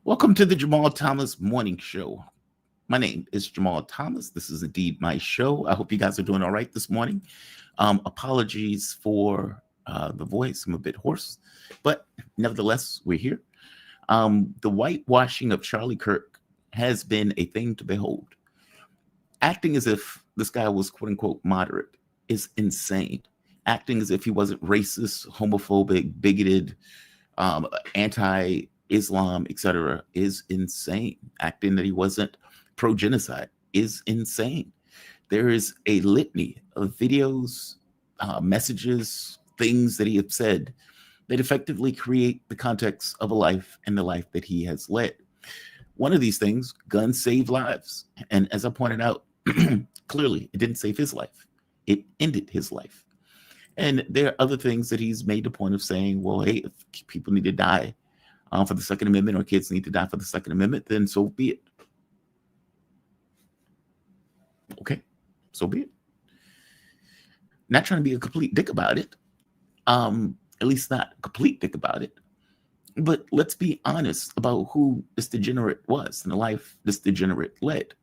Welcome to the Jamal Thomas Morning Show. My name is Jamal Thomas. This is indeed my show. I hope you guys are doing all right this morning. Apologies for the voice. I'm a bit hoarse, but nevertheless, we're here. The whitewashing of Charlie Kirk has been a thing to behold. Acting as if this guy was quote unquote moderate is insane. Acting as if he wasn't racist, homophobic, bigoted, anti-Islam, etc., is insane. Acting that he wasn't pro-genocide is insane. There is a litany of videos, messages, things that he has said that effectively create the context of a life and the life that he has led. One of these things, guns save lives. And as I pointed out, clearly it didn't save his life. It ended his life. And there are other things that he's made the point of saying, well, hey, if people need to die for the Second Amendment or kids need to die for the Second Amendment, then so be it. Okay, so be it. Not trying to be a complete dick about it. At least not a complete dick about it. But let's be honest about who this degenerate was and the life this degenerate led.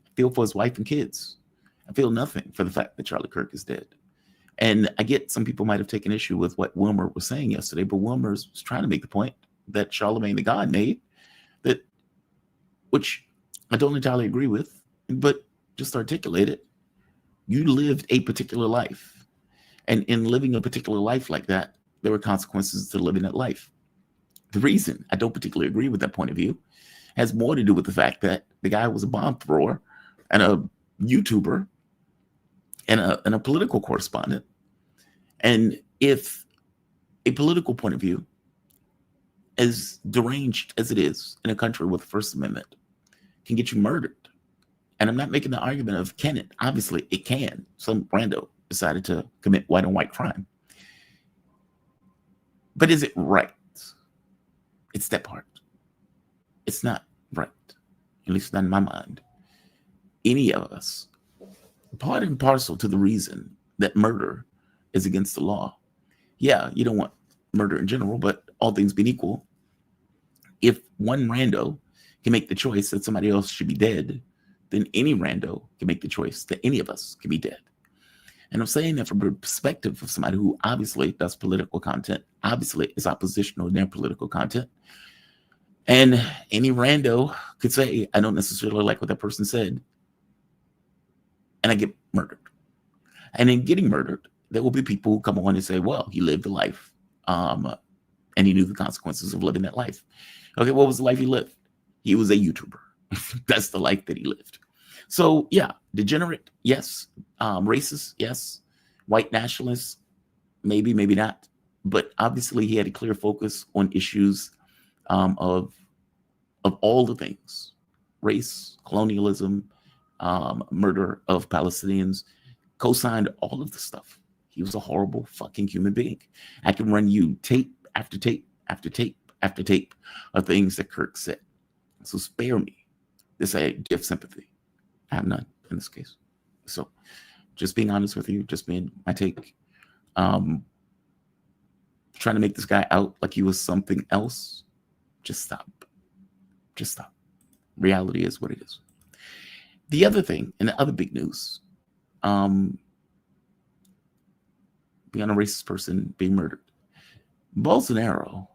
I feel for his wife and kids. I feel nothing for the fact that Charlie Kirk is dead. And I get some people might have taken issue with what Wilmer was saying yesterday, but Wilmer was trying to make the point that Charlemagne the God made, that, which I don't entirely agree with, but just articulate it. You lived a particular life. And in living a particular life like that, there were consequences to living that life. The reason I don't particularly agree with that point of view has more to do with the fact that the guy was a bomb thrower and a YouTuber and a political correspondent. And if a political point of view, as deranged as it is in a country with the First Amendment, can get you murdered, and I'm not making the argument of can it? Obviously, it can. Some rando decided to commit white on white crime. But is it right? It's that part. It's not right, at least not in my mind. Any of us, part and parcel to the reason that murder is against the law. Yeah, you don't want murder in general, but all things being equal, if one rando can make the choice that somebody else should be dead, then any rando can make the choice that any of us can be dead. And I'm saying that from the perspective of somebody who obviously does political content, obviously is oppositional in their political content. And any rando could say, I don't necessarily like what that person said, and I get murdered. And in getting murdered, there will be people who come on and say, well, he lived a life, and he knew the consequences of living that life. Okay, what was the life he lived? He was a YouTuber. That's the life that he lived. So yeah, degenerate, yes. Racist, yes. White nationalist, maybe, maybe not. But obviously he had a clear focus on issues of all the things: race, colonialism, murder of Palestinians, co-signed all of the stuff. He was a horrible fucking human being. I can run you tape after tape after tape after tape of things that Kirk said. So spare me this idea of sympathy. I have none in this case. So just being honest with you, just being my take. Trying to make this guy out like he was something else. Just stop. Just stop. Reality is what it is. The other thing, and the other big news, being a racist person being murdered. Bolsonaro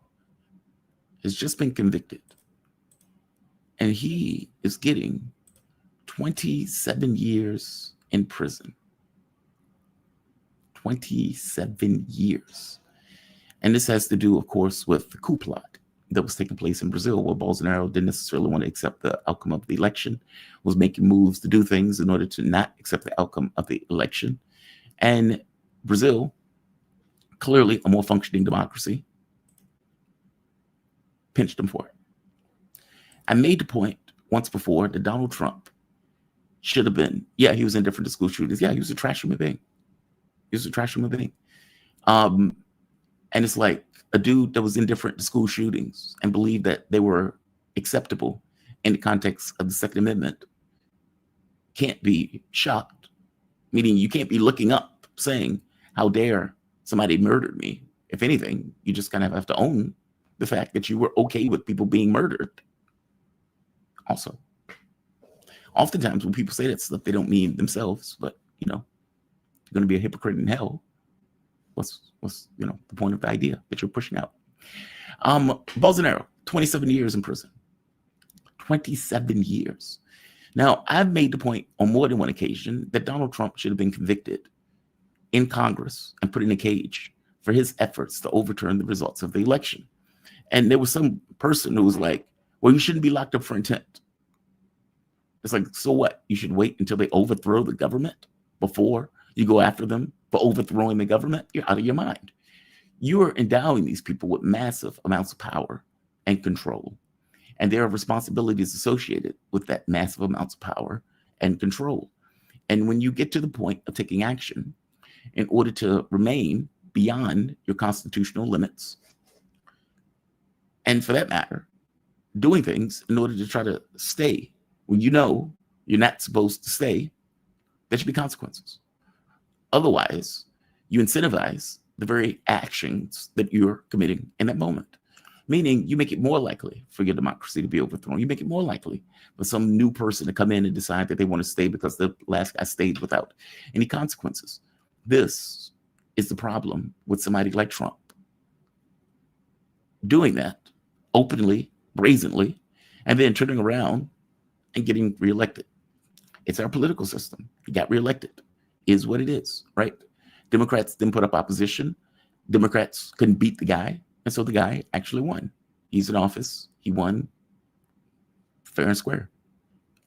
has just been convicted, and he is getting 27 years in prison. 27 years. And this has to do, of course, with the coup plot that was taking place in Brazil, where Bolsonaro didn't necessarily want to accept the outcome of the election, was making moves to do things in order to not accept the outcome of the election. And Brazil, clearly a more functioning democracy, pinched him for it. I made the point once before that Donald Trump should have been, yeah, he was indifferent to school shootings. Yeah, he was a trash human being. He was a trash human being. And it's like a dude that was indifferent to school shootings and believed that they were acceptable in the context of the Second Amendment can't be shocked. Meaning you can't be looking up saying, how dare somebody murdered me? If anything, you just kind of have to own the fact that you were okay with people being murdered. Also, oftentimes when people say that stuff, they don't mean themselves, but you're going to be a hypocrite in hell. What's the point of the idea that you're pushing out? Bolsonaro, 27 years in prison. 27 years. Now, I've made the point on more than one occasion that Donald Trump should have been convicted in Congress and put in a cage for his efforts to overturn the results of the election. And there was some person who was like, well, you shouldn't be locked up for intent. It's like, so what? You should wait until they overthrow the government before you go after them for overthrowing the government? You're out of your mind. You are endowing these people with massive amounts of power and control. And there are responsibilities associated with that massive amounts of power and control. And when you get to the point of taking action in order to remain beyond your constitutional limits, and for that matter, doing things in order to try to stay when you know you're not supposed to stay, there should be consequences. Otherwise, you incentivize the very actions that you're committing in that moment. Meaning you make it more likely for your democracy to be overthrown. You make it more likely for some new person to come in and decide that they want to stay because the last guy stayed without any consequences. This is the problem with somebody like Trump. Doing that openly, brazenly, and then turning around and getting reelected. It's our political system. He got reelected. Is what it is, right? Democrats didn't put up opposition. Democrats couldn't beat the guy. And so the guy actually won. He's in office. He won fair and square.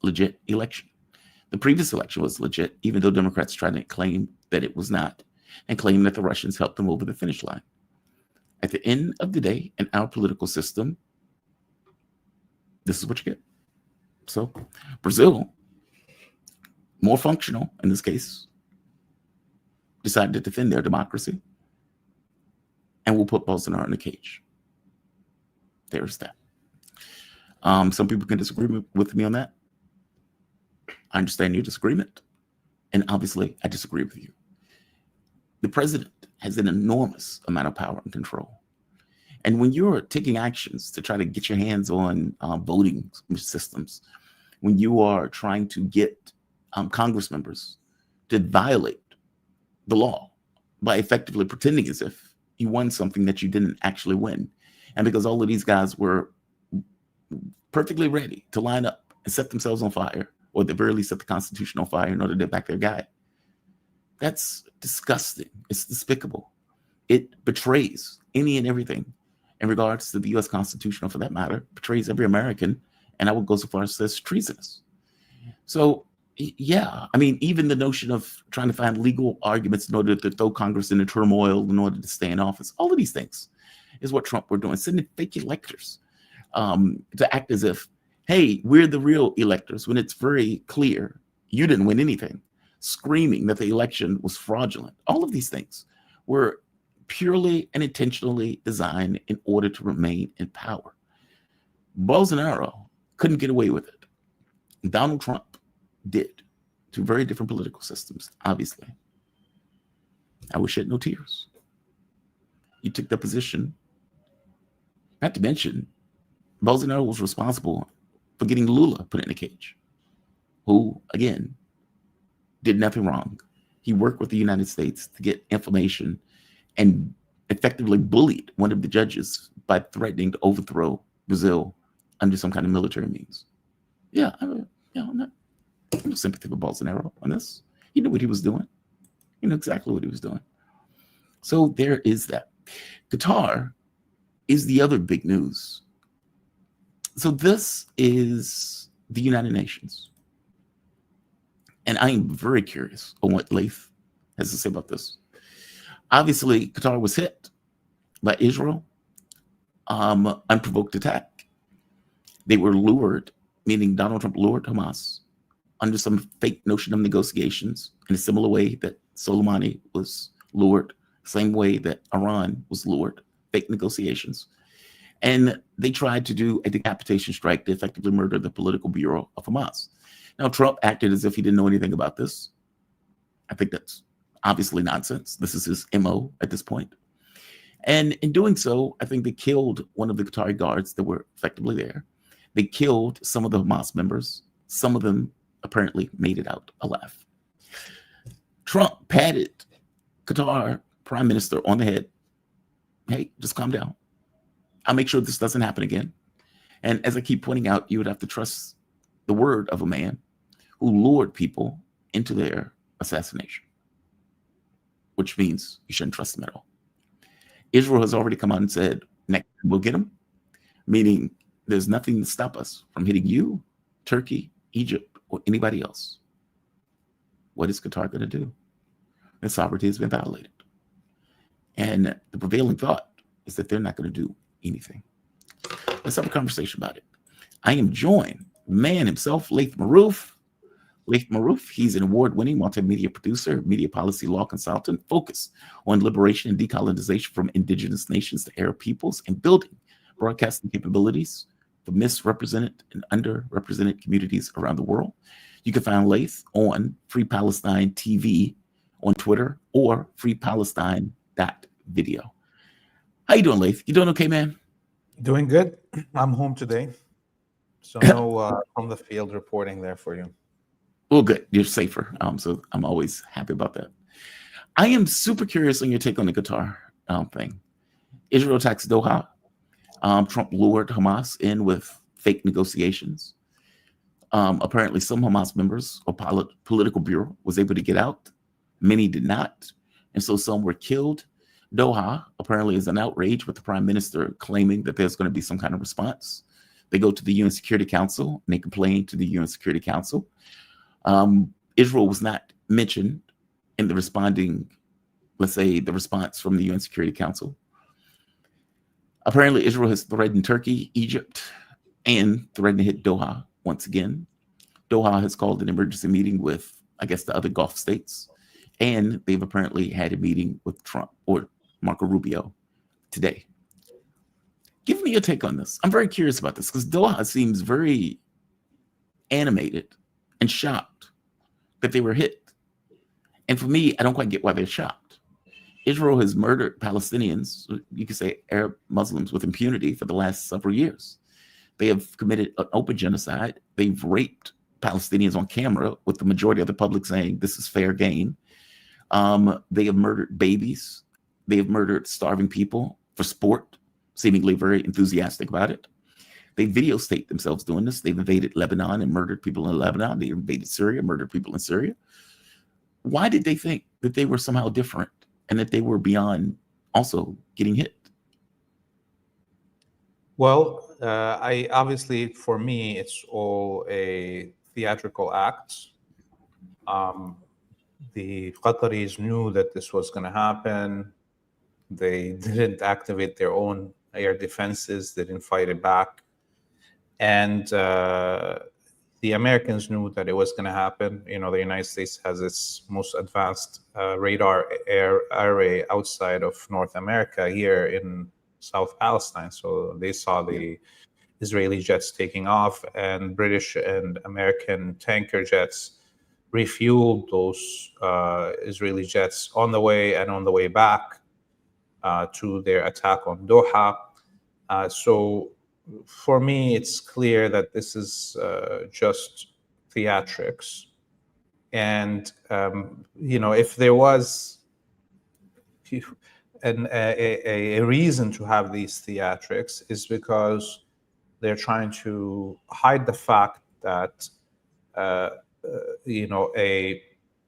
Legit election. The previous election was legit, even though Democrats tried to claim that it was not and claim that the Russians helped them over the finish line. At the end of the day, in our political system, this is what you get. So Brazil, more functional in this case, decided to defend their democracy and will put Bolsonaro in a cage. There's that. Some people can disagree with me on that. I understand your disagreement. And obviously, I disagree with you. The president has an enormous amount of power and control. And when you're taking actions to try to get your hands on voting systems, when you are trying to get Congress members to violate the law by effectively pretending as if you won something that you didn't actually win. And because all of these guys were perfectly ready to line up and set themselves on fire, or at the very least set the Constitution on fire in order to back their guy. That's disgusting. It's despicable. It betrays any and everything in regards to the U.S. Constitution, or for that matter, betrays every American, and I would go so far as to say it's treasonous. So, yeah, I mean, even the notion of trying to find legal arguments in order to throw Congress into turmoil in order to stay in office, all of these things is what Trump were doing, sending fake electors to act as if, hey, we're the real electors, when it's very clear you didn't win anything, screaming that the election was fraudulent. All of these things were purely and intentionally designed in order to remain in power. Bolsonaro couldn't get away with it. Donald Trump did. Two very different political systems, obviously. I would shed no tears. He took the position, not to mention, Bolsonaro was responsible for getting Lula put in a cage, who, again, did nothing wrong. He worked with the United States to get information and effectively bullied one of the judges by threatening to overthrow Brazil under some kind of military means. Yeah, I'm no sympathy for Bolsonaro on this. He knew what he was doing. He knew exactly what he was doing. So there is that. Qatar is the other big news. So this is the United Nations. And I am very curious on what Laith has to say about this. Obviously, Qatar was hit by Israel, unprovoked attack. They were lured, meaning Donald Trump lured Hamas under some fake notion of negotiations in a similar way that Soleimani was lured, same way that Iran was lured, fake negotiations. And they tried to do a decapitation strike to effectively murder the political bureau of Hamas. Now, Trump acted as if he didn't know anything about this. I think that's obviously nonsense. This is his MO at this point. And in doing so, I think they killed one of the Qatari guards that were effectively there. They killed some of the Hamas members. Some of them apparently made it out alive. Trump patted Qatar prime minister on the head. Hey, just calm down. I'll make sure this doesn't happen again. And as I keep pointing out, you would have to trust the word of a man who lured people into their assassination, which means you shouldn't trust them at all. Israel has already come out and said, next we'll get them, meaning there's nothing to stop us from hitting you, Turkey, Egypt, or anybody else. What is Qatar going to do? Their sovereignty has been violated. And the prevailing thought is that they're not going to do anything. Let's have a conversation about it. I am joined, man himself, Laith Marouf. Laith Marouf, he's an award-winning multimedia producer, media policy law consultant, focused on liberation and decolonization from indigenous nations to Arab peoples and building broadcasting capabilities for misrepresented and underrepresented communities around the world. You can find Laith on Free Palestine TV on Twitter or freepalestine.video. How you doing, Laith? You doing okay, man? Doing good. I'm home today, so no from the field reporting there for you. Well, good. You're safer. So I'm always happy about that. I am super curious on your take on the Qatar thing. Israel attacks Doha. Trump lured Hamas in with fake negotiations. Apparently, some Hamas members or political bureau was able to get out. Many did not. And so some were killed. Doha apparently is an outrage with the prime minister claiming that there's going to be some kind of response. They go to the UN Security Council and they complain to the UN Security Council. Israel was not mentioned in the responding, let's say, the response from the UN Security Council. Apparently, Israel has threatened Turkey, Egypt, and threatened to hit Doha once again. Doha has called an emergency meeting with, I guess, the other Gulf states. And they've apparently had a meeting with Trump or Marco Rubio today. Give me your take on this. I'm very curious about this because Doha seems very animated and shocked that they were hit. And for me, I don't quite get why they're shocked. Israel has murdered Palestinians, you could say Arab Muslims, with impunity for the last several years. They have committed an open genocide. They've raped Palestinians on camera, with the majority of the public saying this is fair game. They have murdered babies. They have murdered starving people for sport, seemingly very enthusiastic about it. They videotaped themselves doing this. They've invaded Lebanon and murdered people in Lebanon. They invaded Syria, murdered people in Syria. Why did they think that they were somehow different and that they were beyond also getting hit? Well, I obviously, for me, it's all a theatrical act. The Qataris knew that this was going to happen. They didn't activate their own air defenses. They didn't fight it back. And the Americans knew that it was going to happen. You know, the United States has its most advanced radar array outside of North America here in South Palestine. So they saw the Israeli jets taking off, and British and American tanker jets refueled those Israeli jets on the way and on the way back to their attack on Doha. So for me, it's clear that this is just theatrics. And, you know, if there was a reason to have these theatrics, is because they're trying to hide the fact that, you know, a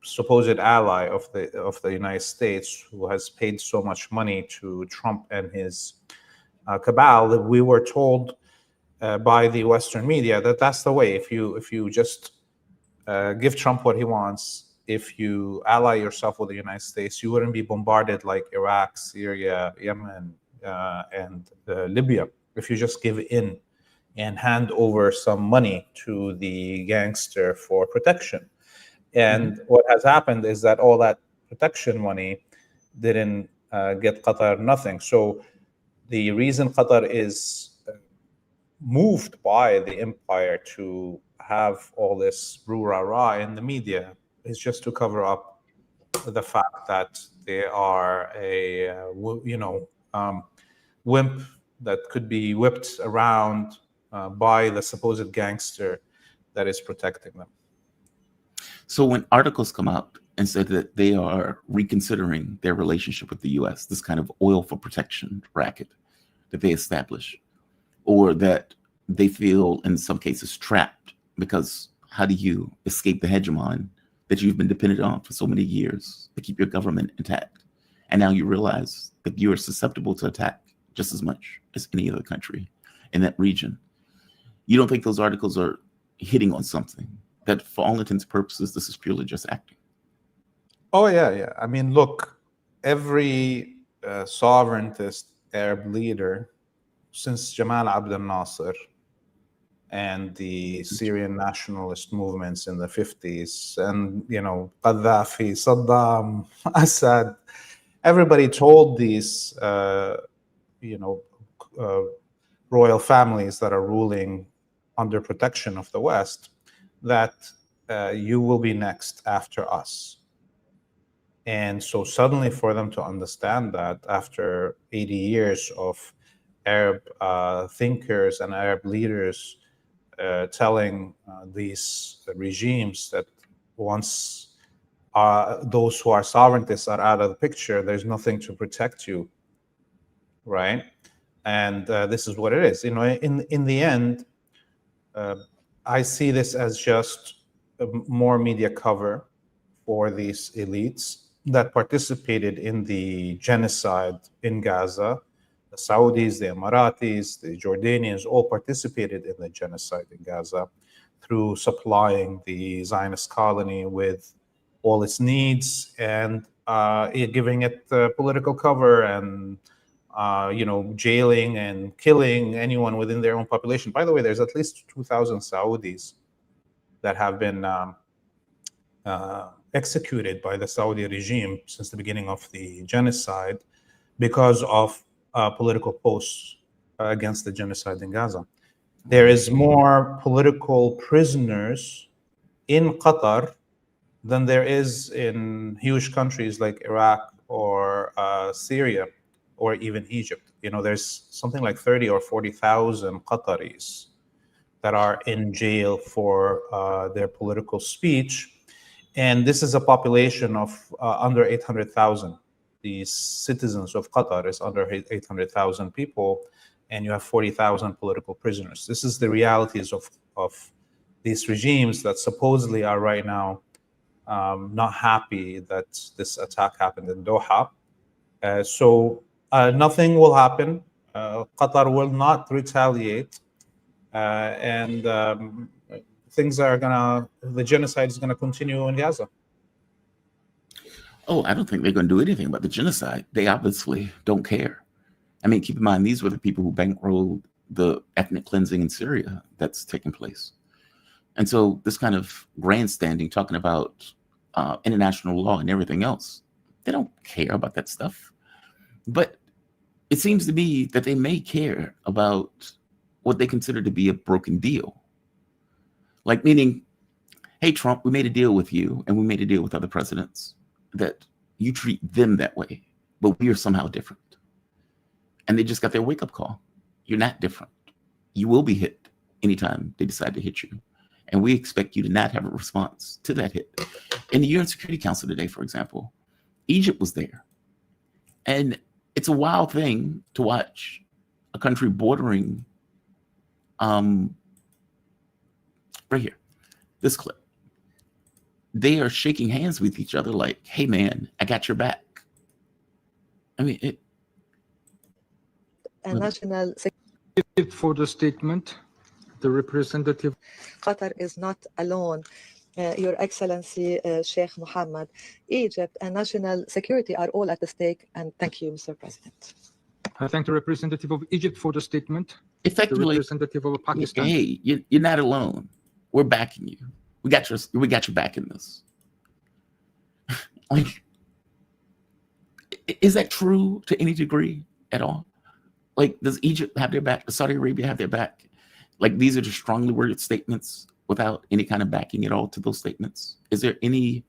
supposed ally of the United States, who has paid so much money to Trump and his cabal, that we were told by the Western media that that's the way. If you just give Trump what he wants, if you ally yourself with the United States, you wouldn't be bombarded like Iraq, Syria, Yemen, and Libya. If you just give in and hand over some money to the gangster for protection. And what has happened is that all that protection money didn't get Qatar nothing. So the reason Qatar is moved by the empire to have all this rah-rah in the media is just to cover up the fact that they are a wimp that could be whipped around by the supposed gangster that is protecting them. So when articles come out and say that they are reconsidering their relationship with the U.S., this kind of oil for protection racket that they establish, or that they feel in some cases trapped, because how do you escape the hegemon that you've been dependent on for so many years to keep your government intact? And now you realize that you are susceptible to attack just as much as any other country in that region. You don't think those articles are hitting on something that, for all intents and purposes, this is purely just acting? Oh, yeah. I mean, look, every sovereigntist Arab leader since Jamal Abdel Nasser and the Syrian nationalist movements in the 50s, and, Gaddafi, Saddam, Assad, everybody told these, royal families that are ruling under protection of the West that you will be next after us. And so suddenly for them to understand that after 80 years of Arab thinkers and Arab leaders telling these regimes that once those who are sovereigntists are out of the picture, there's nothing to protect you, right? And this is what it is. In the end, I see this as just more media cover for these elites that participated in the genocide in Gaza. The Saudis, the Emiratis, the Jordanians all participated in the genocide in Gaza through supplying the Zionist colony with all its needs and giving it political cover and jailing and killing anyone within their own population. By the way, there's at least 2,000 Saudis that have been executed by the Saudi regime since the beginning of the genocide because of political posts against the genocide in Gaza. There is more political prisoners in Qatar than there is in huge countries like Iraq or Syria or even Egypt. There's something like 30 or 40,000 Qataris that are in jail for their political speech. And this is a population of under 800,000. The citizens of Qatar is under 800,000 people, and you have 40,000 political prisoners. This is the realities of these regimes that supposedly are right now not happy that this attack happened in Doha. So nothing will happen. Qatar will not retaliate. And the genocide is gonna continue in Gaza. Oh, I don't think they're going to do anything about the genocide. They obviously don't care. I mean, keep in mind, these were the people who bankrolled the ethnic cleansing in Syria that's taking place. And so this kind of grandstanding, talking about international law and everything else, they don't care about that stuff. But it seems to me that they may care about what they consider to be a broken deal. Like, meaning, hey, Trump, we made a deal with you, and we made a deal with other presidents, that you treat them that way, but we are somehow different. And they just got their wake-up call. You're not different. You will be hit anytime they decide to hit you. And we expect you to not have a response to that hit. In the UN Security Council today, for example, Egypt was there. And it's a wild thing to watch a country bordering, right here, this clip. They are shaking hands with each other like, hey, man, I got your back. I mean, a national security for the statement, the representative. Qatar is not alone. Your Excellency, Sheikh Mohammed, Egypt and national security are all at the stake. And thank you, Mr. President. I thank the representative of Egypt for the statement. Effectively, the representative of Pakistan. Hey, you're not alone. We're backing you. We got your back in this. Like, is that true to any degree at all? Like, does Egypt have their back? Does Saudi Arabia have their back? Like, these are just strongly worded statements without any kind of backing at all to those statements. Is there any,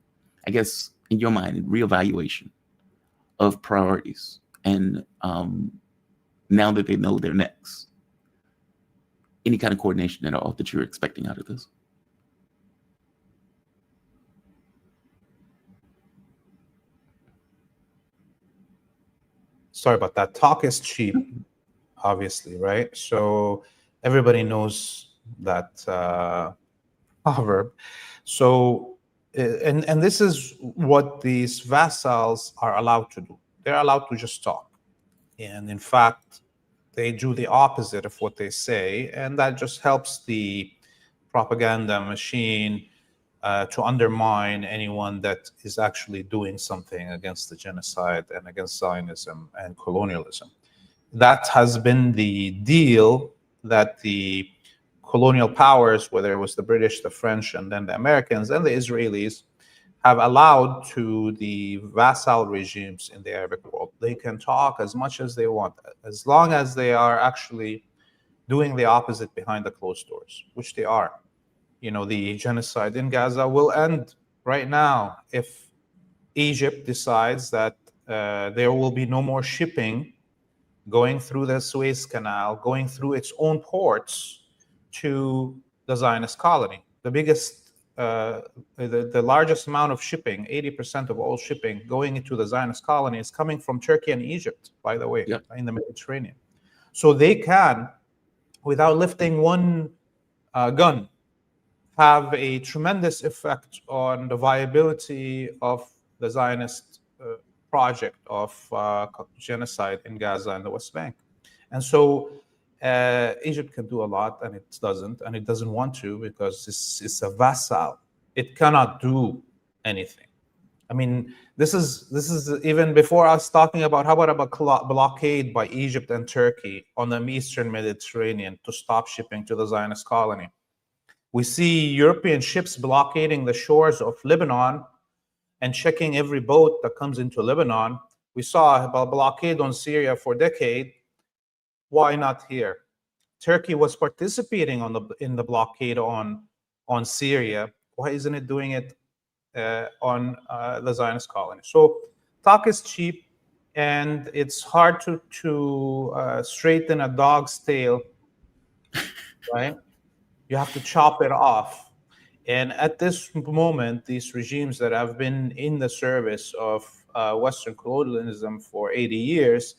I guess, in your mind, reevaluation of priorities? And now that they know they're next. any kind of coordination at all that you're expecting out of this? Sorry about that. Talk is cheap, obviously, right? So everybody knows that proverb. So, and this is what these vassals are allowed to do. They're allowed to just talk. And in fact, they do the opposite of what they say. And that just helps the propaganda machine to undermine anyone that is actually doing something against the genocide and against Zionism and colonialism. That has been the deal that the colonial powers, whether it was the British, the French, and then the Americans and the Israelis, have allowed to the vassal regimes in the Arabic world. They can talk as much as they want, as long as they are actually doing the opposite behind the closed doors, which they are. You know, the genocide in Gaza will end right now if Egypt decides that there will be no more shipping going through the Suez Canal, going through its own ports to the Zionist colony. The biggest, the largest amount of shipping, 80% of all shipping going into the Zionist colony is coming from Turkey and Egypt, by the way, in the Mediterranean. So they can, without lifting one gun, have a tremendous effect on the viability of the Zionist project of genocide in Gaza and the West Bank. And so Egypt can do a lot, and it doesn't want to, because it's a vassal. It cannot do anything. I mean, this is even before us talking about how about a blockade by Egypt and Turkey on the Eastern Mediterranean to stop shipping to the Zionist colony. We see European ships blockading the shores of Lebanon and checking every boat that comes into Lebanon. We saw a blockade on Syria for a decade. Why not here? Turkey was participating in the blockade on Syria. Why isn't it doing it on the Zionist colony? So talk is cheap, and it's hard to straighten a dog's tail, right? You have to chop it off. And at this moment, these regimes that have been in the service of Western colonialism for 80 years,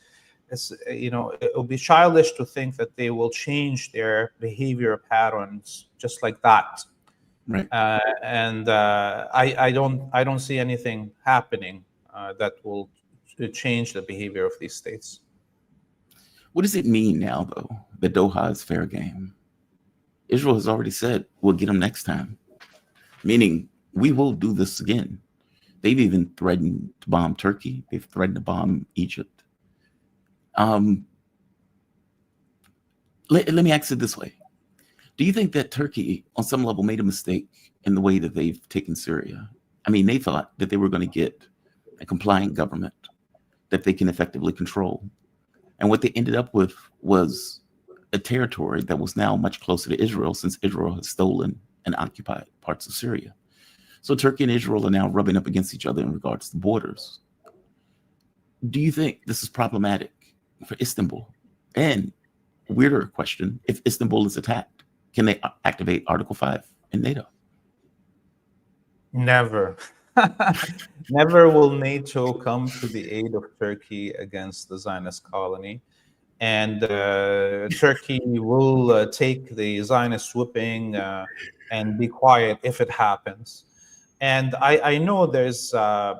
it will be childish to think that they will change their behavior patterns just like that. Right. I don't see anything happening that will change the behavior of these states. What does it mean now, though, that Doha is fair game? Israel has already said, we'll get them next time, meaning we will do this again. They've even threatened to bomb Turkey. They've threatened to bomb Egypt. Let me ask it this way. Do you think that Turkey, on some level, made a mistake in the way that they've taken Syria? I mean, they thought that they were going to get a compliant government that they can effectively control. And what they ended up with was a territory that was now much closer to Israel, since Israel has stolen and occupied parts of Syria. So Turkey and Israel are now rubbing up against each other in regards to borders. Do you think this is problematic for Istanbul? And weirder question, if Istanbul is attacked, can they activate Article 5 in NATO? Never. Never will NATO come to the aid of Turkey against the Zionist colony. And Turkey will take the Zionist whipping and be quiet if it happens. And I know there's, for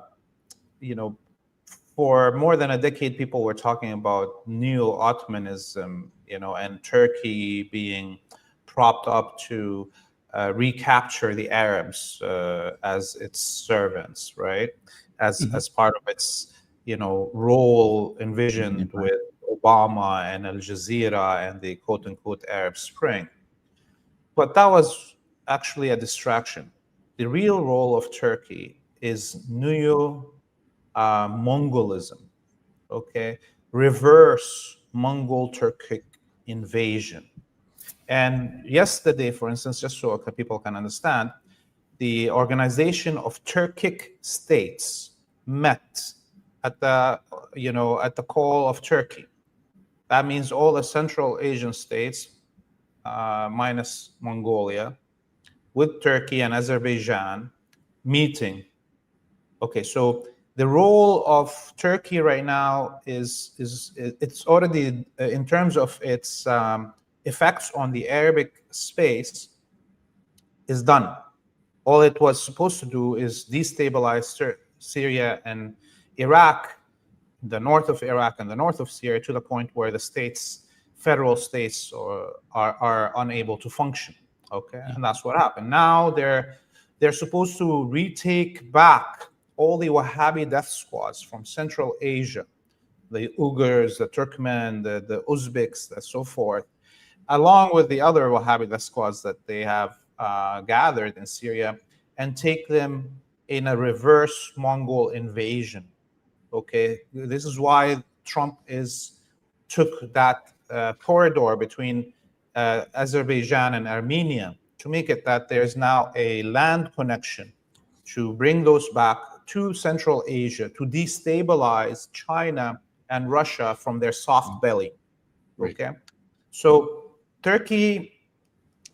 more than a decade, people were talking about neo-Ottomanism, and Turkey being propped up to recapture the Arabs as its servants, right? As part of its, role envisioned with Obama and Al Jazeera and the quote-unquote Arab Spring. But that was actually a distraction. The real role of Turkey is neo-Mongolism, okay? Reverse Mongol-Turkic invasion. And yesterday, for instance, just so people can understand, the Organization of Turkic States met at the call of Turkey. That means all the Central Asian states minus Mongolia, with Turkey and Azerbaijan meeting. Okay, so the role of Turkey right now is it's already in terms of its effects on the Arabic space is done. All it was supposed to do is destabilize Syria and Iraq, the north of Iraq and the north of Syria, to the point where the states, federal states, are unable to function. Okay, and that's what happened. Now they're supposed to retake back all the Wahhabi death squads from Central Asia, the Uyghurs, the Turkmen, the Uzbeks, and so forth, along with the other Wahhabi death squads that they have gathered in Syria, and take them in a reverse Mongol invasion. Okay, this is why Trump took that corridor between Azerbaijan and Armenia, to make it that there's now a land connection to bring those back to Central Asia, to destabilize China and Russia from their soft belly. Okay, right. So Turkey,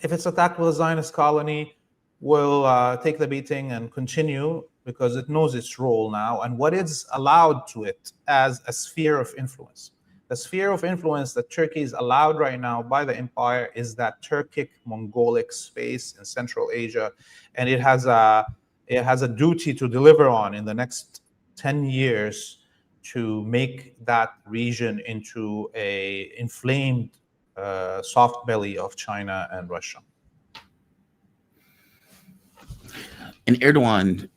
if it's attacked with a Zionist colony, will take the beating and continue, because it knows its role now and what is allowed to it as a sphere of influence. The sphere of influence that Turkey is allowed right now by the empire is that Turkic Mongolic space in Central Asia, and it has a duty to deliver on in the next 10 years to make that region into a inflamed soft belly of China and Russia. And Erdogan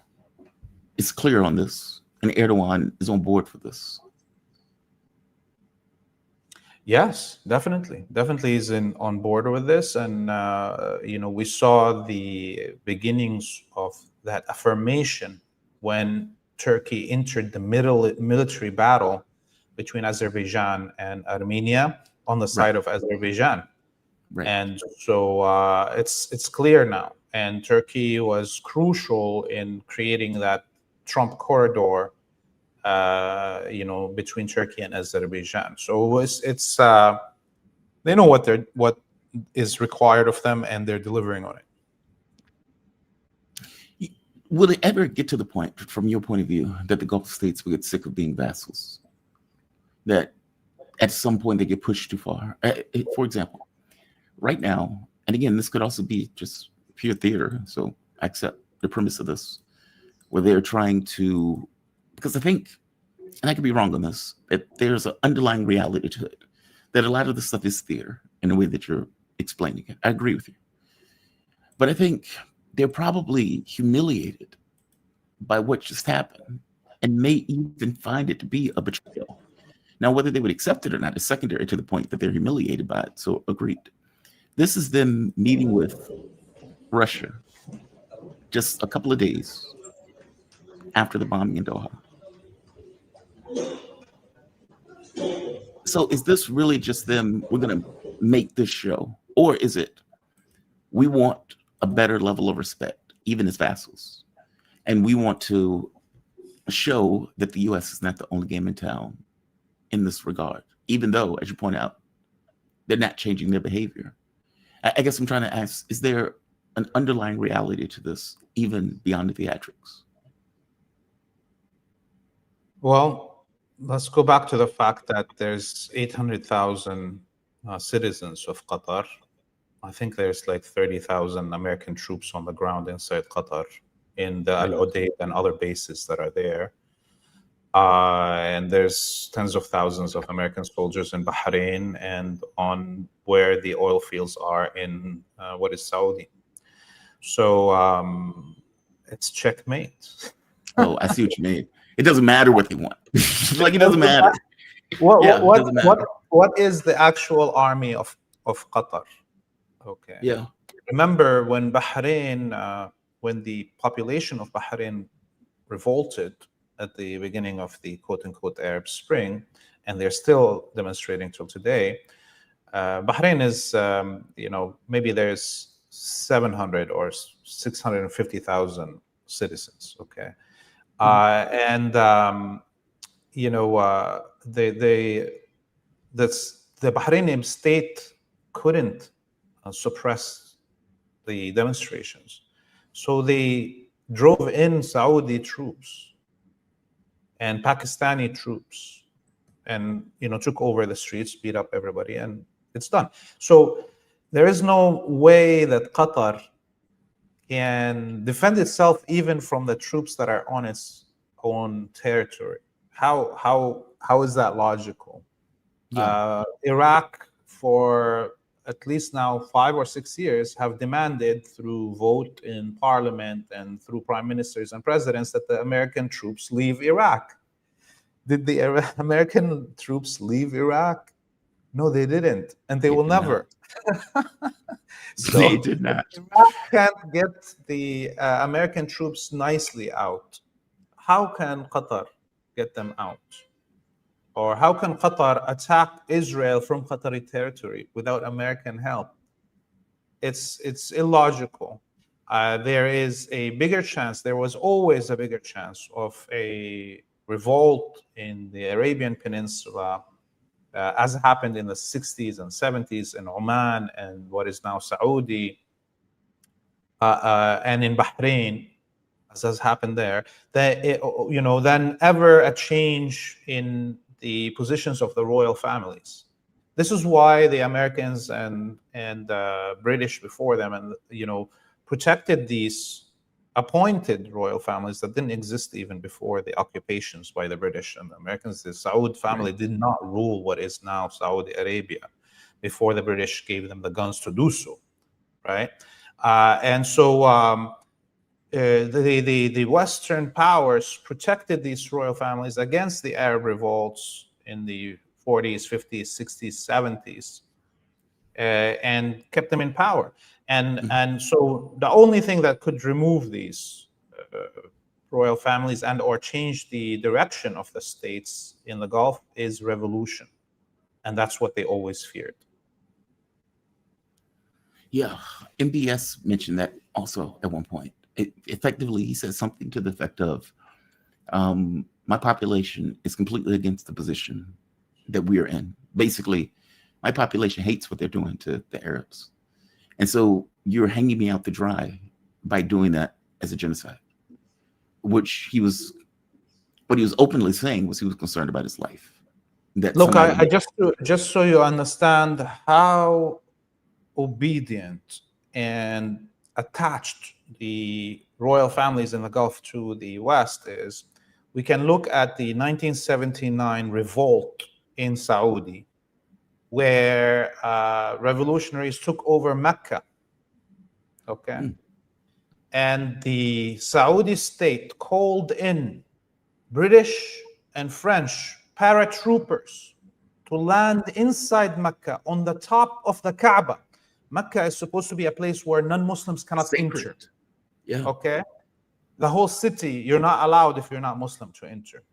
is clear on this, and Erdogan is on board for this. Yes, definitely is on board with this, and we saw the beginnings of that affirmation when Turkey entered the military battle between Azerbaijan and Armenia on the side of Azerbaijan. Right. And so it's clear now, and Turkey was crucial in creating that Trump corridor, between Turkey and Azerbaijan. So it's they know what is required of them, and they're delivering on it. Will it ever get to the point, from your point of view, that the Gulf states will get sick of being vassals? That at some point they get pushed too far? For example, right now, and again, this could also be just pure theater, so I accept the premise of this, where they're trying to, because I think, and I could be wrong on this, that there's an underlying reality to it, that a lot of this stuff is theater in the way that you're explaining it. I agree with you. But I think they're probably humiliated by what just happened and may even find it to be a betrayal. Now, whether they would accept it or not is secondary to the point that they're humiliated by it, so agreed. This is them meeting with Russia just a couple of days after the bombing in Doha. So is this really just them, we're going to make this show? Or is it, we want a better level of respect, even as vassals, and we want to show that the U.S. is not the only game in town in this regard, even though, as you point out, they're not changing their behavior? I guess I'm trying to ask, is there an underlying reality to this, even beyond the theatrics? Well, let's go back to the fact that there's 800,000 citizens of Qatar. I think there's like 30,000 American troops on the ground inside Qatar, in the Al Udeid and other bases that are there. And there's tens of thousands of American soldiers in Bahrain and on where the oil fields are in what is Saudi. So it's checkmate. Oh, I see what you mean. It doesn't matter what they want. Like, it doesn't matter. What is the actual army of Qatar? Okay. Yeah. Remember when Bahrain, when the population of Bahrain revolted at the beginning of the quote-unquote Arab Spring, and they're still demonstrating till today. Bahrain is, maybe there's 700 or 650,000 citizens. Okay, the Bahraini state couldn't suppress the demonstrations. So they drove in Saudi troops and Pakistani troops and took over the streets, beat up everybody, and it's done. So there is no way that Qatar can defend itself even from the troops that are on its own territory. How is that logical? Yeah. Iraq, for at least now 5 or 6 years, have demanded through vote in parliament and through prime ministers and presidents that the American troops leave Iraq. Did the American troops leave Iraq? No, they didn't, and they will never. So They did not. Iraq can't get the American troops nicely out. How can Qatar get them out? Or how can Qatar attack Israel from Qatari territory without American help? It's illogical. There is a bigger chance, there was always a bigger chance of a revolt in the Arabian Peninsula, as happened in the 60s and 70s in Oman and what is now Saudi, and in Bahrain, as has happened there, than ever a change in the positions of the royal families. This is why the Americans and British before them, and protected these appointed royal families that didn't exist even before the occupations by the British and the Americans. The Saud family did not rule what is now Saudi Arabia before the British gave them the guns to do so, right? And so the Western powers protected these royal families against the Arab revolts in the 40s, 50s, 60s, 70s, and kept them in power. And so the only thing that could remove these royal families and or change the direction of the states in the Gulf is revolution. And that's what they always feared. Yeah, MBS mentioned that also at one point. Effectively, he said something to the effect of, my population is completely against the position that we are in. Basically, my population hates what they're doing to the Arabs. And so you're hanging me out to dry by doing that as a genocide, what he was openly saying was he was concerned about his life. That Look, I just so you understand how obedient and attached the royal families in the Gulf to the West is, we can look at the 1979 revolt in Saudi, where revolutionaries took over Mecca, okay? And the Saudi state called in British and French paratroopers to land inside Mecca on the top of the Kaaba. Mecca is supposed to be a place where non-Muslims cannot enter. Yeah. Okay? The whole city, you're not allowed if you're not Muslim to enter.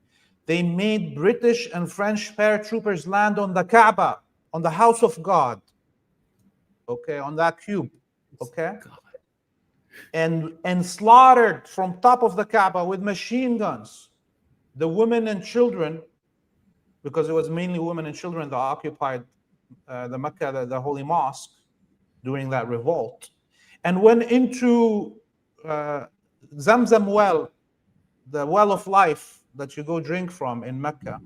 They made British and French paratroopers land on the Kaaba, on the house of God, okay, on that cube, okay? And slaughtered from top of the Kaaba with machine guns the women and children, because it was mainly women and children that occupied the Mecca, the holy mosque, during that revolt, and went into Zamzam well, the well of life that you go drink from in Mecca,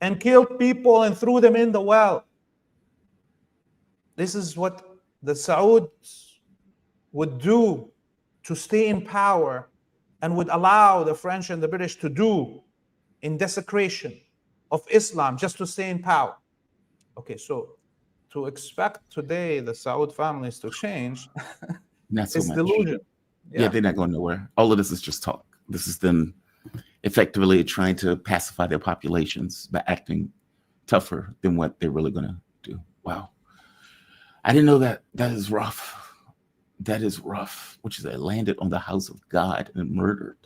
and killed people and threw them in the well. This is what the Sauds would do to stay in power and would allow the French and the British to do in desecration of Islam just to stay in power. Okay, so to expect today the Saud families to change Not so is much. delusion. Yeah, they're not going nowhere. All of this is just talk. This is them effectively trying to pacify their populations by acting tougher than what they're really going to do. Wow. I didn't know that. That is rough. That is rough, which is they landed on the house of God and murdered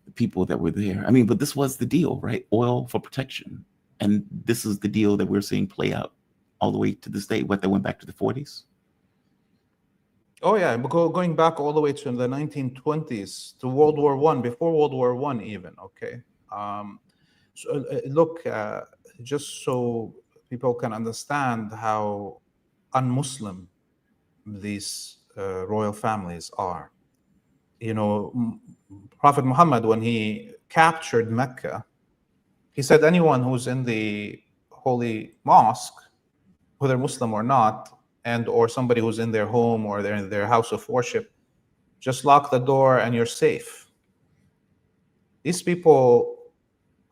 the people that were there. I mean, but this was the deal, right? Oil for protection. And this is the deal that we're seeing play out all the way to this day. What, they went back to the 40s? Oh yeah, going back all the way to the 1920s, to World War I, before World War I even, okay? Look, just so people can understand how un-Muslim these royal families are. You know, Prophet Muhammad, when he captured Mecca, he said anyone who's in the holy mosque, whether Muslim or not, and or somebody who's in their home or they're in their house of worship, just lock the door and you're safe. These people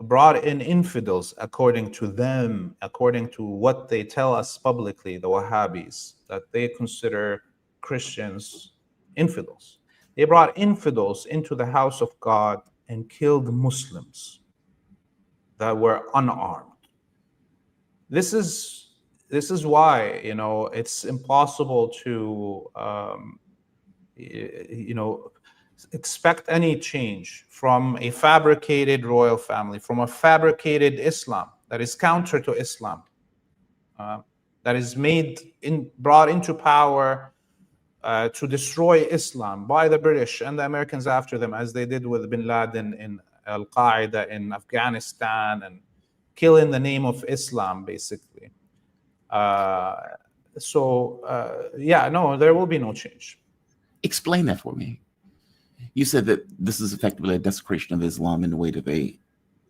brought in infidels according to them, according to what they tell us publicly, the Wahhabis, that they consider Christians infidels. They brought infidels into the house of God and killed Muslims that were unarmed. This is why, you know, it's impossible to you know, expect any change from a fabricated royal family, from a fabricated Islam that is counter to Islam, that is brought into power to destroy Islam by the British and the Americans after them, as they did with Bin Laden in Al-Qaeda in Afghanistan, and kill in the name of Islam, basically. Yeah, no, there will be no change. Explain that for me. You said that this is effectively a desecration of Islam in the way that they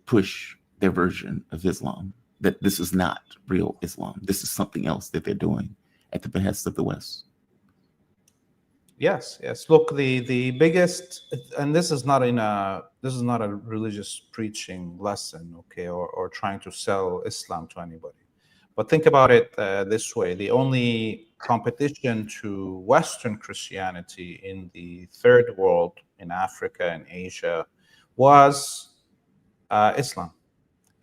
push their version of Islam, that this is not real Islam. This is something else that they're doing at the behest of the West. Yes, yes. Look, the biggest, and this is not a religious preaching lesson, okay, or trying to sell Islam to anybody. But think about it this way: the only competition to Western Christianity in the third world, in Africa and Asia, was Islam.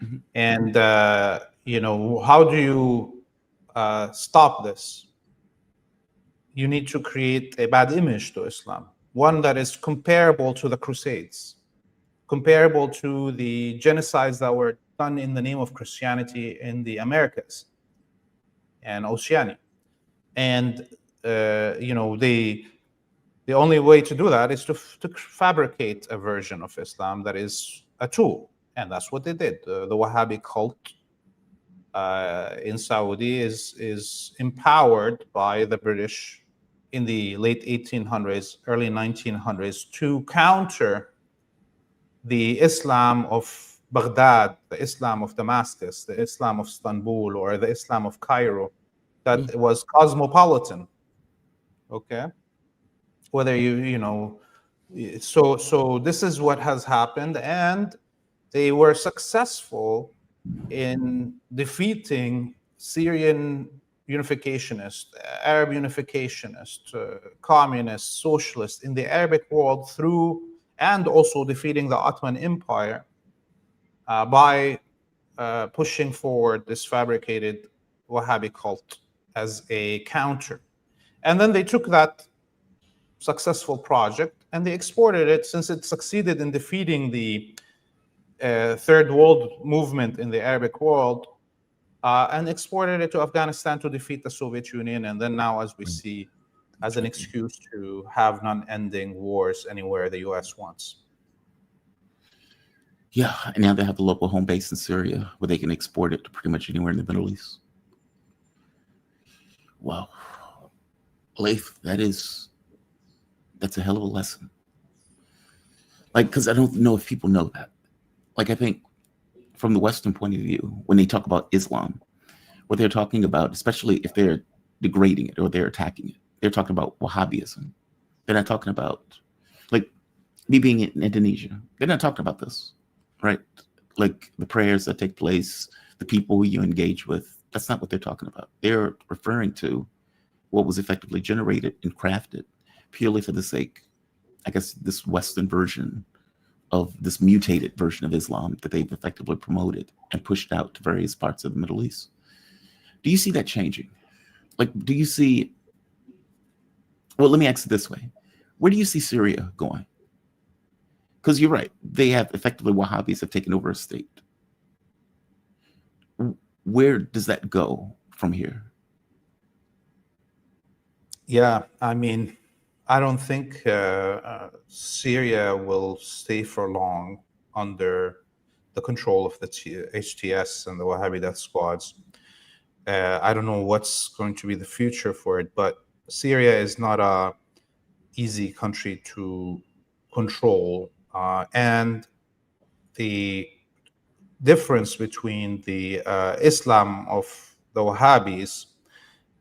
Mm-hmm. And you know, how do you stop this? You need to create a bad image to Islam, one that is comparable to the Crusades, comparable to the genocides that were done in the name of Christianity in the Americas and Oceania. And you know, the only way to do that is to fabricate a version of Islam that is a tool, and that's what they did. The Wahhabi cult in Saudi is empowered by the British in the late 1800s, early 1900s, to counter the Islam of Baghdad, the Islam of Damascus, the Islam of Istanbul, or the Islam of Cairo, that was cosmopolitan. Okay, whether you know, so this is what has happened, and they were successful in defeating Syrian unificationists, Arab unificationists, communists, socialists in the Arabic world through, and also defeating the Ottoman Empire by pushing forward this fabricated Wahhabi cult as a counter. And then they took that successful project and they exported it, since it succeeded in defeating the third world movement in the Arabic world, and exported it to Afghanistan to defeat the Soviet Union. And then now, as we see, as an excuse to have non-ending wars anywhere the US wants. Yeah, and now they have a local home base in Syria where they can export it to pretty much anywhere in the Middle East. Wow. Laith, that's a hell of a lesson. Like, because I don't know if people know that. Like, I think from the Western point of view, when they talk about Islam, what they're talking about, especially if they're degrading it or they're attacking it, they're talking about Wahhabism. They're not talking about, like, me being in Indonesia. They're not talking about this, right? Like the prayers that take place, the people who you engage with. That's not what they're talking about. They're referring to what was effectively generated and crafted purely for the sake, I guess, this Western version of this mutated version of Islam that they've effectively promoted and pushed out to various parts of the Middle East. Do you see that changing? Like, do you see, well, let me ask it this way. Where do you see Syria going? Because you're right, they have effectively, Wahhabis have taken over a state. Where does that go from here? Yeah, I mean, I don't think Syria will stay for long under the control of the HTS and the Wahhabi death squads. I don't know what's going to be the future for it, but Syria is not a easy country to control, and the difference between the Islam of the Wahhabis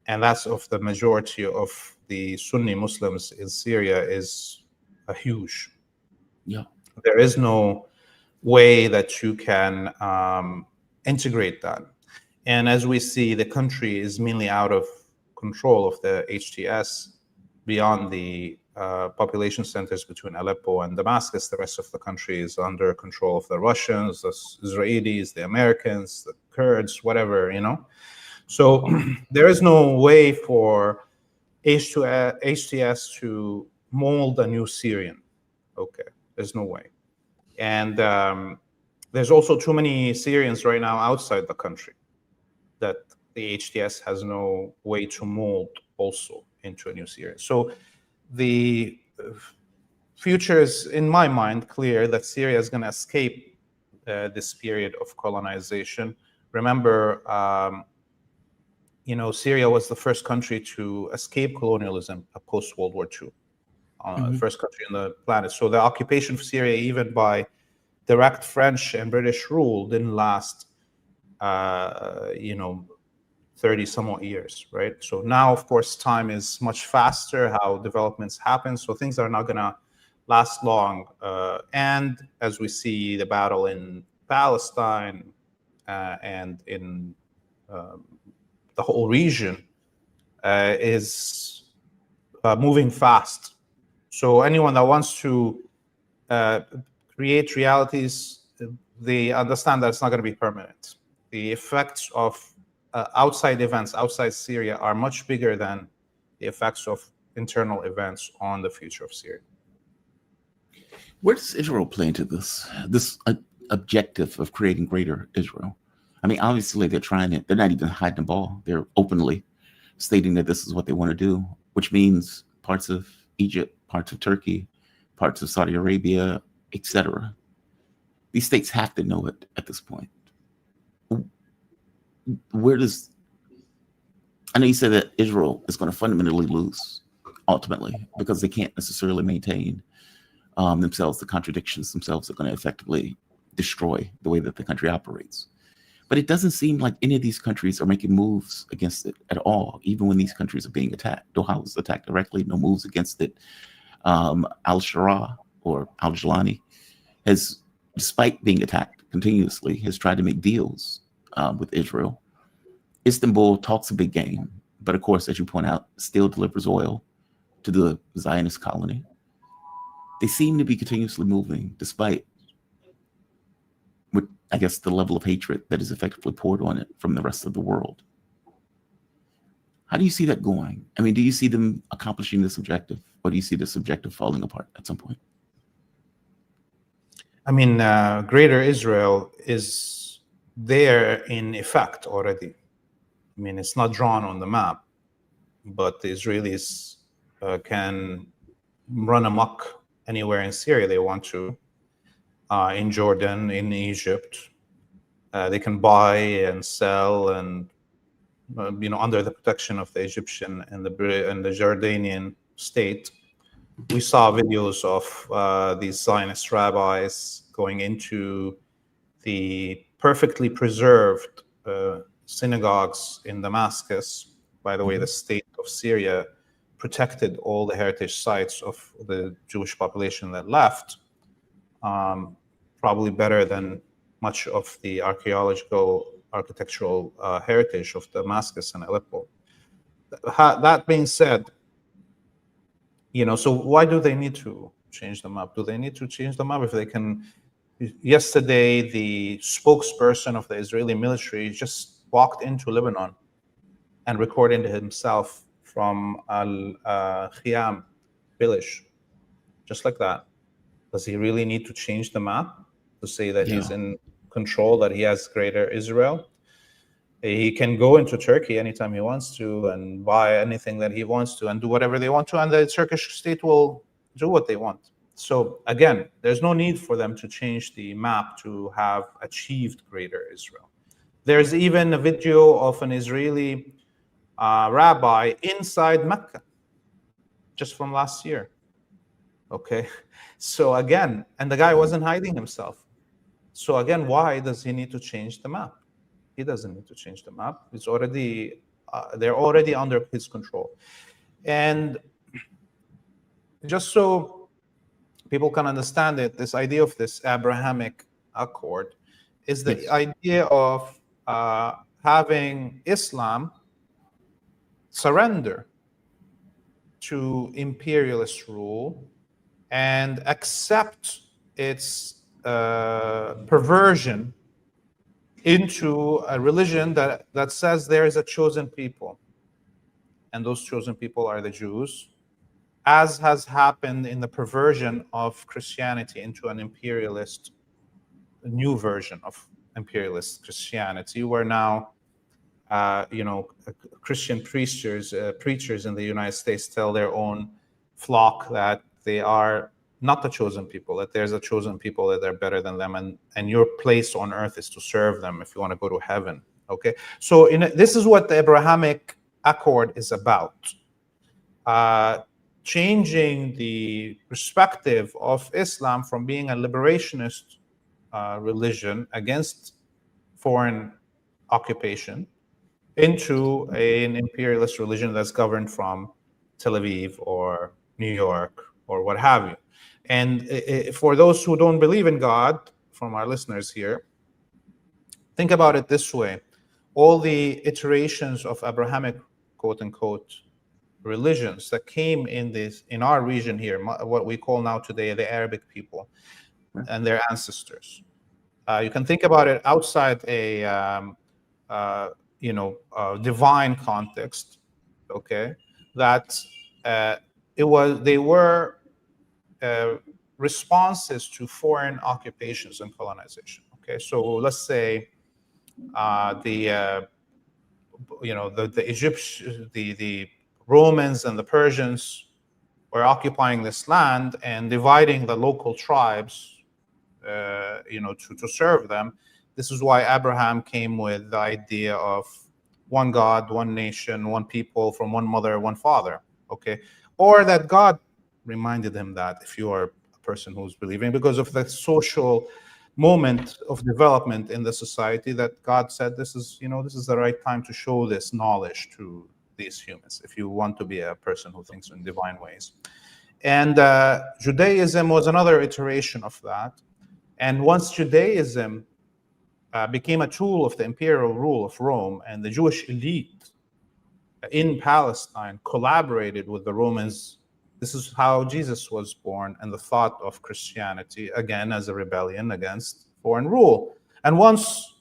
and that's of the majority of the Sunni Muslims in Syria is huge. Yeah. There is no way that you can integrate that. And as we see, the country is mainly out of control of the HTS beyond the population centers between Aleppo and Damascus. The rest of the country is under control of the Russians, the Israelis, the Americans, the Kurds, whatever, you know. So there is no way for HTS to mold a new Syrian. Okay, there's no way. And there's also too many Syrians right now outside the country that the HTS has no way to mold also into a new Syria. So the future is, in my mind, clear that Syria is going to escape this period of colonization. Remember, Syria was the first country to escape colonialism post World War II, the first country on the planet. So the occupation of Syria, even by direct French and British rule, didn't last, 30 somewhat years, right? So now, of course, time is much faster, how developments happen. So things are not going to last long. And as we see the battle in Palestine and in the whole region is moving fast. So anyone that wants to create realities, they understand that it's not going to be permanent. The effects of outside events outside Syria are much bigger than the effects of internal events on the future of Syria. Where does Israel play into this objective of creating greater Israel? I mean, obviously they're trying it. They're not even hiding the ball. They're openly stating that this is what they want to do, which means parts of Egypt, parts of Turkey, parts of Saudi Arabia, etc. These states have to know it at this point. I know you said that Israel is going to fundamentally lose ultimately because they can't necessarily maintain themselves. The contradictions themselves are going to effectively destroy the way that the country operates. But it doesn't seem like any of these countries are making moves against it at all, even when these countries are being attacked. Doha was attacked directly, no moves against it. Al-Shara or Al-Jalani has, despite being attacked continuously, has tried to make deals with Israel. Istanbul talks a big game, but of course, as you point out, still delivers oil to the Zionist colony. They seem to be continuously moving despite I guess the level of hatred that is effectively poured on it from the rest of the world. How do you see that going? I mean, do you see them accomplishing this objective, or do you see this objective falling apart at some point? I mean, Greater Israel is there in effect already. I mean, it's not drawn on the map, but the Israelis can run amok anywhere in Syria they want to. In Jordan, in Egypt, they can buy and sell, and under the protection of the Egyptian and the Jordanian state. We saw videos of these Zionist rabbis going into the perfectly preserved synagogues in Damascus. By the way, the state of Syria protected all the heritage sites of the Jewish population that left. Probably better than much of the architectural heritage of Damascus and Aleppo. That being said, so why do they need to change the map? Do they need to change the map if they can? Yesterday, the spokesperson of the Israeli military just walked into Lebanon and recorded himself from Al-Khiyam village, just like that. Does he really need to change the map to say that he's in control, that he has Greater Israel? He can go into Turkey anytime he wants to and buy anything that he wants to and do whatever they want to, and the Turkish state will do what they want. So again, there's no need for them to change the map to have achieved Greater Israel. There's even a video of an Israeli rabbi inside Mecca just from last year. Okay, so again, and the guy wasn't hiding himself. So again, why does he need to change the map? He doesn't need to change the map. It's already they're already under his control. And just so people can understand it, this idea of this Abrahamic Accord is the idea of having Islam surrender to imperialist rule and accept its perversion into a religion that says there is a chosen people, and those chosen people are the Jews, as has happened in the perversion of Christianity into an imperialist, a new version of imperialist Christianity, where now Christian preachers in the United States tell their own flock that they are not the chosen people, that there's a chosen people, that they're better than them, and your place on earth is to serve them if you want to go to heaven. Okay, so this is what the Abrahamic Accord is about. Changing the perspective of Islam from being a liberationist religion against foreign occupation into an imperialist religion that's governed from Tel Aviv or New York or what have you. And for those who don't believe in God, from our listeners here, think about it this way. All the iterations of Abrahamic, quote unquote, religions that came in our region here, what we call now today the Arabic people and their ancestors. You can think about it outside a divine context, okay? That they were responses to foreign occupations and colonization. Okay, so let's say the Egyptians, the Romans and the Persians were occupying this land and dividing the local tribes, to serve them. This is why Abraham came with the idea of one God, one nation, one people, from one mother, one father. Okay, or that God reminded him that, if you are a person who's believing, because of the social moment of development in the society, that God said this is the right time to show this knowledge to these humans, if you want to be a person who thinks in divine ways. And Judaism was another iteration of that. And once Judaism became a tool of the imperial rule of Rome, and the Jewish elite in Palestine collaborated with the Romans, this is how Jesus was born, and the thought of Christianity, again, as a rebellion against foreign rule. And once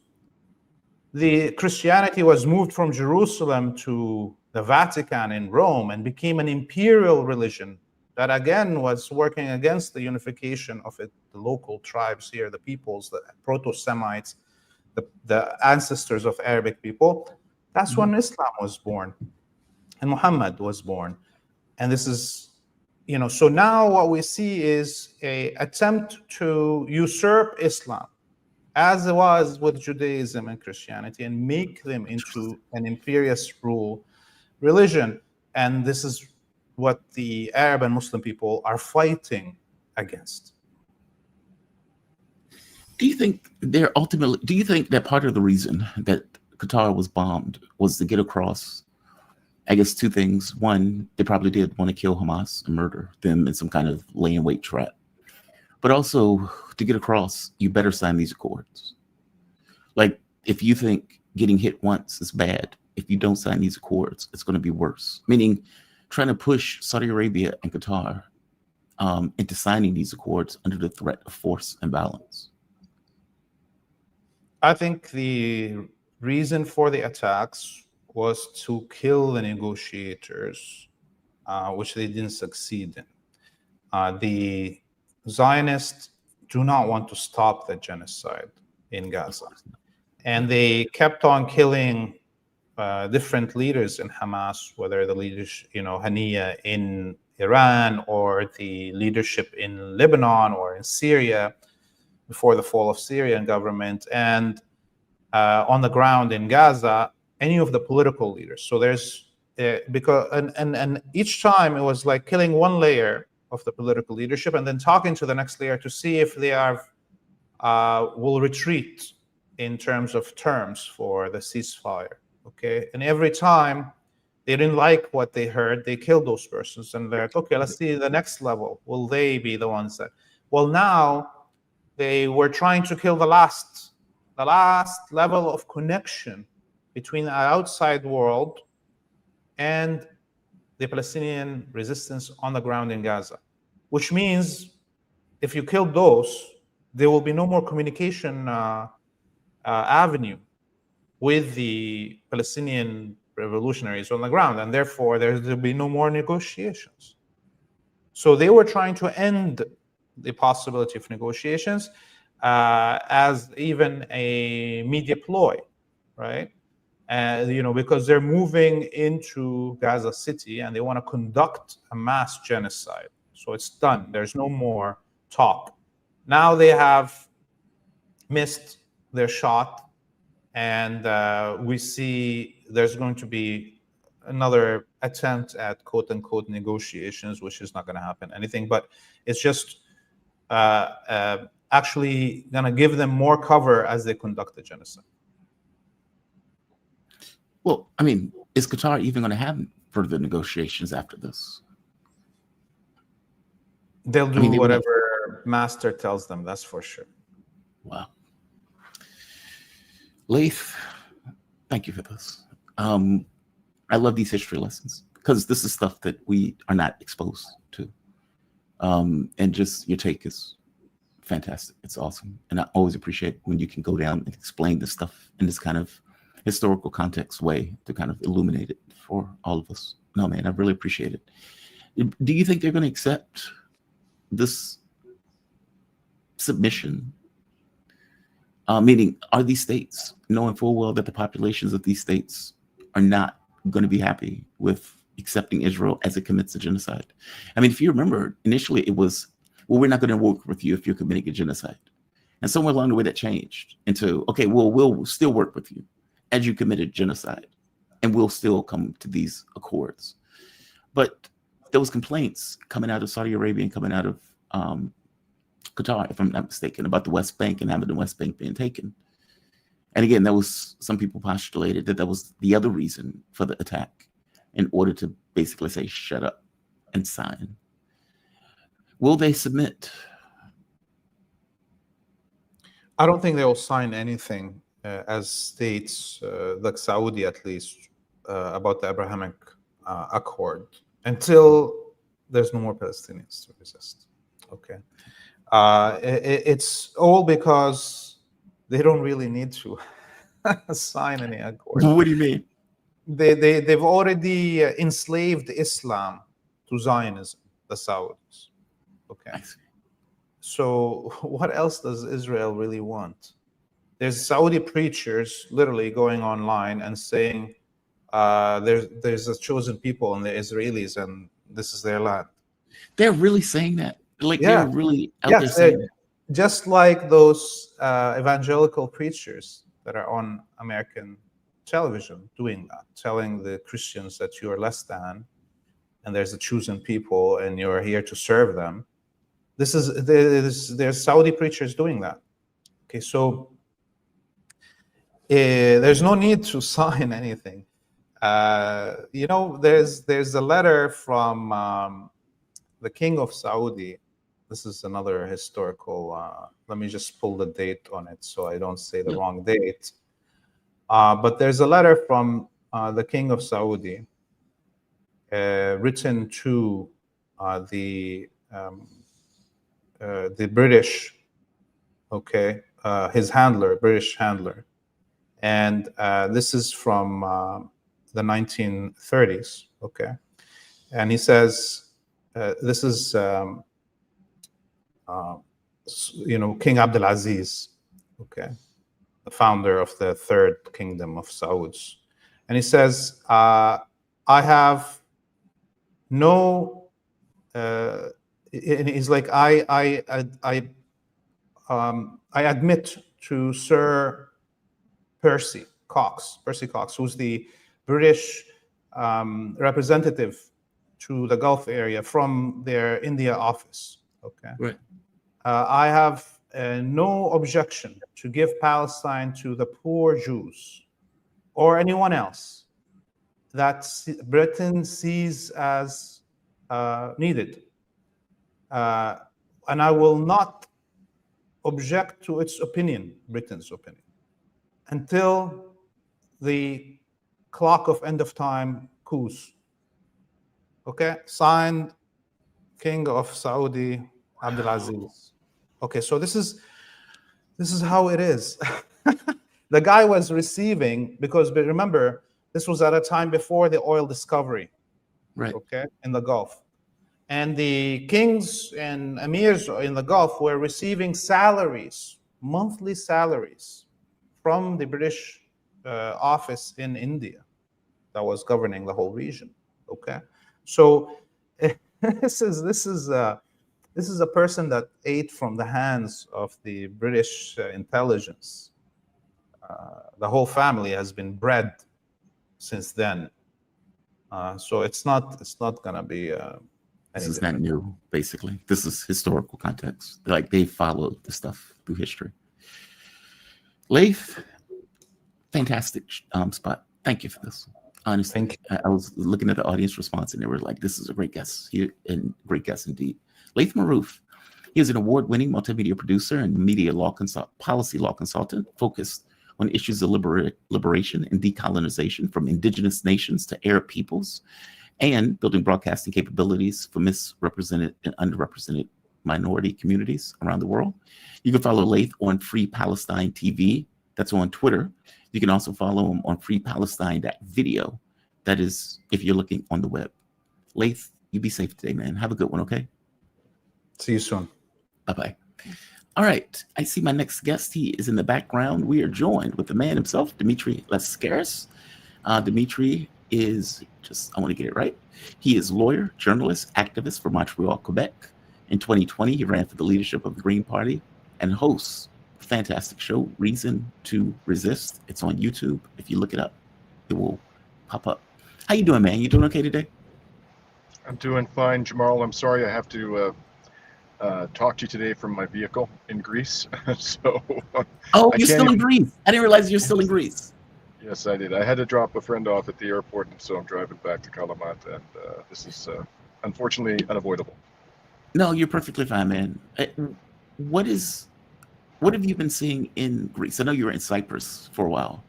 the Christianity was moved from Jerusalem to the Vatican in Rome and became an imperial religion that again was working against the unification of the local tribes here, the peoples, the proto-Semites, the ancestors of Arabic people, that's when Islam was born and Muhammad was born. And this is, so now what we see is an attempt to usurp Islam, as it was with Judaism and Christianity, and make them into an imperialist rule religion. And this is what the Arab and Muslim people are fighting against. Do you think that part of the reason that Qatar was bombed was to get across, I guess, two things? One, they probably did want to kill Hamas and murder them in some kind of lay-in-wait trap. But also, to get across, you better sign these accords. Like, if you think getting hit once is bad, if you don't sign these accords, it's going to be worse. Meaning, trying to push Saudi Arabia and Qatar into signing these accords under the threat of force and violence. I think the reason for the attacks was to kill the negotiators, which they didn't succeed in. The Zionists do not want to stop the genocide in Gaza. And they kept on killing different leaders in Hamas, whether the leaders, Haniya in Iran, or the leadership in Lebanon or in Syria, before the fall of Syrian government, and on the ground in Gaza, any of the political leaders. So there's because and each time it was like killing one layer of the political leadership and then talking to the next layer to see if they will retreat in terms of terms for the ceasefire. Okay, and every time they didn't like what they heard, they killed those persons, and they're like, okay, let's see the next level. Will they be the ones that? Well, now they were trying to kill the last level of connection between the outside world and the Palestinian resistance on the ground in Gaza, which means if you kill those, there will be no more communication avenue with the Palestinian revolutionaries on the ground, and therefore there will be no more negotiations. So they were trying to end the possibility of negotiations as even a media ploy, right? Because they're moving into Gaza City and they want to conduct a mass genocide. So it's done. There's no more talk. Now they have missed their shot, and we see there's going to be another attempt at quote-unquote negotiations, which is not going to happen anything, but it's just actually going to give them more cover as they conduct the genocide. Well, I mean, is Qatar even going to have further negotiations after this? They'll do whatever master tells them, that's for sure. Wow. Laith, thank you for this. I love these history lessons because this is stuff that we are not exposed to. And just your take is fantastic. It's awesome. And I always appreciate when you can go down and explain this stuff in this kind of historical context way to kind of illuminate it for all of us. No, man, I really appreciate it. Do you think they're going to accept this submission? Meaning, are these states, knowing full well that the populations of these states are not going to be happy with accepting Israel as it commits a genocide? I mean, if you remember, initially it was, well, we're not going to work with you if you're committing a genocide. And somewhere along the way that changed into, okay, well, we'll still work with you as you committed genocide, and we'll still come to these accords. But there was complaints coming out of Saudi Arabia and coming out of Qatar, if I'm not mistaken, about the West Bank and having the West Bank being taken. And again, there was some people postulated that was the other reason for the attack, in order to basically say, shut up and sign. Will they submit? I don't think they will sign anything as states, like Saudi at least, about the Abrahamic Accord until there's no more Palestinians to resist. Okay. It's all because they don't really need to sign any accord. What do you mean? They've already enslaved Islam to Zionism, the Saudis. Okay. So what else does Israel really want? There's Saudi preachers literally going online and saying there's a chosen people and the Israelis and this is their land. They're really saying that? Like, yeah. They're really out there saying that? Just like those evangelical preachers that are on American television doing that, telling the Christians that you are less than and there's a chosen people and you're here to serve them. There's Saudi preachers doing that. Okay, so there's no need to sign anything. There's a letter from the King of Saudi. This is another historical. Let me just pull the date on it so I don't say the wrong date. But there's a letter from the King of Saudi written to the British, okay, his handler, British handler. And this is from the 1930s, okay? And he says, this is, King Abdulaziz, okay? The founder of the Third Kingdom of Sauds. And he says, I have no, and he's like, I admit to Sir Percy Cox, who's the British representative to the Gulf area from their India office. Okay. Right. I have no objection to give Palestine to the poor Jews or anyone else that Britain sees as needed. And I will not object to its opinion, Britain's opinion, until the clock of end of time coos. Okay, signed King of Saudi Abdulaziz. Okay, so this is how it is. The guy was receiving, because remember, this was at a time before the oil discovery, Right. okay, in the Gulf. And the kings and emirs in the Gulf were receiving salaries, monthly salaries, from the British office in India that was governing the whole region. Okay, so this is a person that ate from the hands of the British intelligence. The whole family has been bred since then, so it's not gonna be. This is not new, basically. This is historical context. Like, they followed the stuff through history. Laith, fantastic spot. Thank you for this. Honestly, I was looking at the audience response, and they were like, "This is a great guest here, and great guest indeed." Laith Marouf, he is an award-winning multimedia producer and media policy law consultant focused on issues of liberation and decolonization from indigenous nations to Arab peoples, and building broadcasting capabilities for misrepresented and underrepresented minority communities around the world. You can follow Laith on Free Palestine TV. That's on Twitter. You can also follow him on freepalestine.video. That is if you're looking on the web. Laith, you be safe today, man. Have a good one, okay? See you soon. Bye-bye. All right, I see my next guest. He is in the background. We are joined with the man himself, Dimitri Lascaris. Dimitri is I want to get it right. He is lawyer, journalist, activist for Montreal, Quebec. In 2020, he ran for the leadership of the Green Party and hosts a fantastic show, Reason to Resist. It's on YouTube. If you look it up, it will pop up. How you doing, man? You doing okay today? I'm doing fine, Jamal. I'm sorry I have to talk to you today from my vehicle in Greece. So. Oh, you're still in Greece. I didn't realize you're still in Greece. Yes, I did. I had to drop a friend off at the airport, and so I'm driving back to Kalamata, and this is unfortunately unavoidable. No, you're perfectly fine, man. What have you been seeing in Greece? I know you were in Cyprus for a while.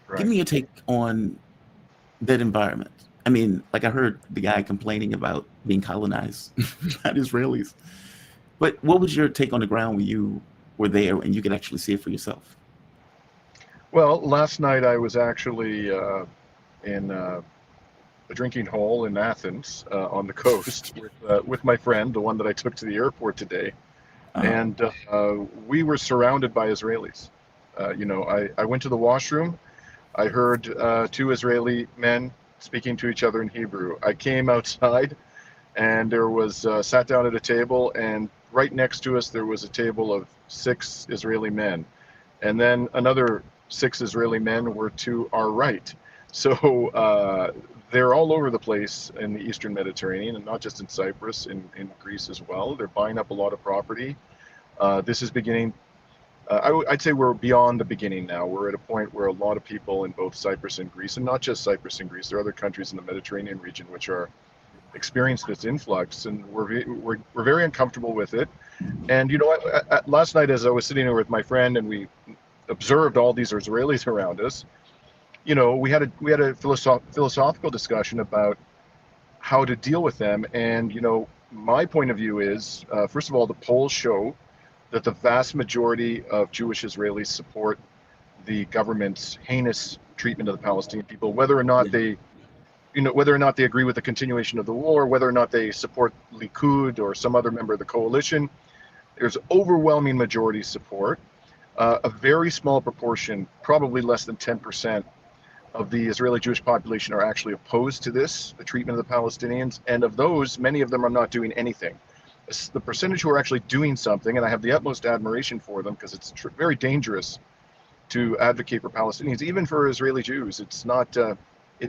Right. Give me a take on that environment. I mean, like, I heard the guy complaining about being colonized by Israelis. But what was your take on the ground when you were there and you could actually see it for yourself? Well, last night I was actually in a drinking hole in Athens on the coast with my friend, the one that I took to the airport today. And we were surrounded by Israelis. I went to the washroom. I heard two Israeli men speaking to each other in Hebrew. I came outside, and there was sat down at a table, and right next to us there was a table of 6 Israeli men, and then another 6 Israeli men were to our right. So they're all over the place in the Eastern Mediterranean, and not just in Cyprus, in Greece as well. They're buying up a lot of property. This is beginning. I'd say we're beyond the beginning now. We're at a point where a lot of people in both Cyprus and Greece, and not just Cyprus and Greece, there are other countries in the Mediterranean region which are experiencing this influx, and we're very uncomfortable with it. And last night as I was sitting here with my friend and we observed all these Israelis around us, we had a philosophical discussion about how to deal with them. And my point of view is, first of all, the polls show that the vast majority of Jewish Israelis support the government's heinous treatment of the Palestinian people, whether or not they agree with the continuation of the war, whether or not they support Likud or some other member of the coalition. There's overwhelming majority support. A very small proportion, probably less than 10% of the Israeli Jewish population are actually opposed to this, the treatment of the Palestinians. And of those, many of them are not doing anything. The percentage who are actually doing something, and I have the utmost admiration for them, because it's very dangerous to advocate for Palestinians, even for Israeli Jews. It's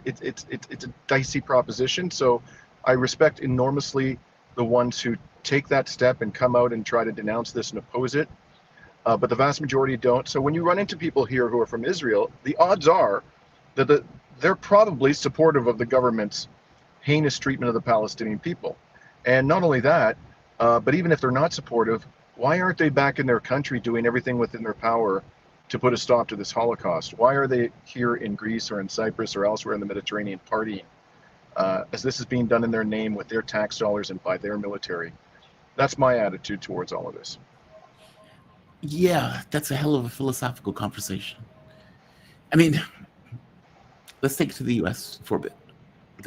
it's a dicey proposition. So I respect enormously the ones who take that step and come out and try to denounce this and oppose it. But the vast majority don't. So when you run into people here who are from Israel, the odds are that they're probably supportive of the government's heinous treatment of the Palestinian people. And not only that, but even if they're not supportive, why aren't they back in their country doing everything within their power to put a stop to this Holocaust? Why are they here in Greece or in Cyprus or elsewhere in the Mediterranean partying, as this is being done in their name with their tax dollars and by their military? That's my attitude towards all of this. Yeah, that's a hell of a philosophical conversation. I mean, let's take it to the US for a bit,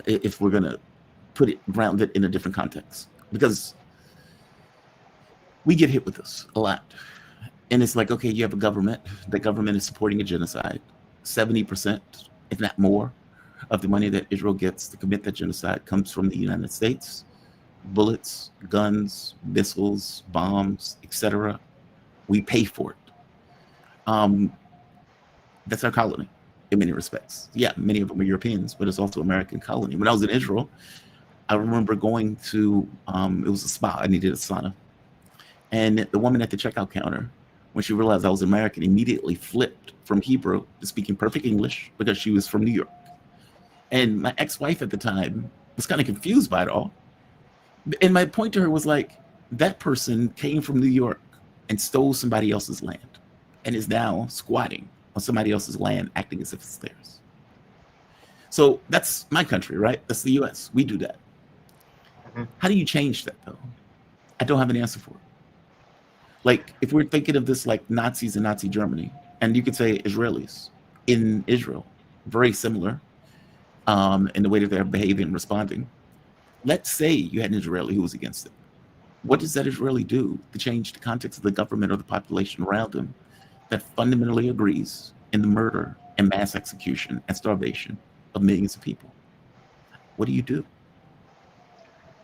if we're going to ground it in a different context, because we get hit with this a lot. And it's like, okay, you have a government. The government is supporting a genocide. 70%, if not more, of the money that Israel gets to commit that genocide comes from the United States. Bullets, guns, missiles, bombs, etc. We pay for it. That's our colony in many respects. Yeah, many of them are Europeans, but it's also American colony. When I was in Israel, I remember going to, it was a spa. I needed a sauna. And the woman at the checkout counter, when she realized I was American, immediately flipped from Hebrew to speaking perfect English because she was from New York. And my ex-wife at the time was kind of confused by it all. And my point to her was like, that person came from New York and stole somebody else's land and is now squatting on somebody else's land, acting as if it's theirs. So that's my country, right? That's the US. We do that. Mm-hmm. How do you change that, though? I don't have an answer for it. Like, if we're thinking of this like Nazis in Nazi Germany, and you could say Israelis in Israel, very similar in the way that they're behaving and responding. Let's say you had an Israeli who was against it. What does that Israeli do to change the context of the government or the population around them that fundamentally agrees in the murder and mass execution and starvation of millions of people? What do you do?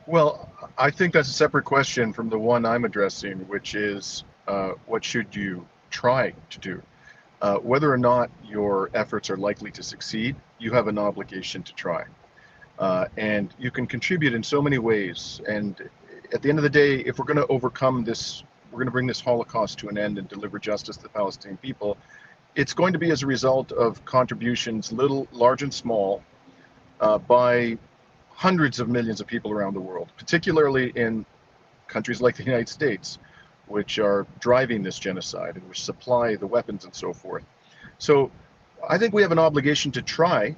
Well, I think that's a separate question from the one I'm addressing, which is what should you try to do? Whether or not your efforts are likely to succeed, you have an obligation to try. And you can contribute in so many ways. And at the end of the day, if we're going to overcome this, we're going to bring this Holocaust to an end and deliver justice to the Palestinian people, it's going to be as a result of contributions, large and small, by hundreds of millions of people around the world, particularly in countries like the United States, which are driving this genocide and which supply the weapons and so forth. So I think we have an obligation to try,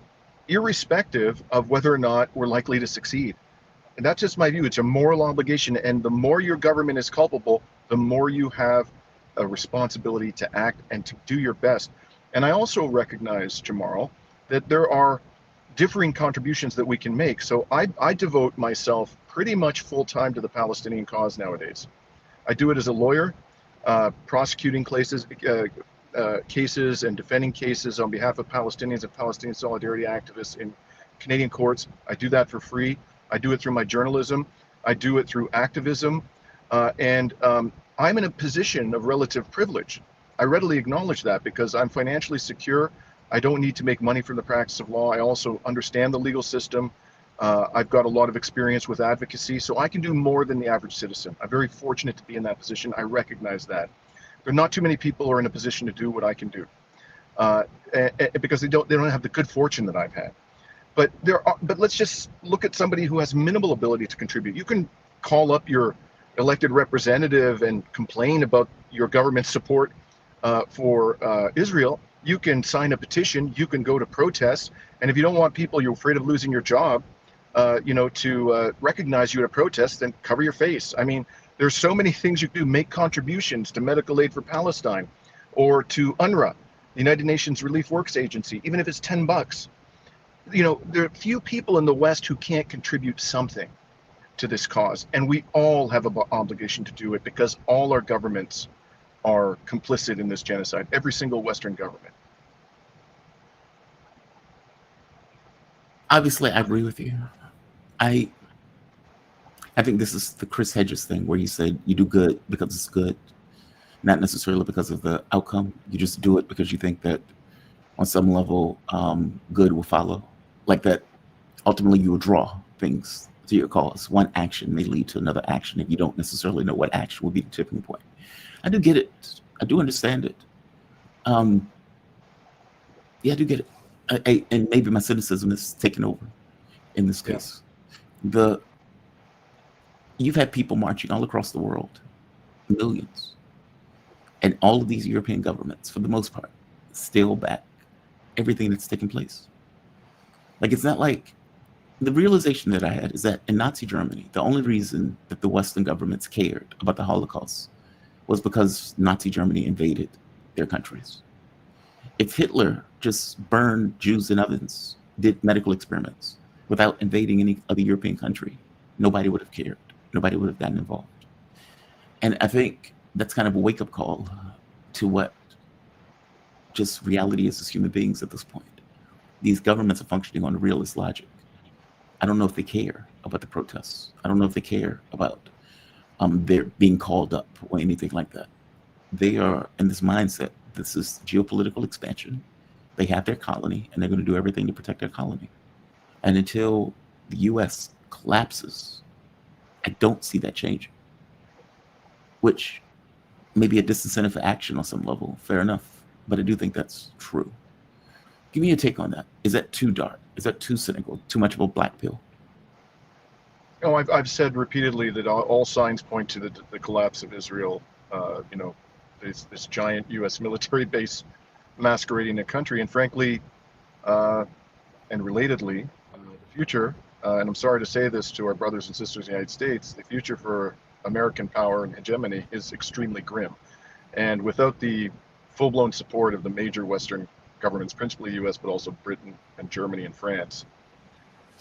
irrespective of whether or not we're likely to succeed. And that's just my view. It's a moral obligation. And the more your government is culpable, the more you have a responsibility to act and to do your best. And I also recognize, Jamal, that there are differing contributions that we can make. So I devote myself pretty much full-time to the Palestinian cause nowadays. I do it as a lawyer, prosecuting cases and defending cases on behalf of Palestinians and Palestinian solidarity activists in Canadian courts. I do that for free. I do it through my journalism. I do it through activism. And I'm in a position of relative privilege. I readily acknowledge that because I'm financially secure. I don't need to make money from the practice of law. I also understand the legal system. I've got a lot of experience with advocacy, so I can do more than the average citizen. I'm very fortunate to be in that position. I recognize that. There are not too many people who are in a position to do what I can do because they don't have the good fortune that I've had. But let's just look at somebody who has minimal ability to contribute. You can call up your elected representative and complain about your government's support for Israel. You can sign a petition, you can go to protests, and if you don't want people, you're afraid of losing your job, to recognize you at a protest, then cover your face. I mean, there's so many things you can do. Make contributions to Medical Aid for Palestine or to UNRWA, the United Nations Relief Works Agency, even if it's $10. There are few people in the West who can't contribute something to this cause, and we all have an obligation to do it because all our governments are complicit in this genocide, every single Western government. Obviously, I agree with you. I think this is the Chris Hedges thing where he said you do good because it's good, not necessarily because of the outcome. You just do it because you think that on some level good will follow. like that ultimately you will draw things to your cause. One action may lead to another action, and you don't necessarily know what action will be the tipping point. I do get it. I do understand it. Yeah, I do get it. And maybe my cynicism is taken over in this case. You've had people marching all across the world, millions, and all of these European governments, for the most part, still back everything that's taking place. Like, it's not like, the realization that I had is that in Nazi Germany, the only reason that the Western governments cared about the Holocaust was because Nazi Germany invaded their countries. If Hitler just burned Jews in ovens, did medical experiments without invading any other European country, nobody would have cared. Nobody would have gotten involved. And I think that's kind of a wake-up call to what just reality is as human beings at this point. These governments are functioning on a realist logic. I don't know if they care about the protests. I don't know if they care about their being called up or anything like that. They are in this mindset. This is geopolitical expansion. They have their colony, and they're going to do everything to protect their colony. And until the U.S. collapses, I don't see that changing, which may be a disincentive for action on some level. Fair enough. But I do think that's true. Give me your take on that. Is that too dark? Is that too cynical? Too much of a black pill? No, I've said repeatedly that all signs point to the collapse of Israel. This giant U.S. military base masquerading a country, and frankly, and relatedly, the future. And I'm sorry to say this to our brothers and sisters in the United States, the future for American power and hegemony is extremely grim. And without the full-blown support of the major Western governments, principally U.S., but also Britain and Germany and France,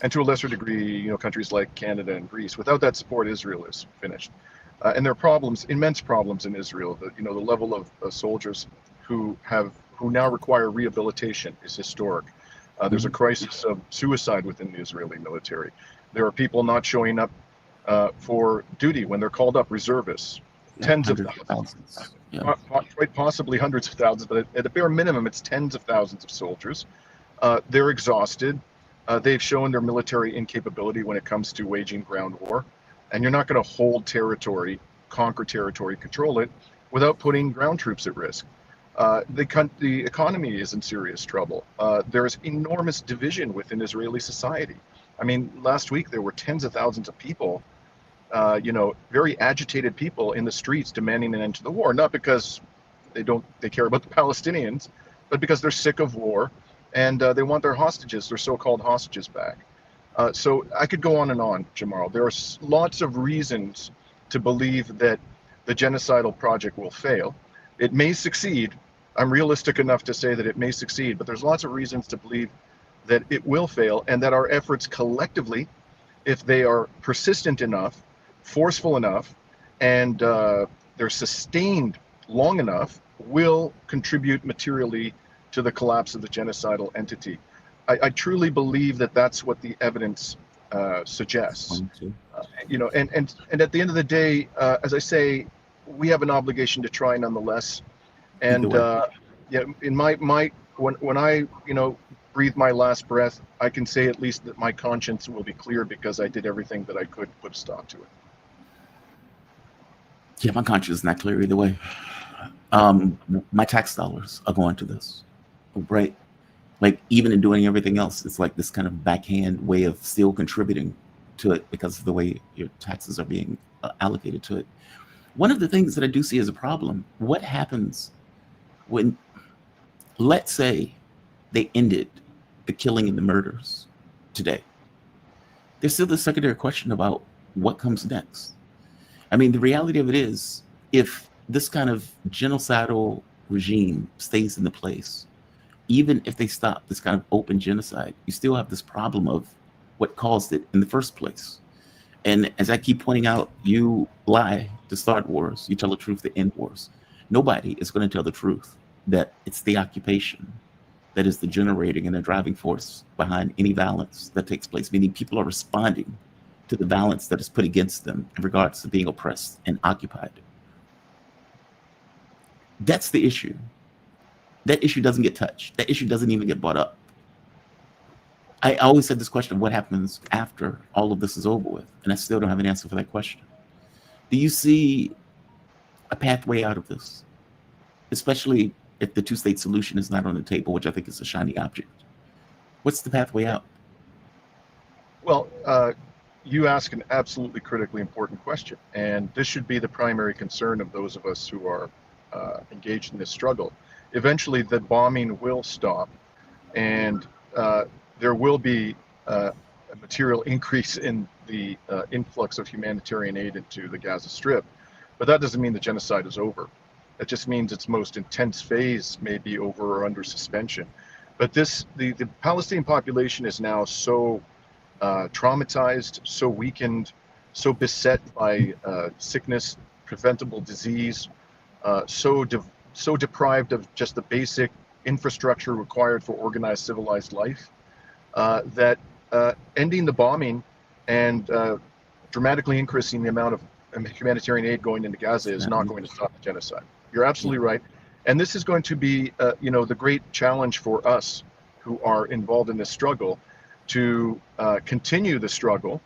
and to a lesser degree, countries like Canada and Greece, without that support, Israel is finished. And there are problems, immense problems in Israel. The level of soldiers who now require rehabilitation is historic. There's a crisis of suicide within the Israeli military. There are people not showing up for duty when they're called up, reservists. Tens of thousands. Quite possibly hundreds of thousands, but at a bare minimum, it's tens of thousands of soldiers. They're exhausted. They've shown their military incapability when it comes to waging ground war. And you're not going to hold territory, conquer territory, control it, without putting ground troops at risk. The economy is in serious trouble. There's enormous division within Israeli society. I mean, last week there were tens of thousands of people, very agitated people in the streets demanding an end to the war, not because they care about the Palestinians, but because they're sick of war and they want their hostages, their so-called hostages, back. So I could go on and on, Jamal. There are lots of reasons to believe that the genocidal project will fail. It may succeed. I'm realistic enough to say that it may succeed, but there's lots of reasons to believe that it will fail, and that our efforts collectively, if they are persistent enough, forceful enough, and they're sustained long enough, will contribute materially to the collapse of the genocidal entity. I truly believe that that's what the evidence suggests. And at the end of the day, as I say, we have an obligation to try nonetheless. And in when I breathe my last breath, I can say at least that my conscience will be clear because I did everything that I could to put a stop to it. Yeah, my conscience is not clear either way. My tax dollars are going to this, right? Like, even in doing everything else, it's like this kind of backhand way of still contributing to it because of the way your taxes are being allocated to it. One of the things that I do see as a problem, what happens when, let's say, they ended the killing and the murders today? There's still the secondary question about what comes next. I mean, the reality of it is, if this kind of genocidal regime stays in the place, even if they stop this kind of open genocide, you still have this problem of what caused it in the first place. And as I keep pointing out, you lie to start wars, you tell the truth to end wars. Nobody is going to tell the truth that it's the occupation that is the generating and the driving force behind any violence that takes place, meaning people are responding to the violence that is put against them in regards to being oppressed and occupied. That's the issue. That issue doesn't get touched. That issue doesn't even get brought up. I always said this question: what happens after all of this is over with? And I still don't have an answer for that question. Do you see a pathway out of this, especially if the two-state solution is not on the table, which I think is a shiny object? What's the pathway out? Well, you ask an absolutely critically important question, and this should be the primary concern of those of us who are engaged in this struggle. Eventually, the bombing will stop, and there will be a material increase in the influx of humanitarian aid into the Gaza Strip. But that doesn't mean the genocide is over. That just means its most intense phase may be over or under suspension. But the Palestinian population is now so traumatized, so weakened, so beset by sickness, preventable disease, so deprived of just the basic infrastructure required for organized civilized life, that ending the bombing and dramatically increasing the amount of humanitarian aid going into Gaza is not going to stop the genocide. You're absolutely right. And this is going to be, the great challenge for us who are involved in this struggle to continue the struggle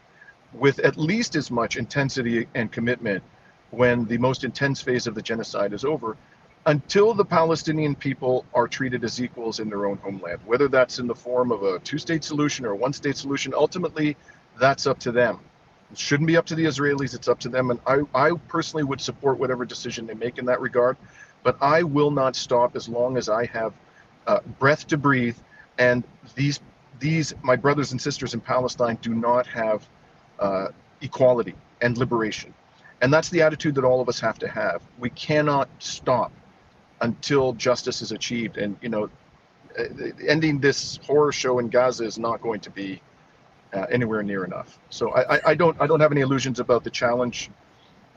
with at least as much intensity and commitment when the most intense phase of the genocide is over, until the Palestinian people are treated as equals in their own homeland, whether that's in the form of a two-state solution or a one-state solution. Ultimately, that's up to them. It shouldn't be up to the Israelis, it's up to them. And I personally would support whatever decision they make in that regard, but I will not stop as long as I have breath to breathe. And these my brothers and sisters in Palestine do not have equality and liberation. And that's the attitude that all of us have to have. We cannot stop until justice is achieved. And, ending this horror show in Gaza is not going to be anywhere near enough. So I don't have any illusions about the challenge.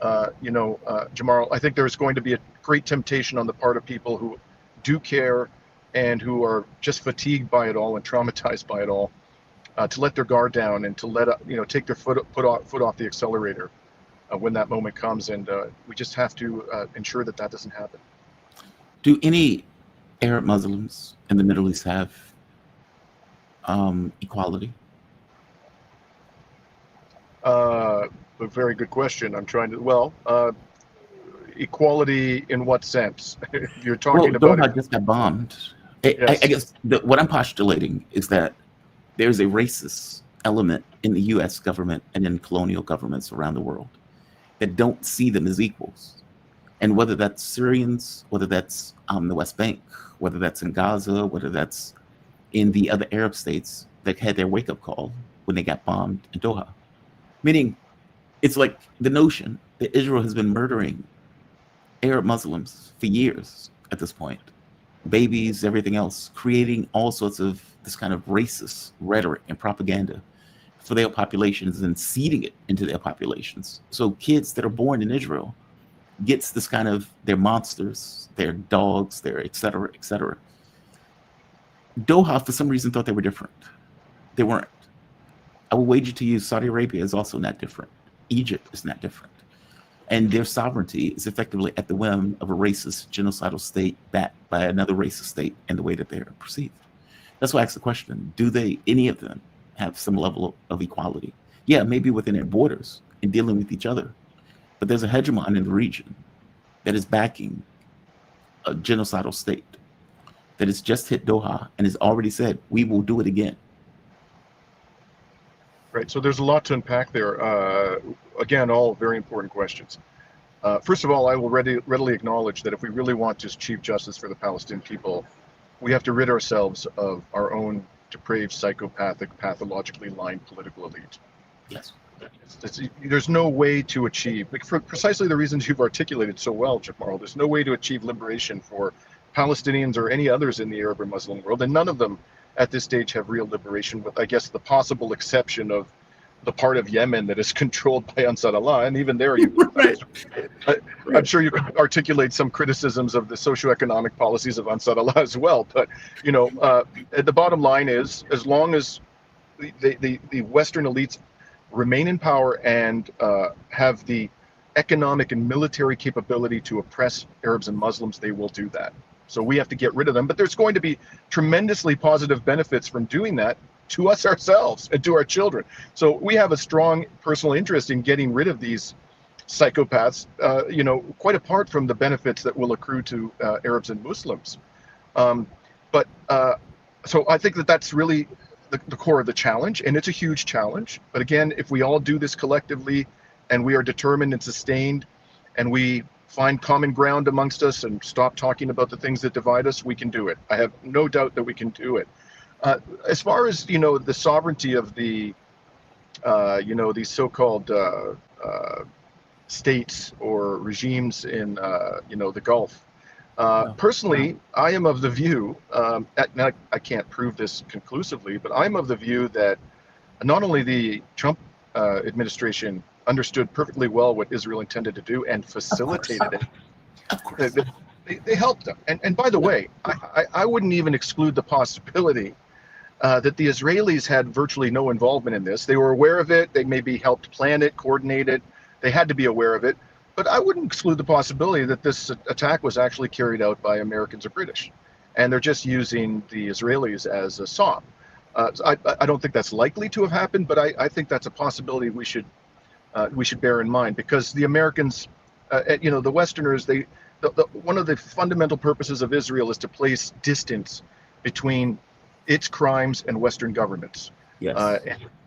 Jamal, I think there's going to be a great temptation on the part of people who do care and who are just fatigued by it all and traumatized by it all, to let their guard down and to take their foot off the accelerator when that moment comes. And we just have to ensure that doesn't happen. Do any Arab Muslims in the Middle East have equality? A very good question. I'm trying to, equality in what sense? You're talking about Doha just got bombed. Yes. I guess what I'm postulating is that there's a racist element in the U.S. government and in colonial governments around the world that don't see them as equals. And whether that's Syrians, whether that's the West Bank, whether that's in Gaza, whether that's in the other Arab states that had their wake-up call when they got bombed in Doha. Meaning, it's like the notion that Israel has been murdering Arab Muslims for years at this point. Babies, everything else, creating all sorts of this kind of racist rhetoric and propaganda for their populations and seeding it into their populations. So kids that are born in Israel gets this kind of, they're monsters, they're dogs, they're et cetera, et cetera. Doha, for some reason, thought they were different. They weren't. I will wager to you Saudi Arabia is also not different. Egypt is not different. And their sovereignty is effectively at the whim of a racist, genocidal state backed by another racist state in the way that they're perceived. That's why I asked the question, do any of them have some level of equality? Yeah, maybe within their borders and dealing with each other. But there's a hegemon in the region that is backing a genocidal state that has just hit Doha and has already said, we will do it again. Right. So there's a lot to unpack there. Again, all very important questions. First of all, I will readily acknowledge that if we really want to achieve justice for the Palestinian people, we have to rid ourselves of our own depraved, psychopathic, pathologically lying political elite. Yes. There's no way to achieve, for precisely the reasons you've articulated so well, Jamal, there's no way to achieve liberation for Palestinians or any others in the Arab or Muslim world, and none of them at this stage have real liberation, with, I guess, the possible exception of the part of Yemen that is controlled by Ansar Allah. And even there, I'm sure you can articulate some criticisms of the socioeconomic policies of Ansar Allah as well. But, the bottom line is, as long as the Western elites remain in power and have the economic and military capability to oppress Arabs and Muslims, they will do that. So we have to get rid of them. But there's going to be tremendously positive benefits from doing that to us ourselves and to our children. So we have a strong personal interest in getting rid of these psychopaths, quite apart from the benefits that will accrue to Arabs and Muslims. So I think that that's really the core of the challenge, and it's a huge challenge. But again, if we all do this collectively and we are determined and sustained and we find common ground amongst us and stop talking about the things that divide us, we can do it. I have no doubt that we can do it. As far as, the sovereignty of the, these so-called states or regimes in, the Gulf, personally, I am of the view, I can't prove this conclusively, but I'm of the view that not only the Trump administration understood perfectly well what Israel intended to do and facilitated it. Of course. They helped them. And by the way, I wouldn't even exclude the possibility that the Israelis had virtually no involvement in this. They were aware of it. They maybe helped plan it, coordinate it. They had to be aware of it. But I wouldn't exclude the possibility that this attack was actually carried out by Americans or British. And they're just using the Israelis as a SOP. I don't think that's likely to have happened, but I think that's a possibility we should bear in mind, because the Americans, the Westerners, one of the fundamental purposes of Israel is to place distance between its crimes and Western governments. Yes.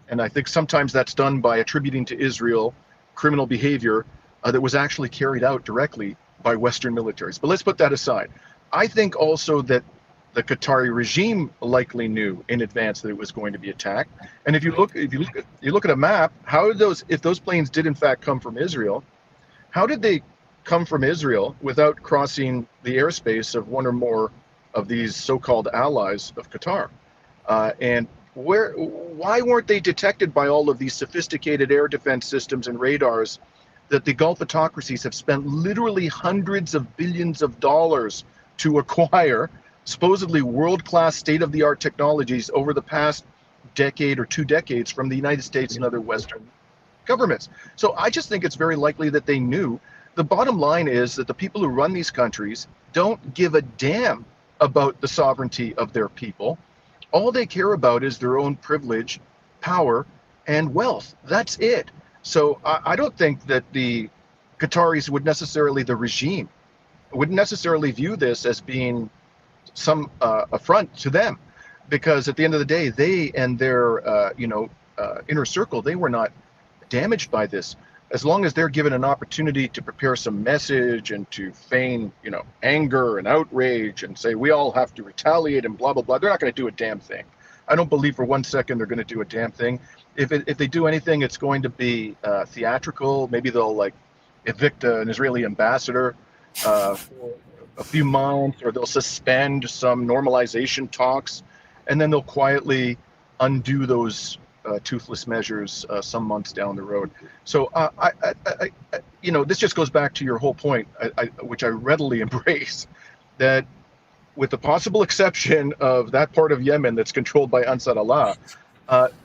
And I think sometimes that's done by attributing to Israel criminal behavior that was actually carried out directly by Western militaries. But let's put that aside. I think also that the Qatari regime likely knew in advance that it was going to be attacked. And if you look at a map, if those planes did in fact come from Israel, how did they come from Israel without crossing the airspace of one or more of these so-called allies of Qatar? And why weren't they detected by all of these sophisticated air defense systems and radars that the Gulf autocracies have spent literally hundreds of billions of dollars to acquire, supposedly world-class state-of-the-art technologies over the past decade or 2 decades from the United States and other Western governments? So I just think it's very likely that they knew. The bottom line is that the people who run these countries don't give a damn about the sovereignty of their people. All they care about is their own privilege, power, and wealth. That's it. So I don't think that the Qataris would necessarily, the regime, wouldn't necessarily view this as being some affront to them, because at the end of the day, they and their inner circle, they were not damaged by this. As long as they're given an opportunity to prepare some message and to feign, anger and outrage and say we all have to retaliate and blah blah blah, they're not going to do a damn thing. I don't believe for 1 second they're going to do a damn thing. If they do anything, it's going to be theatrical. Maybe they'll evict an Israeli ambassador for a few months, or they'll suspend some normalization talks, and then they'll quietly undo those toothless measures some months down the road. So this just goes back to your whole point, which I readily embrace, that with the possible exception of that part of Yemen that's controlled by Ansar Allah,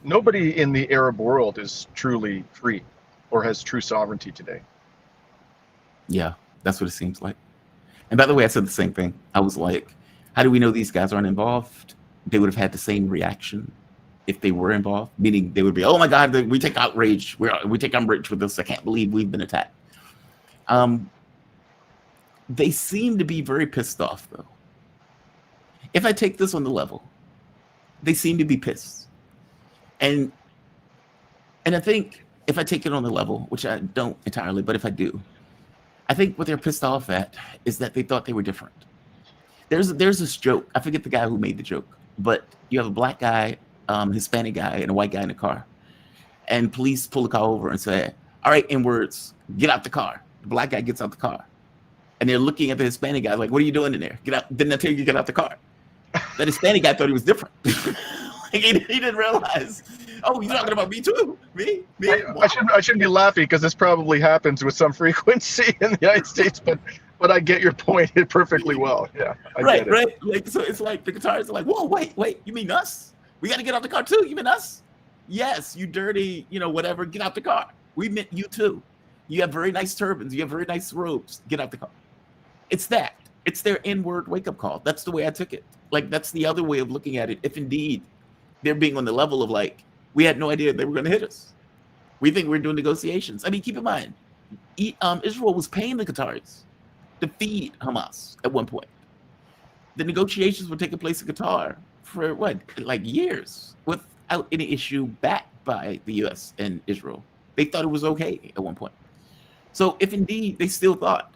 nobody in the Arab world is truly free or has true sovereignty today. Yeah, that's what it seems like. And by the way, I said the same thing. I was like, how do we know these guys aren't involved? They would have had the same reaction if they were involved, meaning they would be, oh my God, we take outrage. We take umbrage with this. I can't believe we've been attacked. They seem to be very pissed off, though. If I take this on the level, they seem to be pissed. And I think if I take it on the level, which I don't entirely, but if I do, I think what they're pissed off at is that they thought they were different. There's this joke. I forget the guy who made the joke, but you have a black guy, Hispanic guy, and a white guy in the car. And police pull the car over and say, all right, in words, get out the car. The black guy gets out the car. And they're looking at the Hispanic guy like, what are you doing in there? Get out. Didn't I tell you to get out the car? That Hispanic guy thought he was different. He didn't realize. Oh, you're talking about me too? Me? Wow. I shouldn't be laughing, because this probably happens with some frequency in the United States, but I get your point perfectly well. Yeah, I get it. Right. Like, so it's like the Qataris are like, whoa, wait, you mean us? We got to get out the car too. You mean us? Yes, you dirty, whatever. Get out the car. We meant you too. You have very nice turbans. You have very nice robes. Get out the car. It's that. It's their inward wake-up call. That's the way I took it. Like, that's the other way of looking at it. If indeed they're being on the level of like, we had no idea they were going to hit us. We think we're doing negotiations. I mean, keep in mind, Israel was paying the Qataris to feed Hamas at one point. The negotiations were taking place in Qatar for what, like years, without any issue, backed by the U.S. and Israel. They thought it was okay at one point. So if indeed they still thought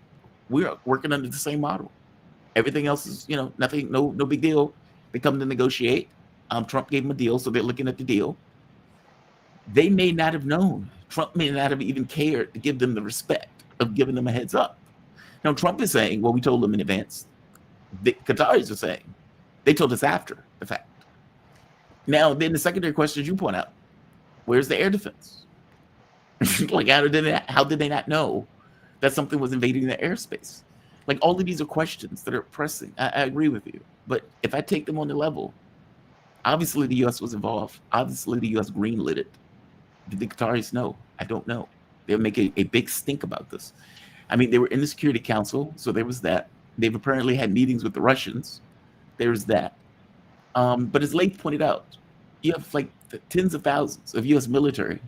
we're working under the same model, everything else is, nothing, no big deal. They come to negotiate. Trump gave them a deal, so they're looking at the deal. They may not have known. Trump may not have even cared to give them the respect of giving them a heads up. Now, Trump is saying, well, we told them in advance. The Qataris are saying, they told us after the fact. Now, then the secondary question, as you point out, where's the air defense? Like, how did they not know that something was invading their airspace? Like, all of these are questions that are pressing. I agree with you. But if I take them on the level, obviously the U.S. was involved. Obviously the U.S. greenlit it. Did the Qataris know? I don't know. They'll make a big stink about this. I mean, they were in the Security Council, so there was that. They've apparently had meetings with the Russians. There's that. But as Laith pointed out, you have like tens of thousands of U.S. military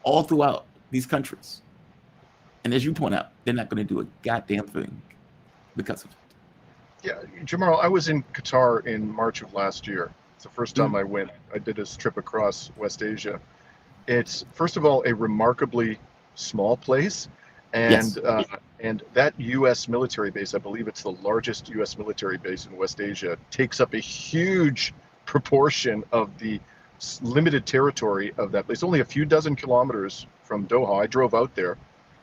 all throughout these countries. And as you point out, they're not going to do a goddamn thing because of it. Yeah, Jamal, I was in Qatar in March of last year. It's the first time I went. I did this trip across West Asia. It's, first of all, a remarkably small place. And Yes. And that U.S. military base, I believe it's the largest U.S. military base in West Asia, takes up a huge proportion of the limited territory of that place. Only a few dozen kilometers from Doha. I drove out there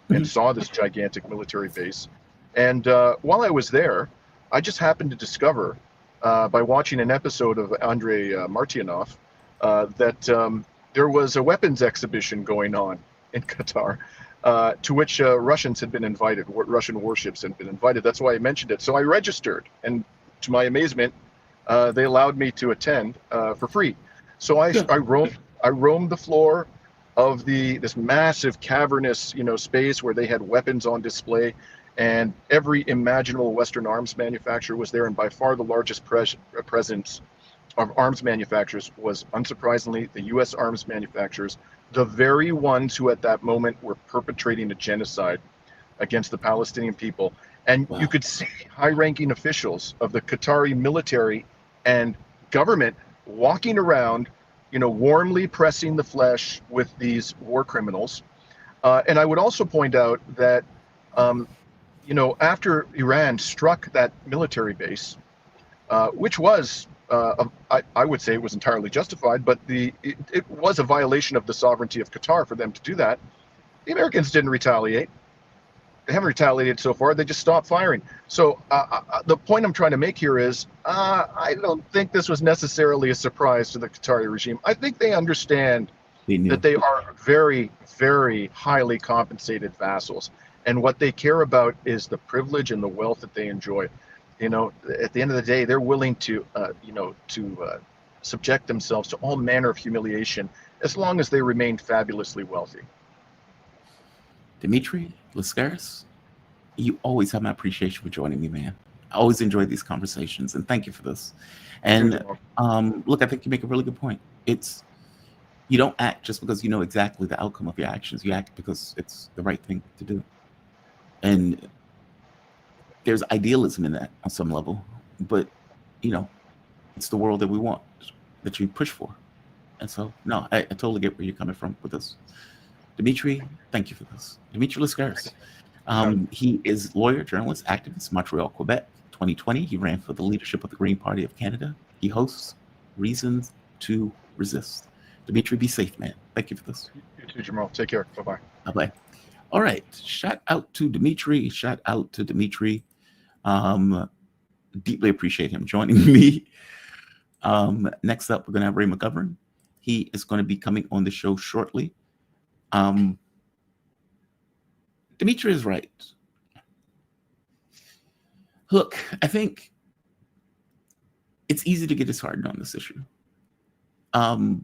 and saw this gigantic military base. And while I was there, I just happened to discover, by watching an episode of Andrei Martyanov, that there was a weapons exhibition going on in Qatar. To which Russians had been invited, Russian warships had been invited. That's why I mentioned it. So I registered, and to my amazement, they allowed me to attend for free. So I roamed the floor of this massive cavernous, space where they had weapons on display, and every imaginable Western arms manufacturer was there, and by far the largest presence of arms manufacturers was, unsurprisingly, the U.S. arms manufacturers, the very ones who at that moment were perpetrating a genocide against the Palestinian people. And you could see high-ranking officials of the Qatari military and government walking around, warmly pressing the flesh with these war criminals. And I would also point out that, after Iran struck that military base, which was, I would say it was entirely justified, but it was a violation of the sovereignty of Qatar for them to do that. The Americans didn't retaliate. They haven't retaliated so far. They just stopped firing. So the point I'm trying to make here is I don't think this was necessarily a surprise to the Qatari regime. I think they understand that they are very, very highly compensated vassals. And what they care about is the privilege and the wealth that they enjoy. At the end of the day, they're willing to, subject themselves to all manner of humiliation as long as they remain fabulously wealthy. Dimitri Lascaris, you always have my appreciation for joining me, man. I always enjoy these conversations, and thank you for this. And look, I think you make a really good point. You don't act just because you know exactly the outcome of your actions. You act because it's the right thing to do. And there's idealism in that on some level, but it's the world that we want, that you push for. And so, no, I totally get where you're coming from with this. Dimitri, thank you for this. Dimitri Lascaris. He is lawyer, journalist, activist, Montreal, Quebec. 2020, he ran for the leadership of the Green Party of Canada. He hosts Reasons to Resist. Dimitri, be safe, man. Thank you for this. You too, Jamal. Take care. Bye-bye. Bye-bye. All right. Shout out to Dimitri. Deeply appreciate him joining me. Next up, we're going to have Ray McGovern. He is going to be coming on the show shortly. Dimitri is right. Look, I think it's easy to get disheartened on this issue. I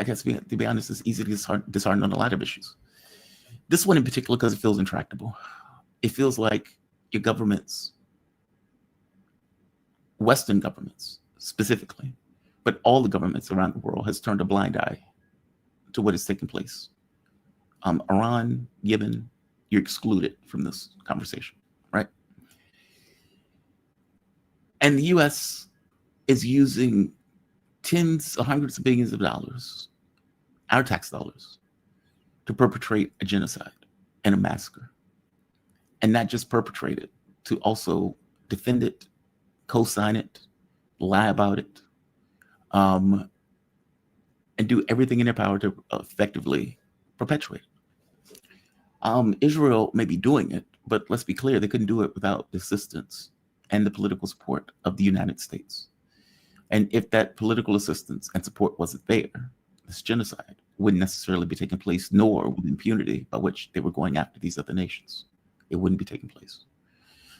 guess to be honest, it's easy to get disheartened on a lot of issues. This one in particular, because it feels intractable. It feels like your governments, Western governments specifically, but all the governments around the world has turned a blind eye to what is taking place. Iran, Yemen, you're excluded from this conversation, right? And the U.S. is using tens or hundreds of billions of dollars, our tax dollars, to perpetrate a genocide and a massacre. And not just perpetrate it, to also defend it, co-sign it, lie about it, and do everything in their power to effectively perpetuate it. Israel may be doing it, but let's be clear, they couldn't do it without the assistance and the political support of the United States. And if that political assistance and support wasn't there, this genocide wouldn't necessarily be taking place, nor with impunity by which they were going after these other nations. It wouldn't be taking place.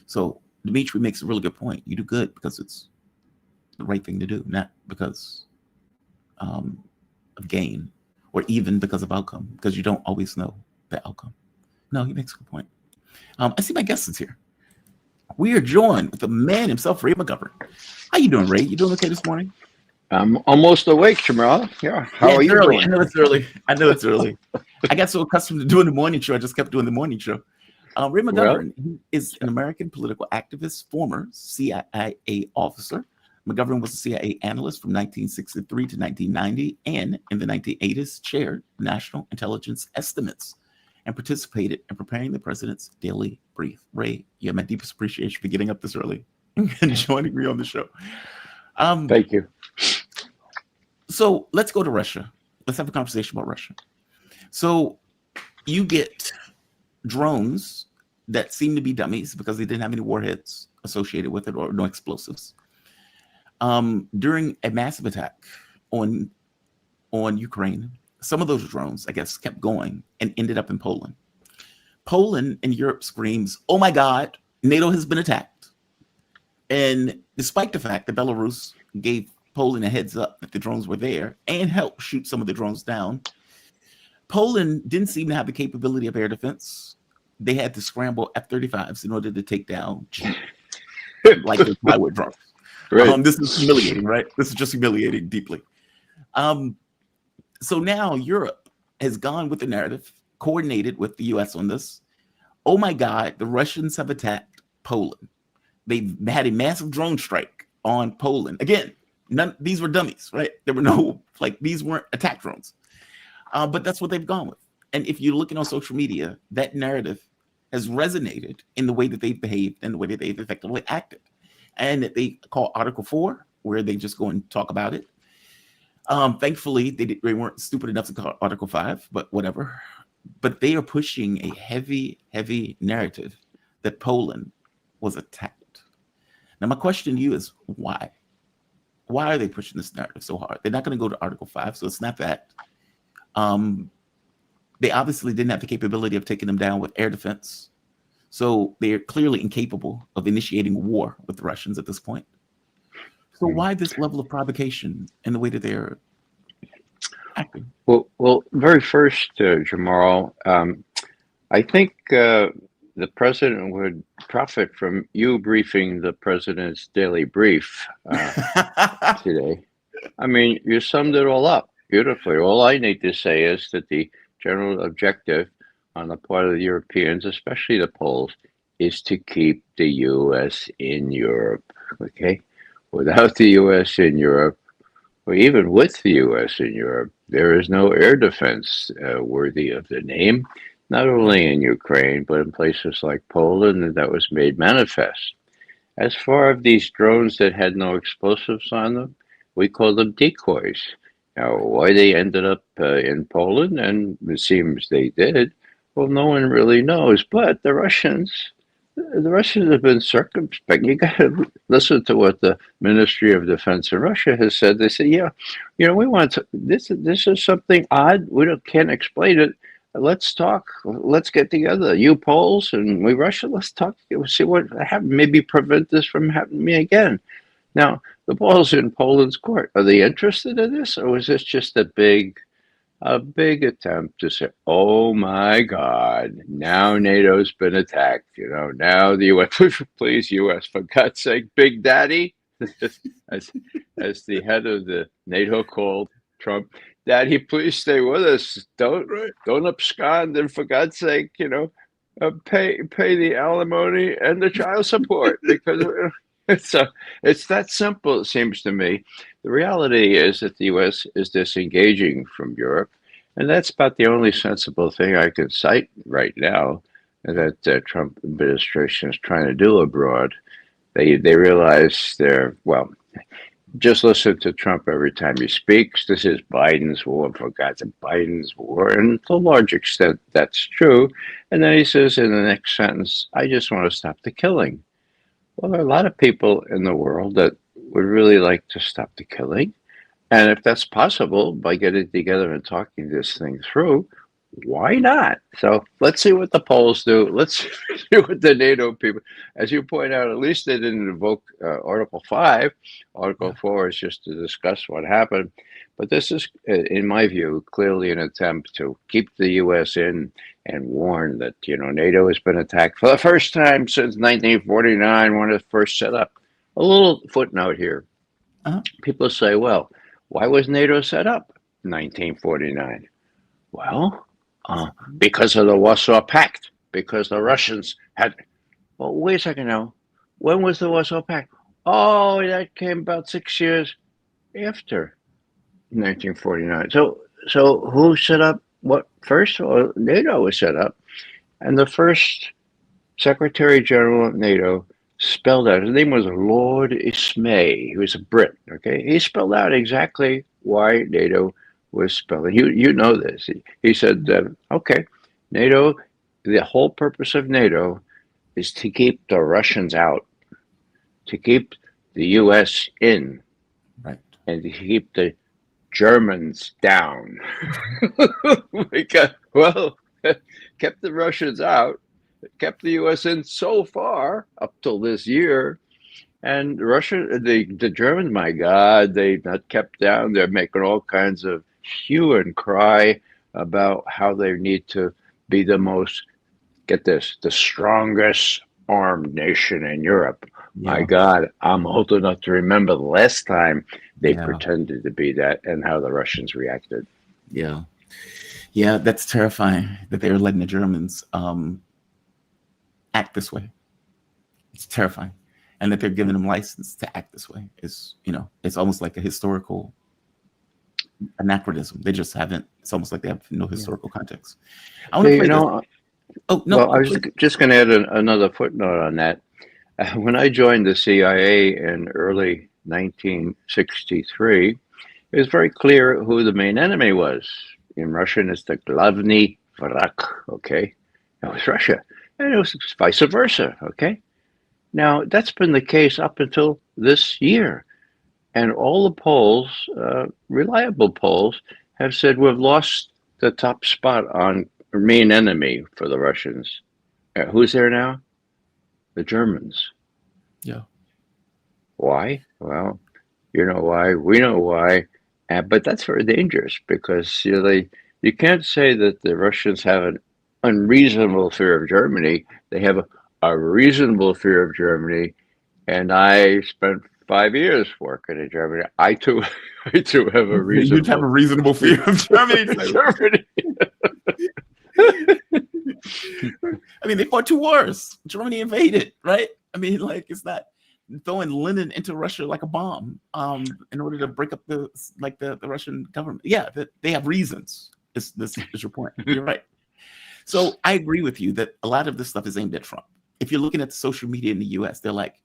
So Dimitri makes a really good point. You do good because it's the right thing to do, not because of gain or even because of outcome, because you don't always know the outcome. No, he makes a good point. I see my guest is here. We are joined with the man himself, Ray McGovern. How you doing, Ray? You doing okay this morning? I'm almost awake, Jamal. Yeah. How are you early. doing? I know it's early. I got so accustomed to doing the morning show, I just kept doing the morning show. Ray McGovern, he is an American political activist, former CIA officer. McGovern was a CIA analyst from 1963 to 1990, and in the 1980s chaired National Intelligence Estimates and participated in preparing the president's daily brief. Ray, you have my deepest appreciation for getting up this early and joining me on the show. Thank you. So let's go to Russia. Let's have a conversation about Russia. So you get drones that seem to be dummies because they didn't have any warheads associated with it or no explosives. During a massive attack on Ukraine, some of those drones, I guess, kept going and ended up in Poland. Poland and Europe screams, "Oh my God, NATO has been attacked." And despite the fact that Belarus gave Poland a heads up that the drones were there and helped shoot some of the drones down, Poland didn't seem to have the capability of air defense. They had to scramble F-35s in order to take down like the plywood drones. Right. This is humiliating, right? This is just humiliating deeply. So now Europe has gone with the narrative, coordinated with the US on this. Oh my God, the Russians have attacked Poland. They've had a massive drone strike on Poland. Again, these were dummies, right? There were no, these weren't attack drones. But that's what they've gone with. And if you're looking on social media, that narrative has resonated in the way that they've behaved and the way that they've effectively acted. And they call Article 4, where they just go and talk about it. Thankfully, they weren't stupid enough to call Article 5, but whatever. But they are pushing a heavy, heavy narrative that Poland was attacked. Now, my question to you is why? Why are they pushing this narrative so hard? They're not going to go to Article 5, so it's not that. They obviously didn't have the capability of taking them down with air defense. So they're clearly incapable of initiating war with the Russians at this point. So why this level of provocation in the way that they're acting? Well, very first, Jamal, I think the president would profit from you briefing the president's daily brief today. I mean, you summed it all up beautifully. All I need to say is that the general objective on the part of the Europeans, especially the Poles, is to keep the U.S. in Europe, okay? Without the U.S. in Europe, or even with the U.S. in Europe, there is no air defense worthy of the name, not only in Ukraine, but in places like Poland, and that was made manifest. As far as these drones that had no explosives on them, we call them decoys. Now, why they ended up in Poland, and it seems they did, well, no one really knows. But the Russians have been circumspect. You got to listen to what the Ministry of Defense in Russia has said. They say, yeah, we want to, this is something odd. Can't explain it. Let's talk. Let's get together. You Poles and we Russia, let's talk. See what happened. Maybe prevent this from happening again. Now, the ball's in Poland's court. Are they interested in this, or was this just a big attempt to say, "Oh my God, now NATO's been attacked"? Now the U.S. Please, U.S. for God's sake, Big Daddy, as, as the head of the NATO called Trump, Daddy, please stay with us. Don't abscond, and for God's sake, pay the alimony and the child support, because it's that simple. It seems to me. The reality is that the U.S. is disengaging from Europe, and that's about the only sensible thing I can cite right now that the Trump administration is trying to do abroad. They realize just listen to Trump every time he speaks. This is Biden's war, for God's sake, Biden's war. And to a large extent, that's true. And then he says in the next sentence, I just want to stop the killing. Well, there are a lot of people in the world that would really like to stop the killing. And if that's possible by getting together and talking this thing through, why not? So let's see what the polls do. Let's see what the NATO people, as you point out, at least they didn't invoke Article 5. Article 4 is just to discuss what happened. But this is, in my view, clearly an attempt to keep the U.S. in and warn that, NATO has been attacked for the first time since 1949 when it first set up. A little footnote here. People say, well, why was NATO set up in 1949? Well, because of the Warsaw Pact, because the Russians had. Well, wait a second now. When was the Warsaw Pact? Oh, that came about 6 years after 1949. So who set up what first? Well, NATO was set up, and the first Secretary General of NATO spelled out. His name was Lord Ismay. He was a Brit. Okay, he spelled out exactly why NATO was spelling. You know this. He said, okay, NATO, the whole purpose of NATO is to keep the Russians out, to keep the U.S. in, Right, and to keep the Germans down. Because, kept the Russians out, kept the U.S. in so far up till this year. And the Germans, my God, they've not kept down. They're making all kinds of hue and cry about how they need to be the most, get this, the strongest armed nation in Europe. Yeah. My God, I'm old enough to remember the last time they pretended to be that and how the Russians reacted. Yeah. Yeah, that's terrifying that they're letting the Germans act this way. It's terrifying. And that they're giving them license to act this way is, it's almost like a historical anachronism. They just haven't. It's almost like they have no historical context. I want to play this. Oh no! Well, I was just going to add another footnote on that. When I joined the CIA in early 1963, it was very clear who the main enemy was. In Russian, it's the Glavny Vrak. Okay, it was Russia, and it was vice versa. Okay, now that's been the case up until this year. And all the polls, reliable polls, have said we've lost the top spot on main enemy for the Russians. Who's there now? The Germans. Yeah. Why? Well, you know why. We know why. But that's very dangerous because you can't say that the Russians have an unreasonable fear of Germany. They have a reasonable fear of Germany. And I spent 5 years working in Germany. I too have a reasonable. You'd have a reasonable fear of Germany. I mean, they fought 2 wars. Germany invaded, right? I mean, it's not throwing Lenin into Russia like a bomb in order to break up the Russian government. Yeah, they have reasons. This is your point. You're right. So I agree with you that a lot of this stuff is aimed at Trump. If you're looking at the social media in the U.S., they're like,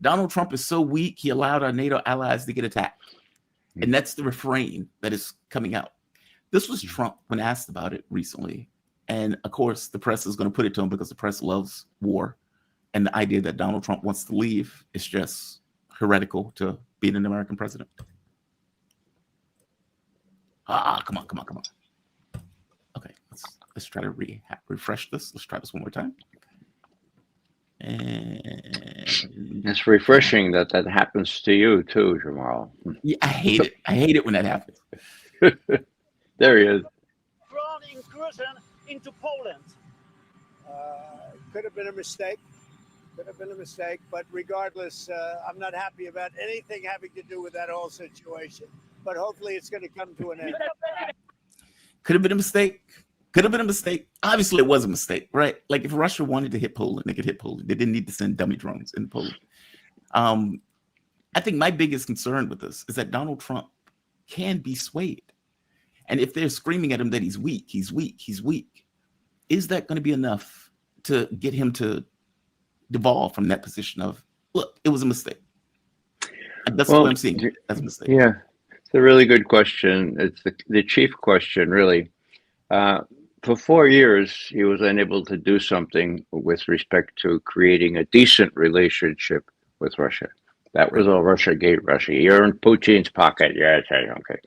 Donald Trump is so weak, he allowed our NATO allies to get attacked. And that's the refrain that is coming out. This was Trump when asked about it recently. And of course, the press is going to put it to him because the press loves war. And the idea that Donald Trump wants to leave is just heretical to being an American president. Come on. Okay, let's try to refresh this. Let's try this one more time. And it's refreshing that happens to you too, Jamal. Yeah, I hate it. I hate it when that happens. There he is. Ground incursion into Poland. Could have been a mistake. Could have been a mistake, but regardless, I'm not happy about anything having to do with that whole situation. But hopefully it's going to come to an end. Could have been a mistake. Could have been a mistake. Obviously, it was a mistake, right? Like if Russia wanted to hit Poland, they could hit Poland. They didn't need to send dummy drones in Poland. I think my biggest concern with this is that Donald Trump can be swayed. And if they're screaming at him that he's weak, he's weak, he's weak, is that going to be enough to get him to devolve from that position of, look, it was a mistake? That's what I'm seeing. That's a mistake. Yeah, it's a really good question. It's the chief question, really. For 4 years, he was unable to do something with respect to creating a decent relationship with Russia. That was all Russiagate, Russia. You're in Putin's pocket. Yeah, okay.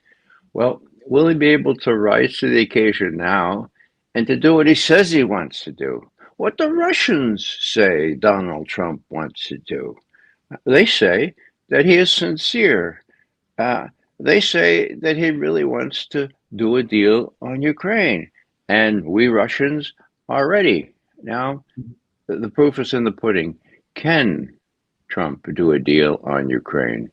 Well, will he be able to rise to the occasion now and to do what he says he wants to do? What the Russians say Donald Trump wants to do? They say that he is sincere. They say that he really wants to do a deal on Ukraine. And we Russians are ready. Now, the proof is in the pudding. Can Trump do a deal on Ukraine?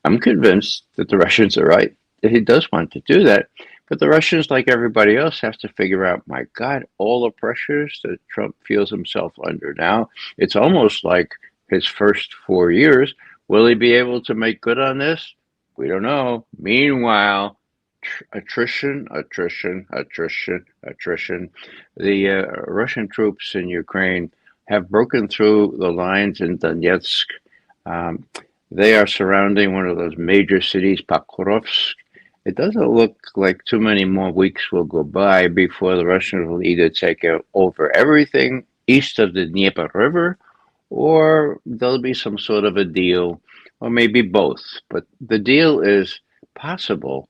I'm convinced that the Russians are right, that he does want to do that. But the Russians, like everybody else, have to figure out, my God, all the pressures that Trump feels himself under now. It's almost like his first 4 years. Will he be able to make good on this? We don't know. Meanwhile, attrition. The Russian troops in Ukraine have broken through the lines in Donetsk. They are surrounding one of those major cities, Pokrovsk. It doesn't look like too many more weeks will go by before the Russians will either take over everything east of the Dnieper River, or there'll be some sort of a deal, or maybe both. But the deal is possible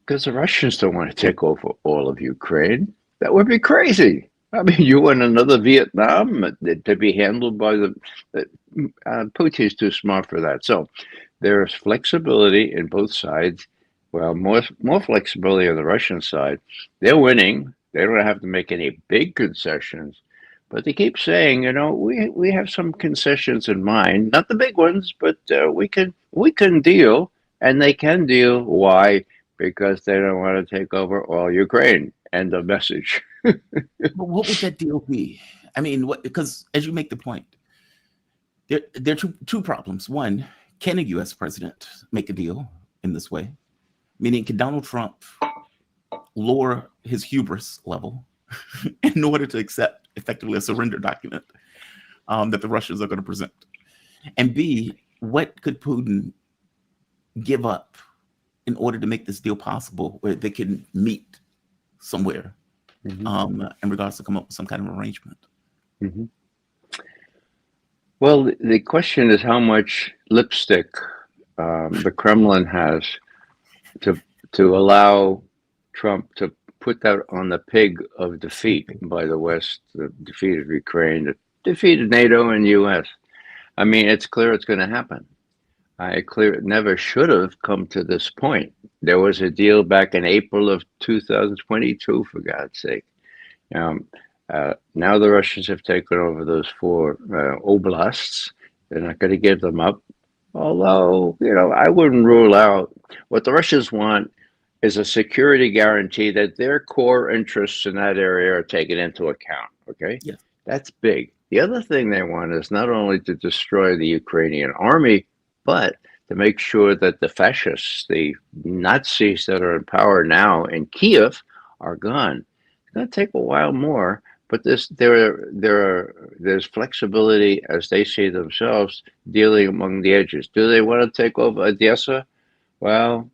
because the Russians don't want to take over all of Ukraine. That would be crazy. I mean, you want another Vietnam to be handled by Putin's too smart for that. So there's flexibility in both sides. Well, more flexibility on the Russian side. They're winning. They don't have to make any big concessions. But they keep saying, we have some concessions in mind, not the big ones, but we can deal, and they can deal. Why? Because they don't want to take over all Ukraine. End of message. But what would that deal be? I mean, because as you make the point, there are two problems. One, can a U.S. president make a deal in this way? Meaning, can Donald Trump lower his hubris level in order to accept effectively a surrender document that the Russians are going to present? And B, what could Putin give up in order to make this deal possible where they can meet somewhere in regards to come up with some kind of arrangement? Mm-hmm. Well, the question is how much lipstick the Kremlin has to allow Trump to put that on the pig of defeat by the West, the defeated Ukraine, the defeated NATO and U.S. I mean, it's clear it's going to happen. It never should have come to this point. There was a deal back in April of 2022, for God's sake. Now the Russians have taken over those 4 oblasts. They're not going to give them up. Although, I wouldn't rule out what the Russians want is a security guarantee that their core interests in that area are taken into account. Okay? Yeah. That's big. The other thing they want is not only to destroy the Ukrainian army, but to make sure that the fascists, the Nazis that are in power now in Kiev, are gone. It's going to take a while more, but there's flexibility as they see themselves dealing among the edges. Do they want to take over Odessa? Well,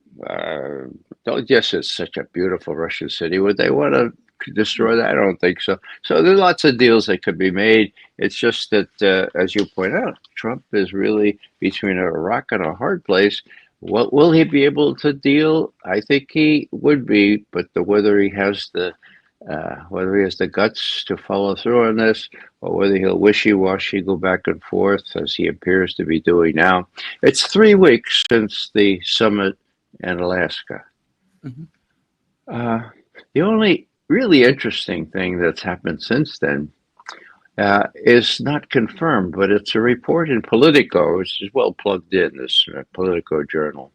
Odessa is such a beautiful Russian city. Would they want to destroy that? I don't think so. So there's lots of deals that could be made. It's just that, as you point out, Trump is really between a rock and a hard place. What will he be able to deal? I think he would be, but whether he has the guts to follow through on this, or whether he'll wishy-washy go back and forth as he appears to be doing now. It's 3 weeks since the summit in Alaska. Mm-hmm. The only really interesting thing that's happened since then is not confirmed, but it's a report in Politico, which is well plugged in, this Politico journal,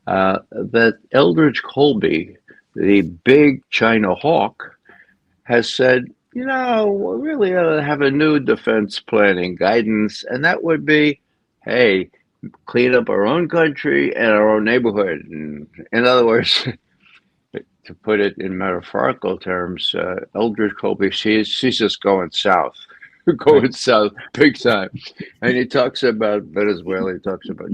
that Eldridge Colby, the big China hawk, has said, we really ought to have a new defense planning guidance, and that would be, hey, clean up our own country and our own neighborhood. And in other words, to put it in metaphorical terms, Eldridge Colby, she's just going south, going south big time. And he talks about Venezuela. He talks about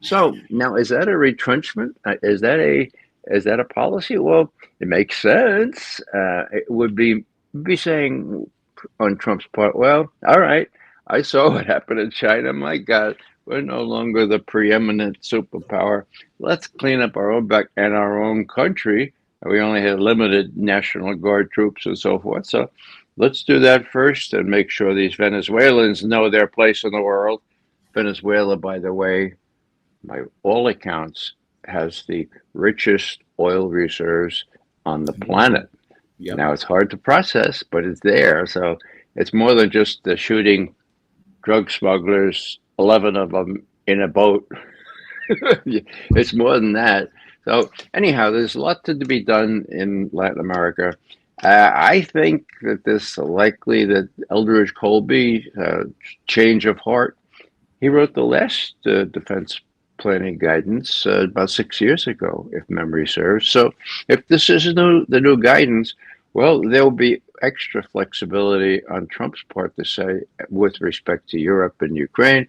So now, is that a retrenchment? Is that a policy? Well, it makes sense. It would be saying on Trump's part, well, all right, I saw what happened in China. My God, we're no longer the preeminent superpower. Let's clean up our own back and our own country. We only had limited National Guard troops and so forth. So let's do that first and make sure these Venezuelans know their place in the world. Venezuela, by the way, by all accounts, has the richest oil reserves on the planet. Yep. Now, it's hard to process, but it's there. So it's more than just the shooting drug smugglers, 11 of them in a boat. It's more than that. So anyhow, there's a lot to be done in Latin America. I think that this likely that Eldridge Colby, change of heart, he wrote the last defense planning guidance about 6 years ago, if memory serves. So if this is the new guidance, well, there'll be extra flexibility on Trump's part to say, with respect to Europe and Ukraine,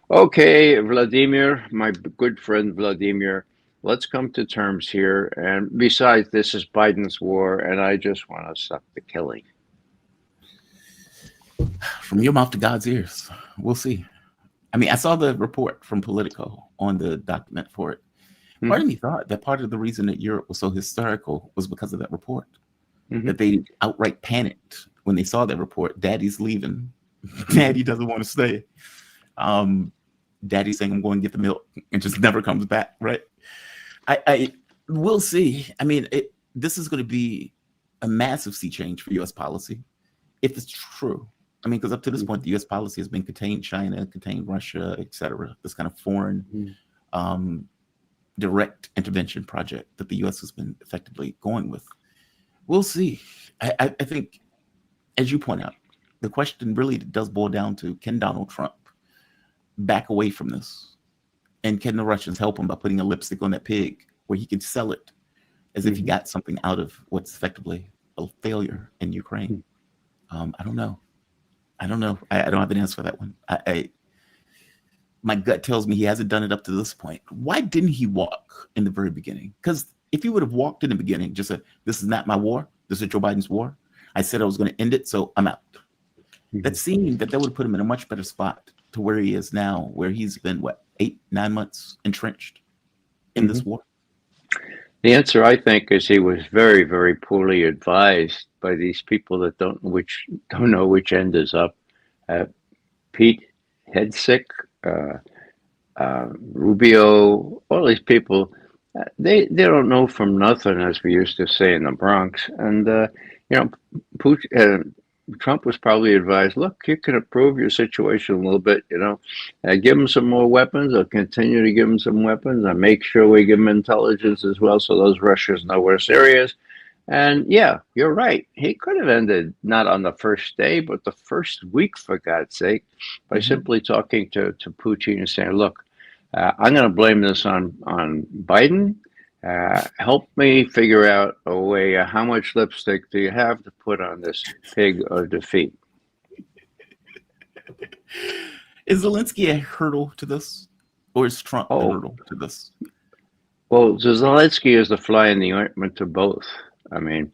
okay, Vladimir, my good friend Vladimir, let's come to terms here. And besides, this is Biden's war, and I just want to stop the killing. From your mouth to God's ears. We'll see. I mean, I saw the report from Politico on the document for it. Part of me thought that part of the reason that Europe was so hysterical was because of that report. That they outright panicked when they saw that report. Daddy's leaving. Daddy doesn't want to stay. Daddy's saying, I'm going to get the milk, and just never comes back, right? I will see. I mean, this is going to be a massive sea change for U.S. policy, if it's true. I mean, because up to this point, the U.S. policy has been contain China, contain Russia, et cetera. This kind of foreign direct intervention project that the U.S. has been effectively going with. We'll see. I think, as you point out, the question really does boil down to, can Donald Trump back away from this? And can the Russians help him by putting a lipstick on that pig where he can sell it as if he got something out of what's effectively a failure in Ukraine? I don't know. I don't have an answer for that one. My gut tells me he hasn't done it up to this point. Why didn't he walk in the very beginning? Because if he would have walked in the beginning, just said, this is not my war. This is Joe Biden's war. I said I was going to end it, so I'm out. That seemed that would have put him in a much better spot to where he is now, where he's been, 8-9 months entrenched in this war? The answer, I think, is he was very, very poorly advised by these people that don't know which end is up. Pete Hegseth, Rubio, all these people, they don't know from nothing, as we used to say in the Bronx. And Trump was probably advised, look, you can improve your situation a little bit, give him some more weapons. I'll continue to give him some weapons. I make sure we give him intelligence as well, so those Russians know we're serious. And yeah, you're right. He could have ended not on the first day, but the first week, for God's sake, by simply talking to Putin and saying, look, I'm going to blame this on Biden. Help me figure out a way. How much lipstick do you have to put on this pig of defeat? Is Zelensky a hurdle to this, or is Trump a hurdle to this? Well, Zelensky is the fly in the ointment to both. I mean,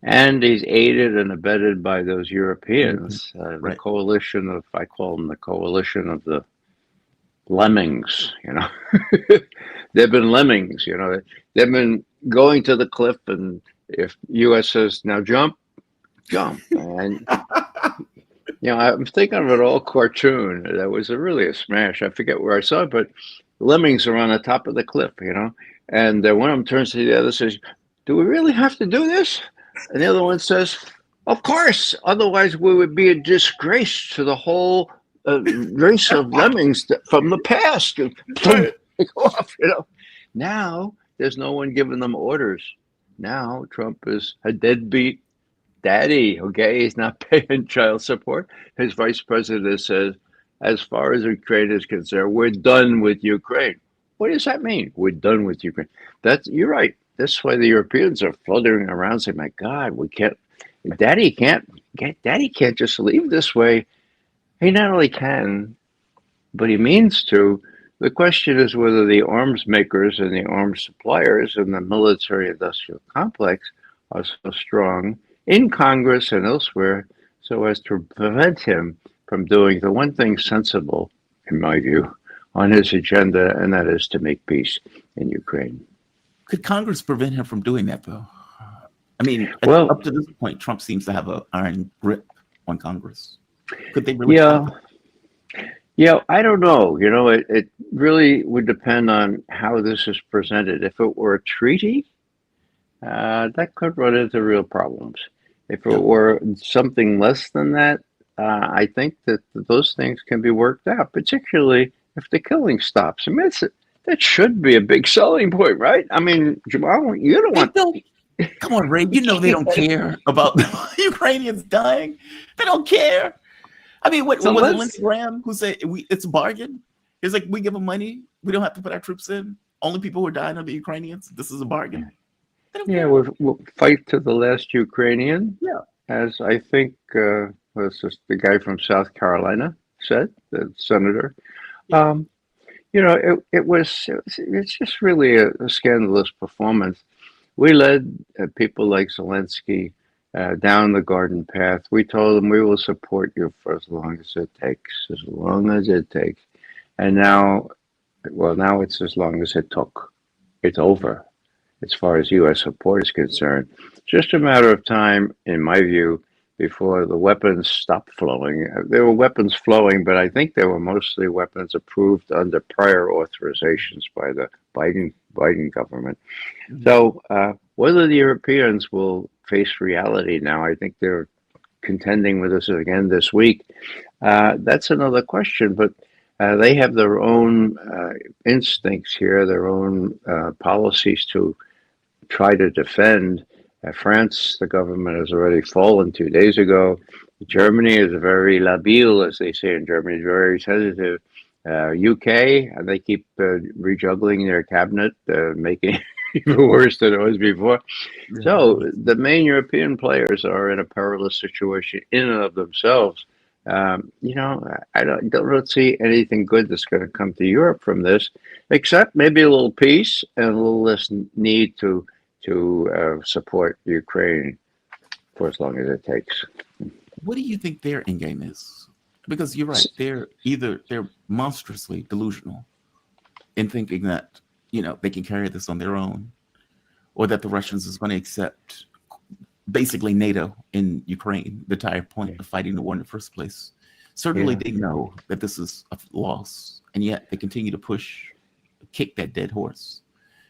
and he's aided and abetted by those Europeans, the coalition of, I call them the coalition of the lemmings, They've been lemmings, They've been going to the cliff, and if U.S. says, now jump. And, I'm thinking of an old cartoon that was really a smash. I forget where I saw it, but lemmings are on the top of the cliff, and one of them turns to the other and says, do we really have to do this? And the other one says, Of course, otherwise we would be a disgrace to the whole race of lemmings from the past. And boom, Right. they go off, you know. Now there's no one giving them orders. Now Trump is a deadbeat daddy. Okay, he's not paying child support. His vice president says, as far as Ukraine is concerned, we're done with Ukraine. What does that mean? We're done with Ukraine. You're right. That's why the Europeans are fluttering around saying, "My God, we can't. Daddy can't just leave this way." He not only can, but he means to. The question is whether the arms makers and the arms suppliers and the military industrial complex are so strong in Congress and elsewhere so as to prevent him from doing the one thing sensible, in my view, on his agenda, and that is to make peace in Ukraine. Could Congress prevent him from doing that, though? I mean, Well, up to this point, Trump seems to have an iron grip on Congress. Could they really yeah. stop it? Yeah, I don't know. You know, it really would depend on how this is presented. If it were a treaty, that could run into real problems. If it were something less than that, I think that those things can be worked out, particularly if the killing stops. I mean, that should be a big selling point, right? I mean, Jamal, you don't want... Come on, Ray. You know they don't care about Ukrainians dying. They don't care. I mean, what was it Lindsey Graham who said it's a bargain? It's like, we give them money. We don't have to put our troops in. Only people who are dying are the Ukrainians. This is a bargain. Yeah, we'll fight to the last Ukrainian. Yeah. As I think was just the guy from South Carolina said, the senator. Yeah. You know, it's just really a scandalous performance. We led people like Zelensky down the garden path. We told them we will support you for as long as it takes, And now it's as long as it took. It's over as far as U.S. support is concerned. It's just a matter of time, in my view, before the weapons stop flowing. There were weapons flowing, but I think they were mostly weapons approved under prior authorizations by the Biden government. Mm-hmm. So whether the Europeans will face reality now, I think they're contending with us again this week. That's another question, but they have their own instincts here, their own policies to try to defend. France, the government has already fallen 2 days ago. Germany is very labile, as they say in Germany, very sensitive. UK, and they keep rejuggling their cabinet, making it even worse than it was before. Yeah. So the main European players are in a perilous situation in and of themselves. You know, I don't see anything good that's going to come to Europe from this, except maybe a little peace and a little less need to support Ukraine for as long as it takes. What do you think their end game is? Because you're right, they're monstrously delusional in thinking that, you know, they can carry this on their own, or that the Russians is going to accept basically NATO in Ukraine, the entire point of fighting the war in the first place. Certainly they know that this is a loss, and yet they continue to kick that dead horse.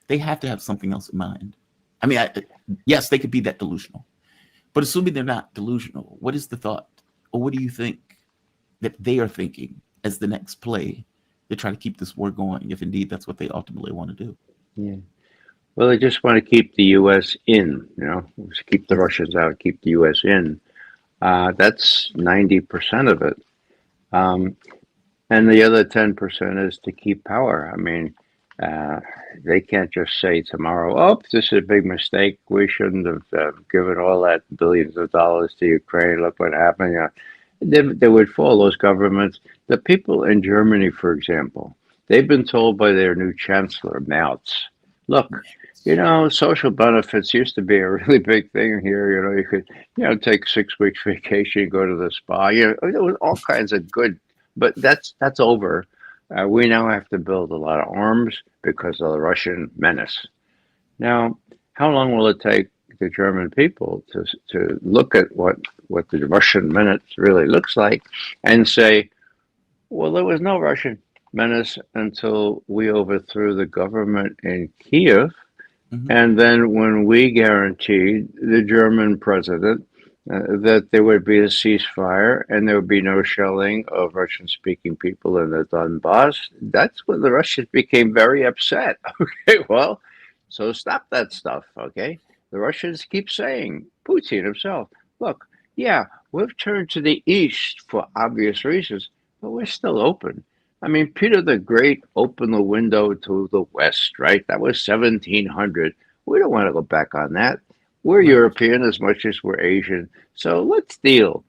They have to have something else in mind. I mean, yes, they could be that delusional, but assuming they're not delusional, what is the thought, or what do you think that they are thinking as the next play to try to keep this war going, if indeed that's what they ultimately want to do? Yeah. Well, they just want to keep the U.S. in, you know, keep the Russians out, keep the U.S. in. That's 90% of it. And the other 10% is to keep power. I mean, they can't just say tomorrow, oh, this is a big mistake. We shouldn't have given all that billions of dollars to Ukraine. Look what happened. They would fall, those governments. The people in Germany, for example, they've been told by their new chancellor, Merz, look, you know, social benefits used to be a really big thing here. You know, you could, you know, take 6 weeks vacation, go to the spa. You know, there was all kinds of good, but that's over. We now have to build a lot of arms because of the Russian menace. Now, how long will it take the German people to look at what the Russian menace really looks like and say, well, there was no Russian menace until we overthrew the government in Kiev. Mm-hmm. And then when we guaranteed the German president that there would be a ceasefire and there would be no shelling of Russian-speaking people in the Donbass. That's when the Russians became very upset. Okay, well, so stop that stuff, okay? The Russians keep saying, Putin himself, look, yeah, we've turned to the east for obvious reasons, but we're still open. I mean, Peter the Great opened the window to the west, right? That was 1700. We don't want to go back on that. We're Right. European as much as we're Asian. So let's deal.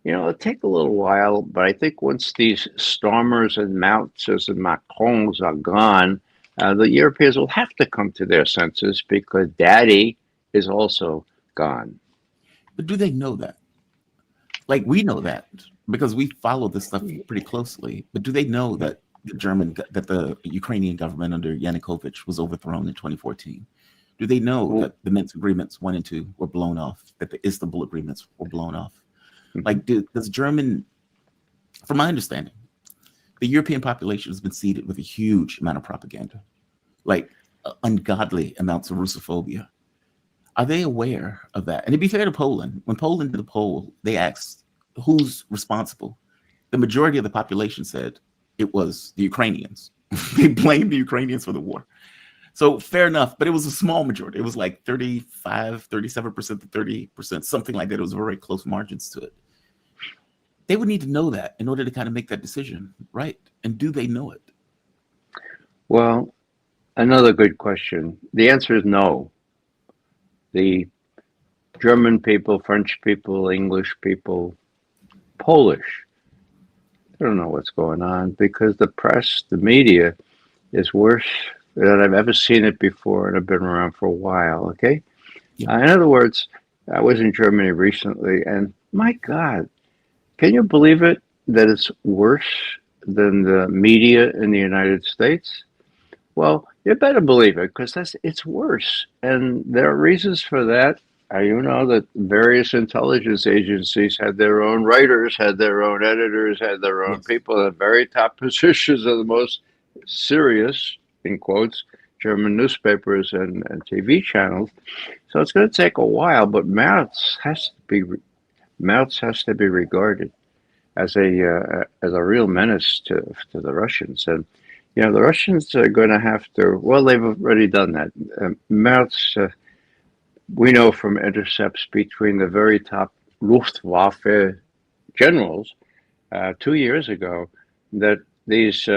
You know, it'll take a little while, but I think once these Stormers and Mautzes and Macrons are gone, the Europeans will have to come to their senses because Daddy is also gone. But do they know that? Like, we know that because we follow this stuff pretty closely. But do they know that the Ukrainian government under Yanukovych was overthrown in 2014? Do they know that the Minsk agreements 1 and 2 were blown off? That the Istanbul agreements were blown off? Like, does German? From my understanding, the European population has been seeded with a huge amount of propaganda, like ungodly amounts of Russophobia. Are they aware of that? And to be fair to Poland, when Poland did the poll, they asked who's responsible. The majority of the population said it was the Ukrainians. They blamed the Ukrainians for the war. So fair enough, but it was a small majority. It was like 35, 37% to 30%, something like that. It was very close margins to it. They would need to know that in order to kind of make that decision, right? And do they know it? Well, another good question. The answer is no. The German people, French people, English people, Polish, they don't know what's going on because the press, the media is worse than I've ever seen it before, and I've been around for a while, okay? Yeah. In other words, I was in Germany recently, and my God, can you believe it that it's worse than the media in the United States? Well, you better believe it, because it's worse. And there are reasons for that. You know that various intelligence agencies had their own writers, had their own editors, had their own people at very top positions of the most serious, in quotes, German newspapers and TV channels. So it's going to take a while, but Merz has to be regarded as a real menace to the Russians. And you know, the Russians are going to have to, well, they've already done that. Merz, we know from intercepts between the very top Luftwaffe generals 2 years ago that these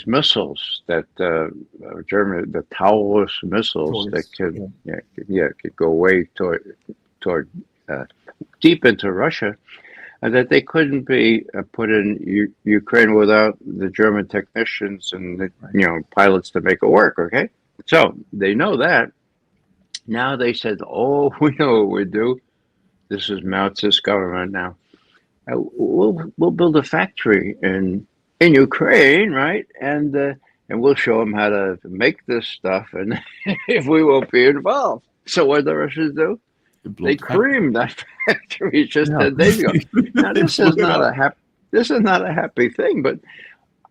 missiles that Germany, the Taurus missiles that could could go way toward deep into Russia, that they couldn't be put in Ukraine without the German technicians and the pilots to make it work. Okay, so they know that. Now they said, "Oh, we know what we do. This is Mao's government now. We'll build a factory in Ukraine, right? And we'll show them how to make this stuff, and if we won't be involved." So what the Russians do? They creamed that factory just 10 days ago. Now this is not a happy thing, but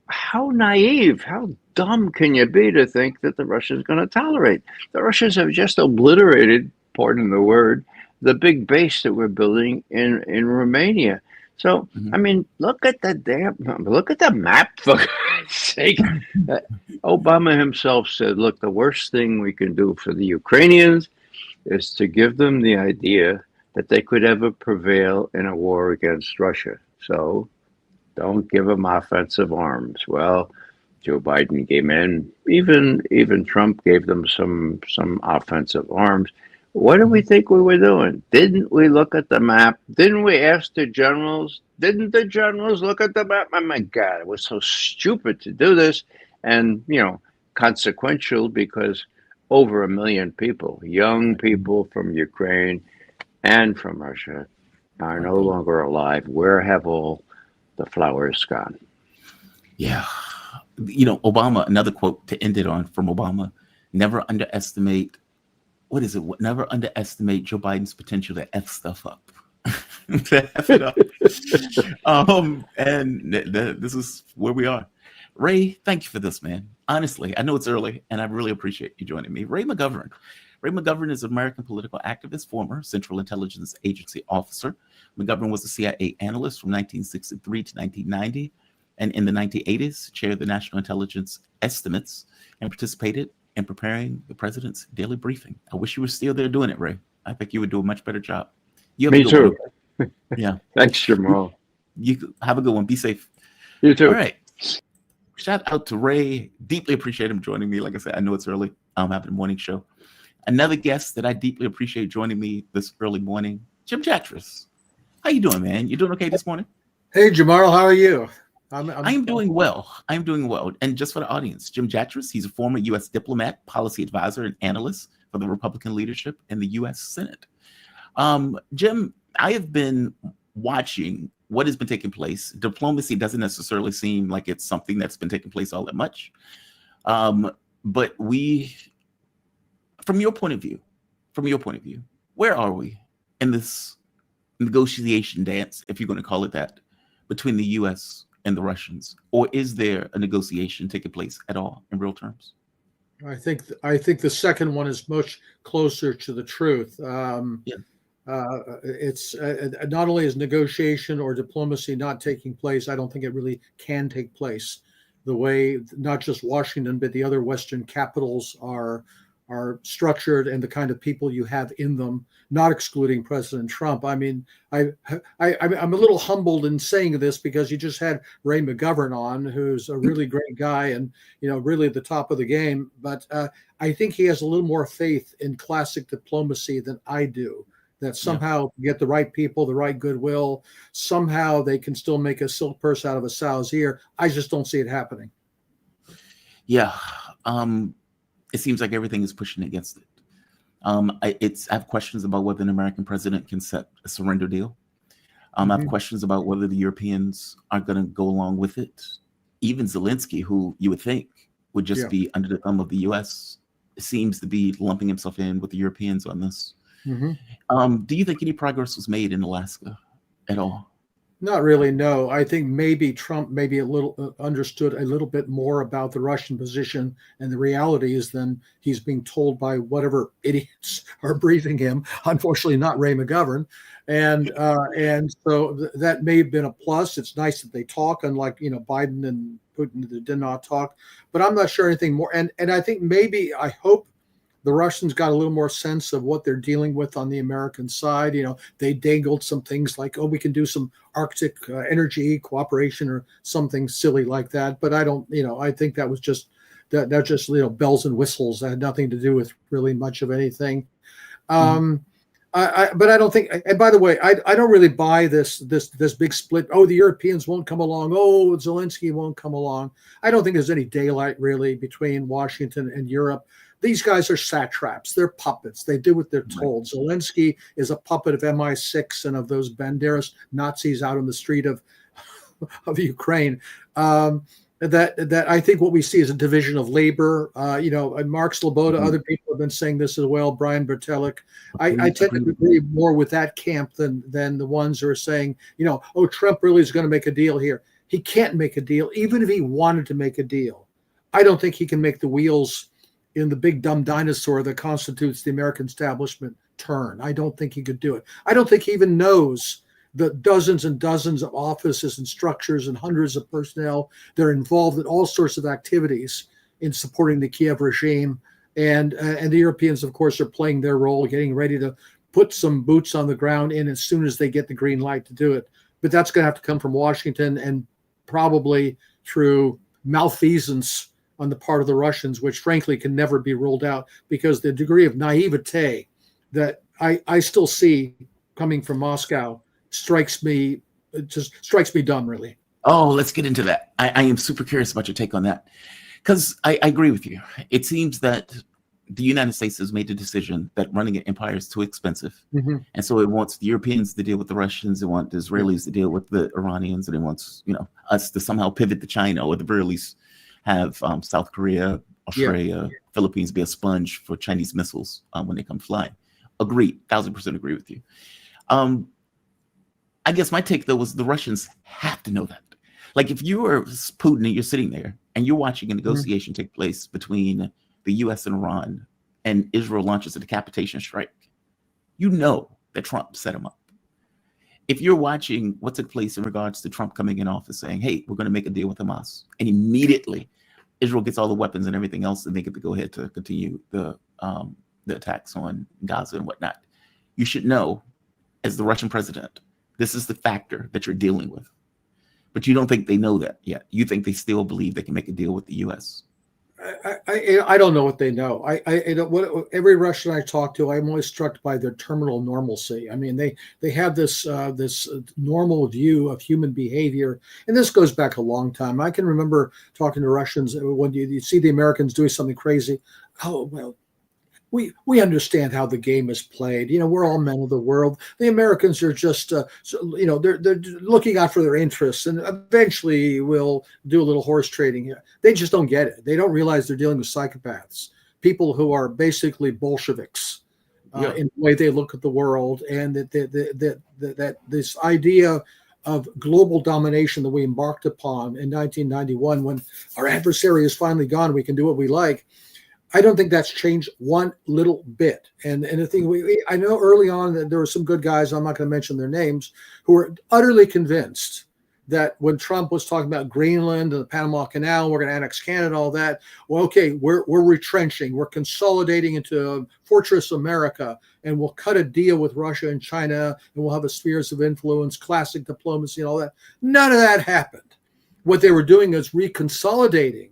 how naive, how dumb can you be to think that the Russians are going to tolerate? The Russians have just obliterated, pardon the word, the big base that we're building in Romania. So, I mean, look at the map, for God's sake. Obama himself said, look, the worst thing we can do for the Ukrainians is to give them the idea that they could ever prevail in a war against Russia. So don't give them offensive arms. Well, Joe Biden came in, even Trump gave them some offensive arms. What do we think we were doing? Didn't we look at the map? Didn't we ask the generals? Didn't the generals look at the map? Oh my God, it was so stupid to do this. And, consequential because over 1 million people, young people from Ukraine and from Russia, are no longer alive. Where have all the flowers gone? Yeah. Obama, another quote to end it on from Obama, never underestimate Joe Biden's potential to F stuff up. To F it up. This is where we are. Ray, thank you for this, man. Honestly, I know it's early, and I really appreciate you joining me. Ray McGovern Ray McGovern is an American political activist, former Central Intelligence Agency officer. McGovern was a CIA analyst from 1963 to 1990, and in the 1980s, chaired the National Intelligence Estimates and participated in preparing the president's daily briefing. I wish you were still there doing it, Ray. I think you would do a much better job. You have Me a good too. one. Yeah. Thanks, Jamal. You have a good one. Be safe. You too. All right. Shout out to Ray. Deeply appreciate him joining me. Like I said, I know it's early. I'm having a morning show. Another guest that I deeply appreciate joining me this early morning, Jim Jatras. How you doing, man? You doing okay this morning? Hey, Jamal, how are you? I am doing well. I am doing well. And just for the audience, Jim Jatras, he's a former U.S. diplomat, policy advisor, and analyst for the Republican leadership in the U.S. Senate. Jim, I have been watching what has been taking place. Diplomacy doesn't necessarily seem like it's something that's been taking place all that much. But from your point of view, where are we in this negotiation dance, if you're going to call it that, between the U.S. and the Russians? Or is there a negotiation taking place at all in real terms? I think the second one is much closer to the truth. It's not only is negotiation or diplomacy not taking place, I don't think it really can take place the way not just Washington, but the other Western capitals are structured and the kind of people you have in them, not excluding President Trump. I mean, I'm a little humbled in saying this because you just had Ray McGovern on, who's a really great guy and, really at the top of the game. But I think he has a little more faith in classic diplomacy than I do, that somehow get the right people, the right goodwill, somehow they can still make a silk purse out of a sow's ear. I just don't see it happening. Yeah. It seems like everything is pushing against it. I have questions about whether an American president can set a surrender deal. I have questions about whether the Europeans are going to go along with it. Even Zelensky, who you would think would just be under the thumb of the U.S., seems to be lumping himself in with the Europeans on this. Do you think any progress was made in Alaska at all? Not really, no. I think maybe Trump maybe understood a little bit more about the Russian position and the realities than he's being told by whatever idiots are briefing him. Unfortunately, not Ray McGovern, and so that may have been a plus. It's nice that they talk, unlike Biden and Putin that did not talk. But I'm not sure anything more. And I think I hope the Russians got a little more sense of what they're dealing with on the American side. They dangled some things like, we can do some Arctic energy cooperation or something silly like that. But I don't, I think that was just bells and whistles. That had nothing to do with really much of anything. But I don't think. And by the way, I don't really buy this big split. Oh, the Europeans won't come along. Oh, Zelensky won't come along. I don't think there's any daylight really between Washington and Europe. These guys are satraps. They're puppets. They do what they're told. Zelensky is a puppet of MI6 and of those Banderist Nazis out on the street of Ukraine. That I think what we see is a division of labor. And Mark Sloboda, other people have been saying this as well. Brian Bertelic. I tend to agree more with that camp than the ones who are saying, Trump really is going to make a deal here. He can't make a deal, even if he wanted to make a deal. I don't think he can make the wheels in the big dumb dinosaur that constitutes the American establishment turn. I don't think he could do it. I don't think he even knows the dozens and dozens of offices and structures and hundreds of personnel that are involved in all sorts of activities in supporting the Kiev regime. And the Europeans, of course, are playing their role, getting ready to put some boots on the ground in as soon as they get the green light to do it. But that's going to have to come from Washington and probably through malfeasance on the part of the Russians, which frankly can never be ruled out, because the degree of naivete that I still see coming from Moscow strikes me dumb, really. Oh, let's get into that. I am super curious about your take on that, because I agree with you. It seems that the United States has made the decision that running an empire is too expensive. And so it wants the Europeans to deal with the Russians, it wants the Israelis to deal with the Iranians, and it wants us to somehow pivot to China, or at the very least have South Korea, Australia, Philippines be a sponge for Chinese missiles when they come flying. Agreed, 1000% agree with you. I guess my take though was the Russians have to know that. Like if you are Putin and you're sitting there and you're watching a negotiation take place between the U.S. and Iran, and Israel launches a decapitation strike, you know that Trump set him up. If you're watching what took place in regards to Trump coming in office saying, hey, we're going to make a deal with Hamas, and immediately Israel gets all the weapons and everything else, and they get to go ahead to continue the attacks on Gaza and whatnot, you should know, as the Russian president, this is the factor that you're dealing with. But you don't think they know that yet. You think they still believe they can make a deal with the U.S. I don't know what they know. Every Russian I talk to, I'm always struck by their terminal normalcy. I mean, they have this normal view of human behavior, and this goes back a long time. I can remember talking to Russians when you see the Americans doing something crazy. Oh well, we understand how the game is played. You know, we're all men of the world. The Americans are just, they're looking out for their interests, and eventually will do a little horse trading here. They just don't get it. They don't realize they're dealing with psychopaths, people who are basically Bolsheviks in the way they look at the world, and that this idea of global domination that we embarked upon in 1991, when our adversary is finally gone, we can do what we like. I don't think that's changed one little bit. And the thing I know early on that there were some good guys, I'm not going to mention their names, who were utterly convinced that when Trump was talking about Greenland and the Panama Canal, we're going to annex Canada, all that. Well, okay, we're retrenching, we're consolidating into Fortress America, and we'll cut a deal with Russia and China, and we'll have a spheres of influence, classic diplomacy, and all that. None of that happened. What they were doing is reconsolidating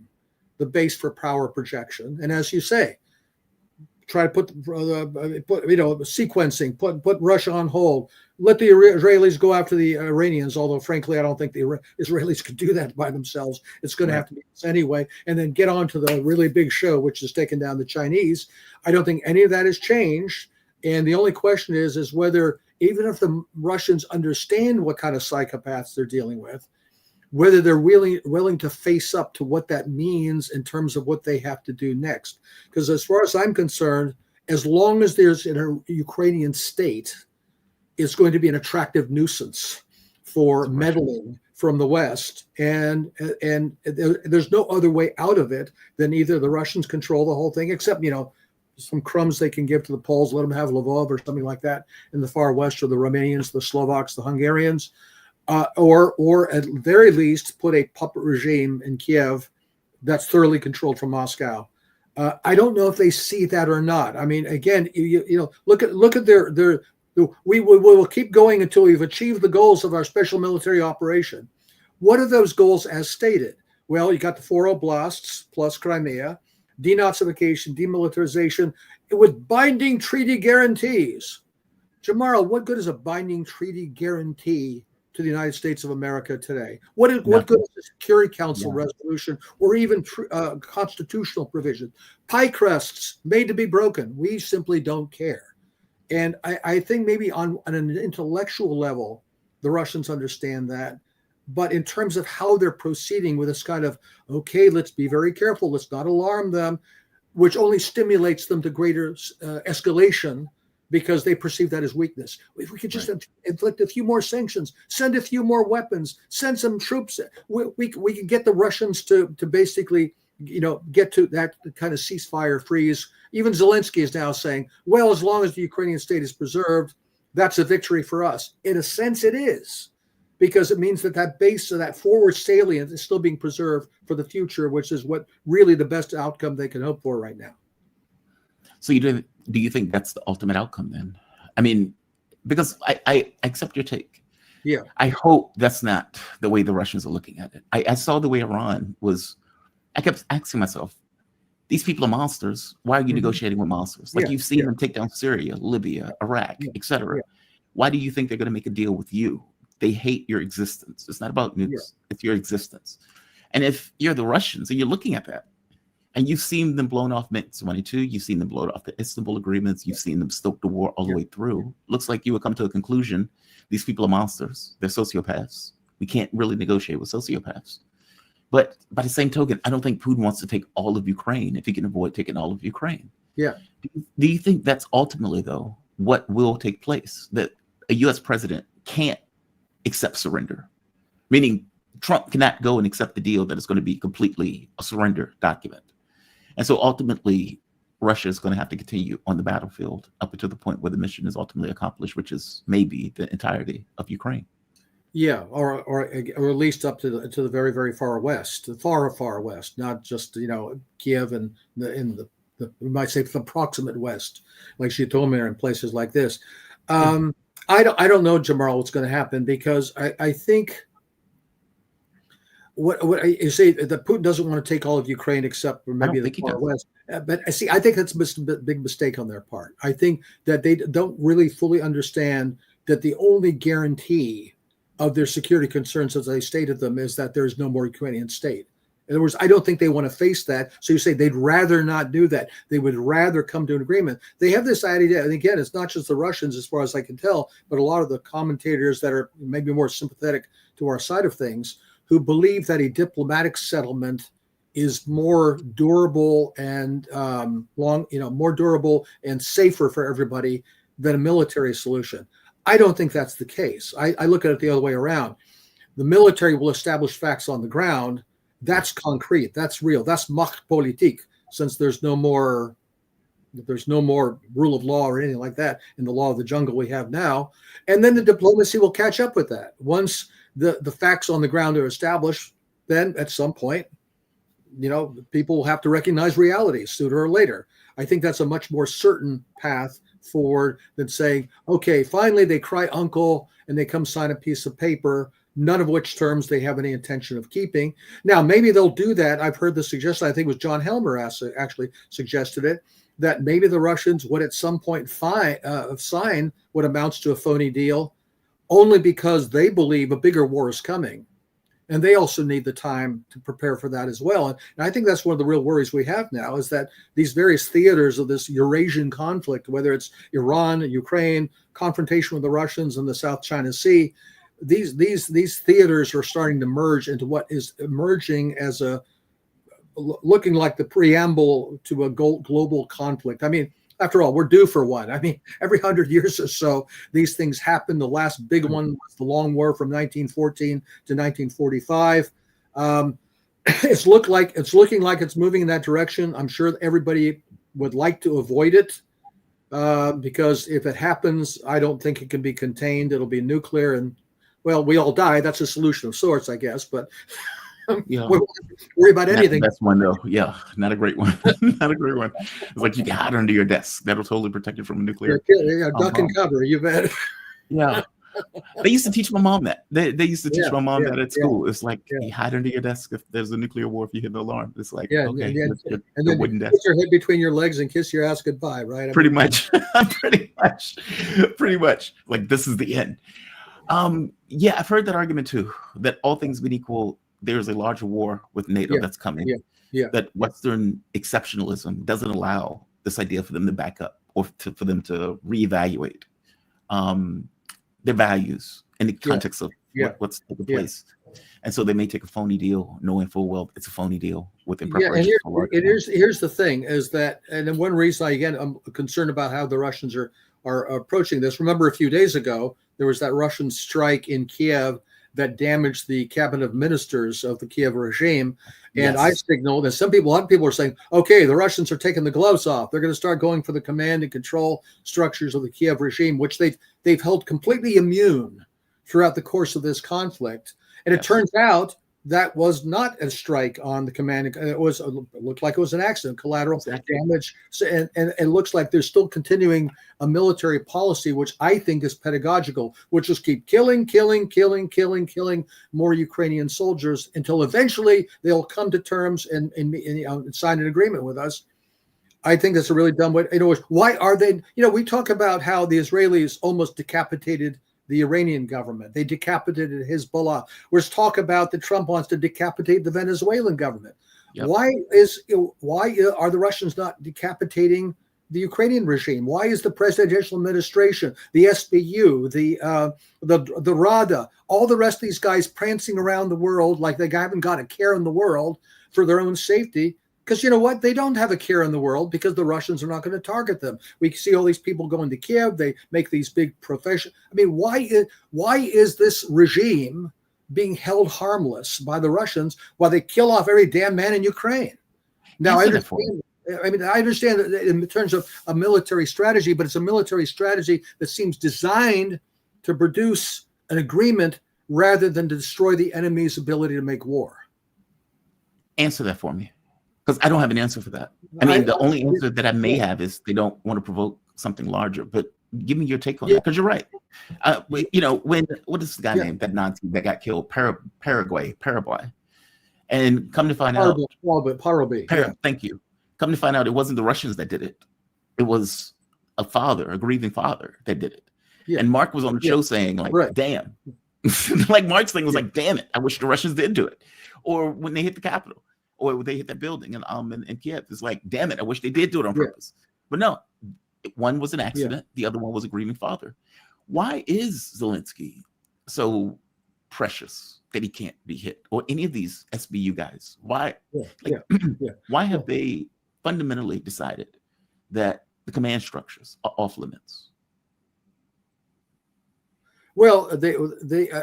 the base for power projection, and as you say, try to put sequencing, put Russia on hold, let the Israelis go after the Iranians. Although, frankly, I don't think the Israelis could do that by themselves. It's going to have to be this anyway, and then get on to the really big show, which is taking down the Chinese. I don't think any of that has changed, and the only question is whether, even if the Russians understand what kind of psychopaths they're dealing with, whether they're willing to face up to what that means in terms of what they have to do next. Because as far as I'm concerned, as long as there's a Ukrainian state, it's going to be an attractive nuisance for meddling from the West. And there's no other way out of it than either the Russians control the whole thing, except, some crumbs they can give to the Poles, let them have Lvov or something like that in the far West, or the Romanians, the Slovaks, the Hungarians. Or at very least put a puppet regime in Kiev that's thoroughly controlled from Moscow. I don't know if they see that or not. I mean, again, look at their. We will keep going until we've achieved the goals of our special military operation. What are those goals as stated? Well, you got the 4 oblasts plus Crimea, denazification, demilitarization, with binding treaty guarantees. Jamara, what good is a binding treaty guarantee to the United States of America today? What good is the Security Council resolution, or even constitutional provision? Pie crusts made to be broken. We simply don't care. And I think maybe on an intellectual level, the Russians understand that. But in terms of how they're proceeding with this kind of, okay, let's be very careful, let's not alarm them, which only stimulates them to greater escalation, because they perceive that as weakness. If we could just inflict a few more sanctions, send a few more weapons, send some troops, we can get the Russians to basically, get to that kind of ceasefire freeze. Even Zelensky is now saying, well, as long as the Ukrainian state is preserved, that's a victory for us. In a sense, it is, because it means that base of that forward salient is still being preserved for the future, which is what really the best outcome they can hope for right now. So do you think that's the ultimate outcome then? I mean, because I accept your take. Yeah. I hope that's not the way the Russians are looking at it. I saw the way Iran was. I kept asking myself, these people are monsters. Why are you negotiating with monsters? Like, you've seen them take down Syria, Libya, Iraq, etc. Why do you think they're going to make a deal with you? They hate your existence. It's not about nukes. It's your existence. And if you're the Russians and you're looking at that, and you've seen them blown off Minsk 22, you've seen them blow off the Istanbul agreements, you've seen them stoke the war all the way through. Looks like you would come to a conclusion, these people are monsters, they're sociopaths. We can't really negotiate with sociopaths. But by the same token, I don't think Putin wants to take all of Ukraine if he can avoid taking all of Ukraine. Yeah. Do you think that's ultimately, though, what will take place? That a U.S. president can't accept surrender? Meaning Trump cannot go and accept the deal that is going to be completely a surrender document. And so ultimately, Russia is going to have to continue on the battlefield up until the point where the mission is ultimately accomplished, which is maybe the entirety of Ukraine. Yeah, or at least up to the very, very far west, the far west, not just Kiev and the we might say the proximate west, like Zhytomyr and places like this. I don't know, Jamal, what's going to happen, because I think what you say that Putin doesn't want to take all of Ukraine except for maybe the far west. But I think that's a big mistake on their part. I think that they don't really fully understand that the only guarantee of their security concerns, as I stated them, is that there's no more Ukrainian state. In other words, I don't think they want to face that. So you say they'd rather not do that. They would rather come to an agreement. They have this idea, and again, it's not just the Russians, as far as I can tell, but a lot of the commentators that are maybe more sympathetic to our side of things, who believe that a diplomatic settlement is more durable and more durable and safer for everybody than a military solution. I don't think that's the case. I look at it the other way around. The military will establish facts on the ground. That's concrete. That's real. That's Machtpolitik, since there's no more rule of law or anything like that in the law of the jungle we have now. And then the diplomacy will catch up with that. Once the facts on the ground are established, then at some point, people will have to recognize reality sooner or later. I think that's a much more certain path forward than saying, okay, finally they cry uncle and they come sign a piece of paper, none of which terms they have any intention of keeping. Now, maybe they'll do that. I've heard the suggestion, I think it was John Helmer actually suggested it, that maybe the Russians would at some point sign what amounts to a phony deal, only because they believe a bigger war is coming. And they also need the time to prepare for that as well. And I think that's one of the real worries we have now, is that these various theaters of this Eurasian conflict, whether it's Iran, Ukraine, confrontation with the Russians in the South China Sea, these theaters are starting to merge into what is emerging as looking like the preamble to a global conflict. I mean, after all, we're due for one. I mean, every 100 years or so, these things happen. The last big one was the Long War from 1914 to 1945. It's looking like it's moving in that direction. I'm sure everybody would like to avoid it, because if it happens, I don't think it can be contained. It'll be nuclear, and well, we all die. That's a solution of sorts, I guess. But Yeah, we won't worry about anything. that's one though. Yeah, not a great one. Not a great one. It's like you can hide under your desk. That'll totally protect you from a nuclear. Yeah, duck and cover. You bet. Yeah, they used to teach my mom that. They used to teach my mom that at school. It's like you hide under your desk if there's a nuclear war. If you hit the alarm, it's like okay, and then wooden desk. put your head between your legs and kiss your ass goodbye. Right? Pretty much. Pretty much. Like this is the end. Yeah, I've heard that argument too. That all things being equal, there's a larger war with NATO that's coming. Yeah. That Western exceptionalism doesn't allow this idea for them to back up or for them to reevaluate their values in the context of what's taking place. And so they may take a phony deal, knowing full well it's a phony deal within preparation for war. Here's the thing is that, and then one reason I'm concerned about how the Russians are approaching this. Remember, a few days ago, there was that Russian strike in Kiev that damaged the cabinet of ministers of the Kiev regime. And I signaled, and a lot of people are saying, okay, the Russians are taking the gloves off. They're going to start going for the command and control structures of the Kiev regime, which they've held completely immune throughout the course of this conflict. And it turns out that was not a strike on the command. It looked like it was an accident, collateral damage. So, and it looks like they're still continuing a military policy, which I think is pedagogical, which is keep killing more Ukrainian soldiers until eventually they'll come to terms and sign an agreement with us. I think that's a really dumb way. Why are they? We talk about how the Israelis almost decapitated the Iranian government. They decapitated Hezbollah. There's talk about that Trump wants to decapitate the Venezuelan government. Yep. Why are the Russians not decapitating the Ukrainian regime? Why is the presidential administration, the SBU, the Rada, all the rest of these guys prancing around the world like they haven't got a care in the world for their own safety? Because you know what? They don't have a care in the world because the Russians are not going to target them. We see all these people going to Kiev. They make these big profession. I mean, why is this regime being held harmless by the Russians while they kill off every damn man in Ukraine? Now, I understand. I mean, I understand that in terms of a military strategy, but it's a military strategy that seems designed to produce an agreement rather than to destroy the enemy's ability to make war. Answer that for me, because I don't have an answer for that. I mean, the only answer that I may have is they don't want to provoke something larger. But give me your take on that, because you're right. You know, what is the guy named, that Nazi that got killed? Paraguay, and come to find out, thank you. Come to find out, it wasn't the Russians that did it. It was a grieving father that did it. Yeah. And Mark was on the show saying, like, damn. Like, Mark's thing was like, damn it, I wish the Russians did do it. Or when they hit the Capitol, or when they hit that building in Kiev, it's like, damn it, I wish they did do it on purpose. But no, one was an accident. The other one was a grieving father. Why is Zelensky so precious that he can't be hit? Or any of these SBU guys? Why? Why have they fundamentally decided that the command structures are off limits? Well,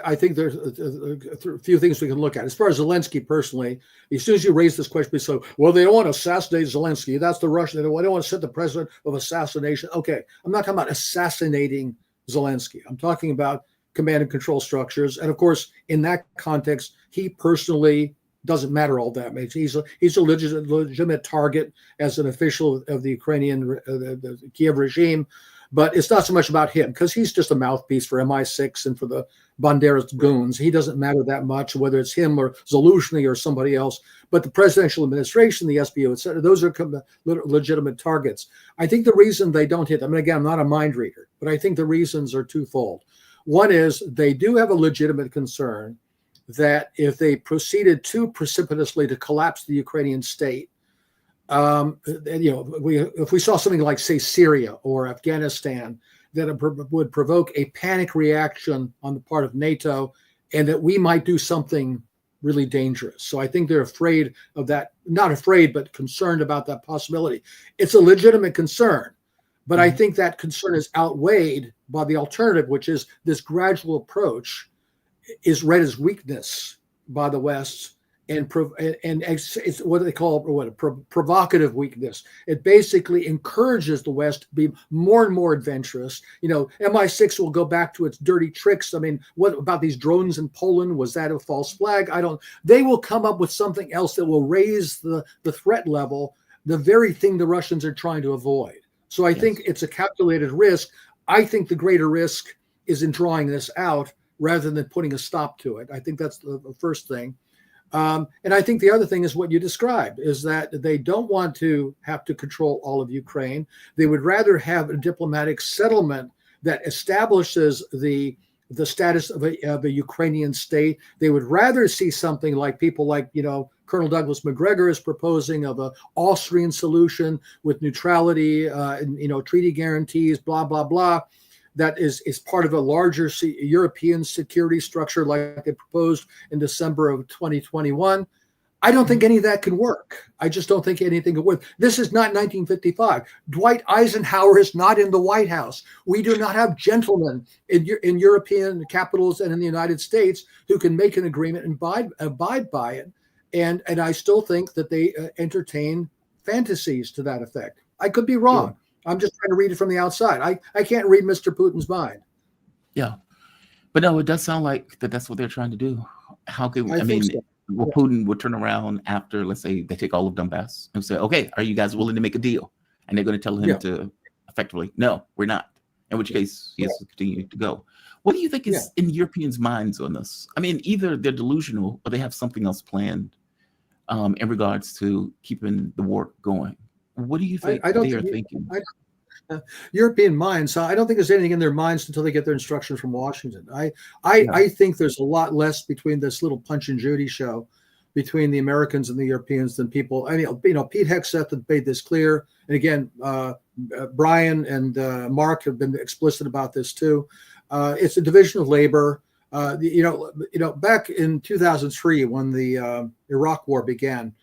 I think there's a few things we can look at. As far as Zelensky personally, as soon as you raise this question, so, well, they don't want to assassinate Zelensky. That's the Russian. They don't want to set the president of assassination. Okay, I'm not talking about assassinating Zelensky. I'm talking about command and control structures. And of course, in that context, he personally doesn't matter all that much. He's a legitimate target as an official of the Ukrainian the Kiev regime. But it's not so much about him, because he's just a mouthpiece for MI6 and for the Banderas goons. He doesn't matter that much, whether it's him or Zaluzhny or somebody else. But the presidential administration, the SBU, et cetera, those are legitimate targets. I think the reason they don't hit, I mean, again, I'm not a mind reader, but I think the reasons are twofold. One is they do have a legitimate concern that if they proceeded too precipitously to collapse the Ukrainian state, if we saw something like, say, Syria or Afghanistan, that it would provoke a panic reaction on the part of NATO, and that we might do something really dangerous. So I think they're afraid of that, not afraid, but concerned about that possibility. It's a legitimate concern, but I think that concern is outweighed by the alternative, which is this gradual approach is read as weakness by the West. And it's what they call provocative weakness. It basically encourages the West to be more and more adventurous. You know, MI6 will go back to its dirty tricks. I mean, what about these drones in Poland? Was that a false flag? They will come up with something else that will raise the threat level, the very thing the Russians are trying to avoid. So I think it's a calculated risk. I think the greater risk is in drawing this out rather than putting a stop to it. I think that's the first thing. And I think the other thing is what you described, is that they don't want to have to control all of Ukraine. They would rather have a diplomatic settlement that establishes the status of a Ukrainian state. They would rather see something like people like, Colonel Douglas McGregor is proposing, of an Austrian solution with neutrality, treaty guarantees, blah, blah, blah. That is part of a larger European security structure like they proposed in December of 2021. I don't think any of that can work. I just don't think anything can work. This is not 1955. Dwight Eisenhower is not in the White House. We do not have gentlemen in European capitals and in the United States who can make an agreement and abide by it. And I still think that they entertain fantasies to that effect. I could be wrong. Yeah. I'm just trying to read it from the outside. I can't read Mr. Putin's mind. Yeah. But no, it does sound like that's what they're trying to do. How can Putin would turn around after, let's say, they take all of Donbass and say, okay, are you guys willing to make a deal? And they're going to tell him to effectively, no, we're not. In which case he has to continue to go. What do you think is in Europeans' minds on this? I mean, either they're delusional or they have something else planned in regards to keeping the war going. What do you think they are thinking? European minds. I don't think there's anything in their minds until they get their instructions from Washington. I think there's a lot less between this little Punch and Judy show between the Americans and the Europeans than people. I mean, Pete Hegseth had made this clear, and again, Brian and Mark have been explicit about this too. It's a division of labor. Back in 2003, when the Iraq War began,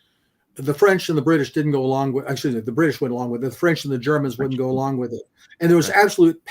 the French and the British didn't go along with. Actually, the British went along with it. The French and the Germans wouldn't go along with it, and there was absolute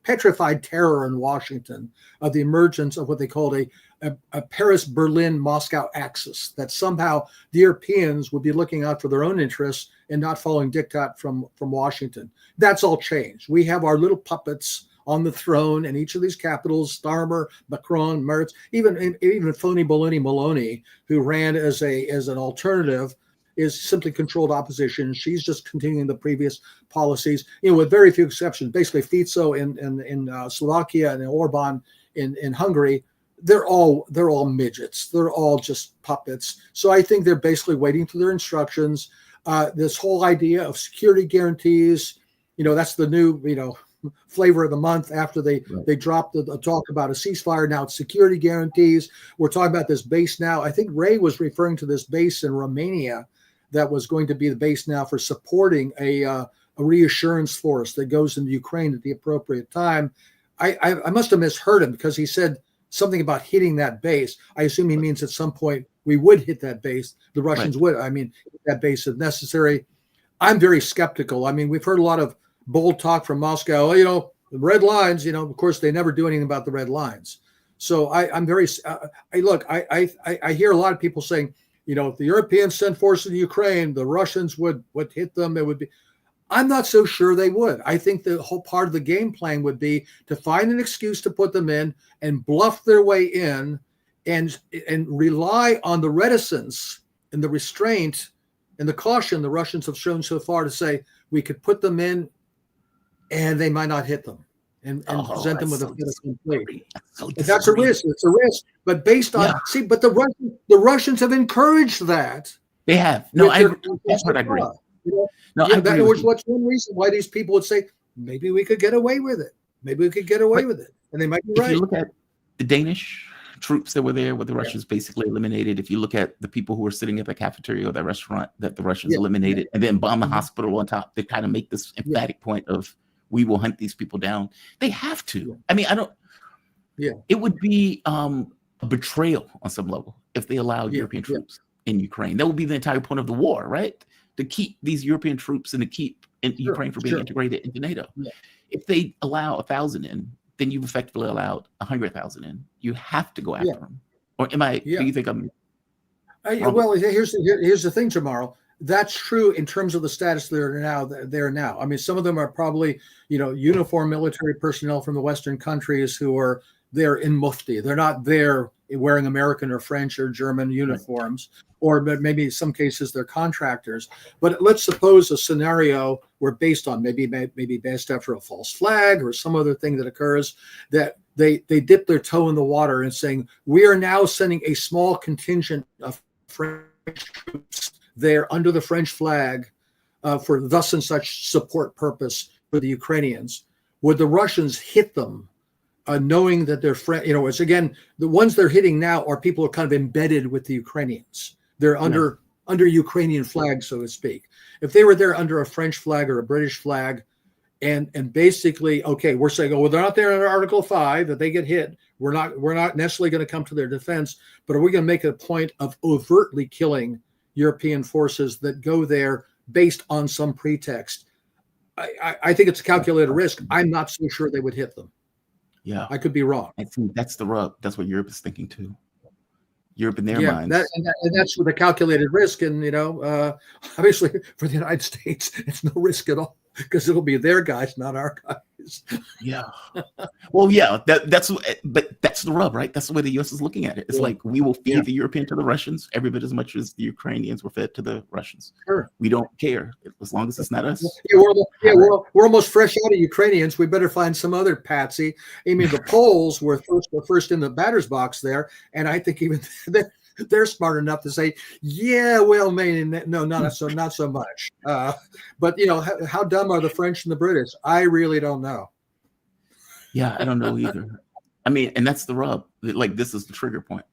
petrified terror in Washington of the emergence of what they called a Paris-Berlin-Moscow axis. That somehow the Europeans would be looking out for their own interests and not following diktat from Washington. That's all changed. We have our little puppets on the throne in each of these capitals: Starmer, Macron, Merz, even phony Baloney Maloney, who ran as an alternative, is simply controlled opposition. She's just continuing the previous policies, with very few exceptions. Basically, Fico in Slovakia and Orban in Hungary, they're all midgets. They're all just puppets. So I think they're basically waiting for their instructions. This whole idea of security guarantees, that's the new, flavor of the month after they dropped the talk about a ceasefire. Now it's security guarantees. We're talking about this base now. I think Ray was referring to this base in Romania that was going to be the base now for supporting a reassurance force that goes into Ukraine at the appropriate time. I must have misheard him, because he said something about hitting that base. I assume he means at some point we would hit that base. The Russians would, hit that base if necessary. I'm very skeptical. We've heard a lot of bold talk from Moscow. The red lines, of course, they never do anything about the red lines. So I'm very, I hear a lot of people saying, if the Europeans sent forces to Ukraine, the Russians would hit them. It would be, I'm not so sure they would. I think the whole part of the game plan would be to find an excuse to put them in and bluff their way in and rely on the reticence and the restraint and the caution the Russians have shown so far to say we could put them in and they might not hit them and present them with a fit of complete. That's a risk. It's a risk. But based on, but the Russians have encouraged that. They have. No, that's what I agree. That was what's one reason why these people would say, maybe we could get away with it. Maybe we could get away with it. And they might be right. If you look at the Danish troops that were there, what the Russians basically eliminated, if you look at the people who were sitting at the cafeteria or the restaurant that the Russians eliminated and then bomb the hospital on top, they kind of make this emphatic point of, we will hunt these people down. They have to. It would be a betrayal on some level if they allowed European troops in Ukraine. That would be the entire point of the war, right? To keep these European troops and to keep Ukraine from being integrated into NATO. If they allow 1,000 in, then you've effectively allowed 100,000 in. You have to go after them. Or am I? Do you think I'm? Well, here's the thing, Jamaro. That's true in terms of the status they're now. Some of them are probably, uniformed military personnel from the Western countries who are there in mufti. They're not there wearing American or French or German uniforms, or maybe in some cases they're contractors. But let's suppose a scenario where, based on maybe based after a false flag or some other thing that occurs, that they dip their toe in the water and saying, we are now sending a small contingent of French troops there under the French flag for thus and such support purpose for the Ukrainians. Would the Russians hit them, knowing that they're it's again, the ones they're hitting now are people who are kind of embedded with the Ukrainians. They're under Ukrainian flag, so to speak. If they were there under a French flag or a British flag, and basically, okay, we're saying, well, they're not there under Article 5, that they get hit. We're not necessarily going to come to their defense, but are we going to make it a point of overtly killing European forces that go there based on some pretext? I think it's a calculated risk. I'm not so sure they would hit them. Yeah, I could be wrong. I think that's the rub. That's what Europe is thinking too. Europe in their minds. And that's with a calculated risk. And, obviously for the United States, it's no risk at all, because it'll be their guys, not our guys. Yeah. Well, yeah, that's the rub, right? That's the way the U.S. is looking at it. It's like, we will feed the European to the Russians every bit as much as the Ukrainians were fed to the Russians. Sure. We don't care as long as it's not us. We're almost fresh out of Ukrainians. We better find some other patsy. The Poles were first in the batter's box there, and I think even they're smart enough to say, maybe no, not so much. But how dumb are the French and the British? I really don't know. Yeah, I don't know either. And that's the rub. Like, this is the trigger point,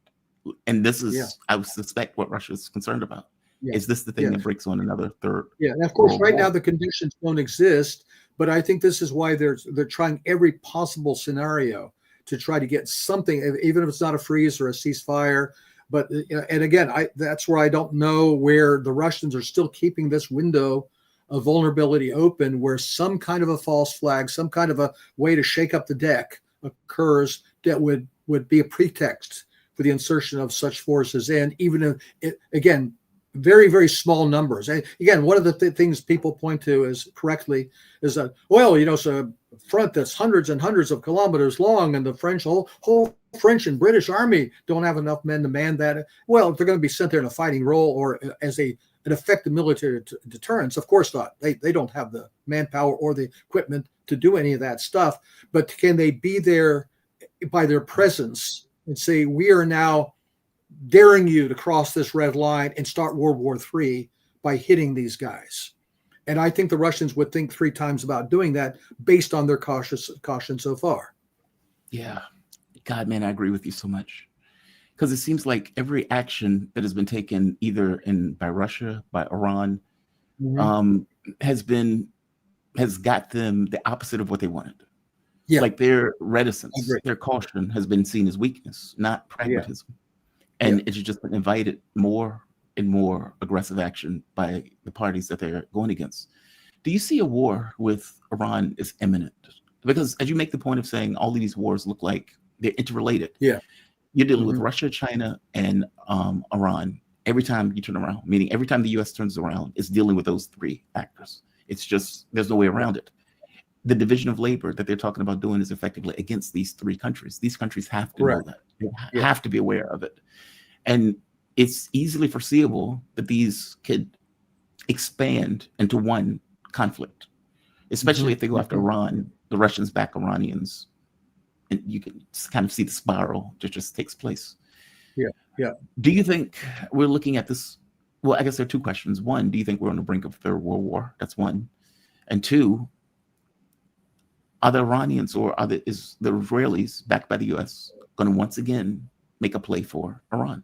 and this is, I would suspect, what Russia is concerned about. Is this the thing that breaks on another third? Yeah, and of course, right now the conditions don't exist. But I think this is why they're trying every possible scenario to try to get something, even if it's not a freeze or a ceasefire. But and again, that's where I don't know where the Russians are still keeping this window of vulnerability open, where some kind of a false flag, some kind of a way to shake up the deck occurs that would be a pretext for the insertion of such forces. And even if, again, very, very small numbers. And again, one of the things people point to is correctly is that, well, it's a front that's hundreds and hundreds of kilometers long, and the whole French and British army don't have enough men to man that. Well, if they're going to be sent there in a fighting role or as an effective military deterrence, of course not. They don't have the manpower or the equipment to do any of that stuff. But can they be there by their presence and say, we are now daring you to cross this red line and start World War III by hitting these guys? And I think the Russians would think 3 times about doing that based on their caution so far. Yeah. God, man, I agree with you so much. Because it seems like every action that has been taken either by Russia, by Iran, has got them the opposite of what they wanted. Yeah. Like their reticence, their caution has been seen as weakness, not pragmatism. And it's just been invited more and more aggressive action by the parties that they're going against. Do you see a war with Iran is imminent? Because as you make the point of saying all of these wars look like they're interrelated. Yeah. You're dealing with Russia, China, and Iran every time you turn around, meaning every time the U.S. turns around, it's dealing with those 3 actors. It's just, there's no way around it. The division of labor that they're talking about doing is effectively against these 3 countries. These countries have to know that. They have to be aware of it. And it's easily foreseeable that these could expand into one conflict, especially if they go after Iran, the Russians back Iranians. And you can kind of see the spiral that just takes place. Yeah. Do you think we're looking at this? Well, I guess there are 2 questions. 1, do you think we're on the brink of a 3rd World War? That's 1. And 2, are the Iranians or is the Israelis backed by the U.S. going to once again make a play for Iran?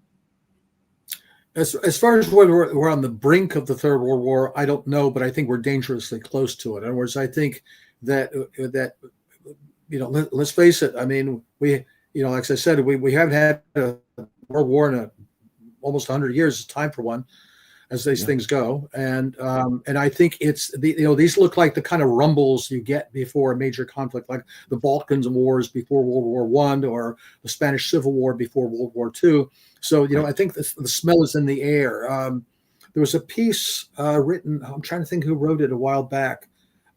As far as whether we're on the brink of the 3rd World War, I don't know, but I think we're dangerously close to it. In other words, I think that let's face it. I mean, we, like I said, we haven't had a world war in almost 100 years. It's time for one, as these things go. And I think it's these look like the kind of rumbles you get before a major conflict, like the Balkans wars before World War I or the Spanish Civil War before World War II. So I think the smell is in the air. There was a piece written. I'm trying to think who wrote it a while back.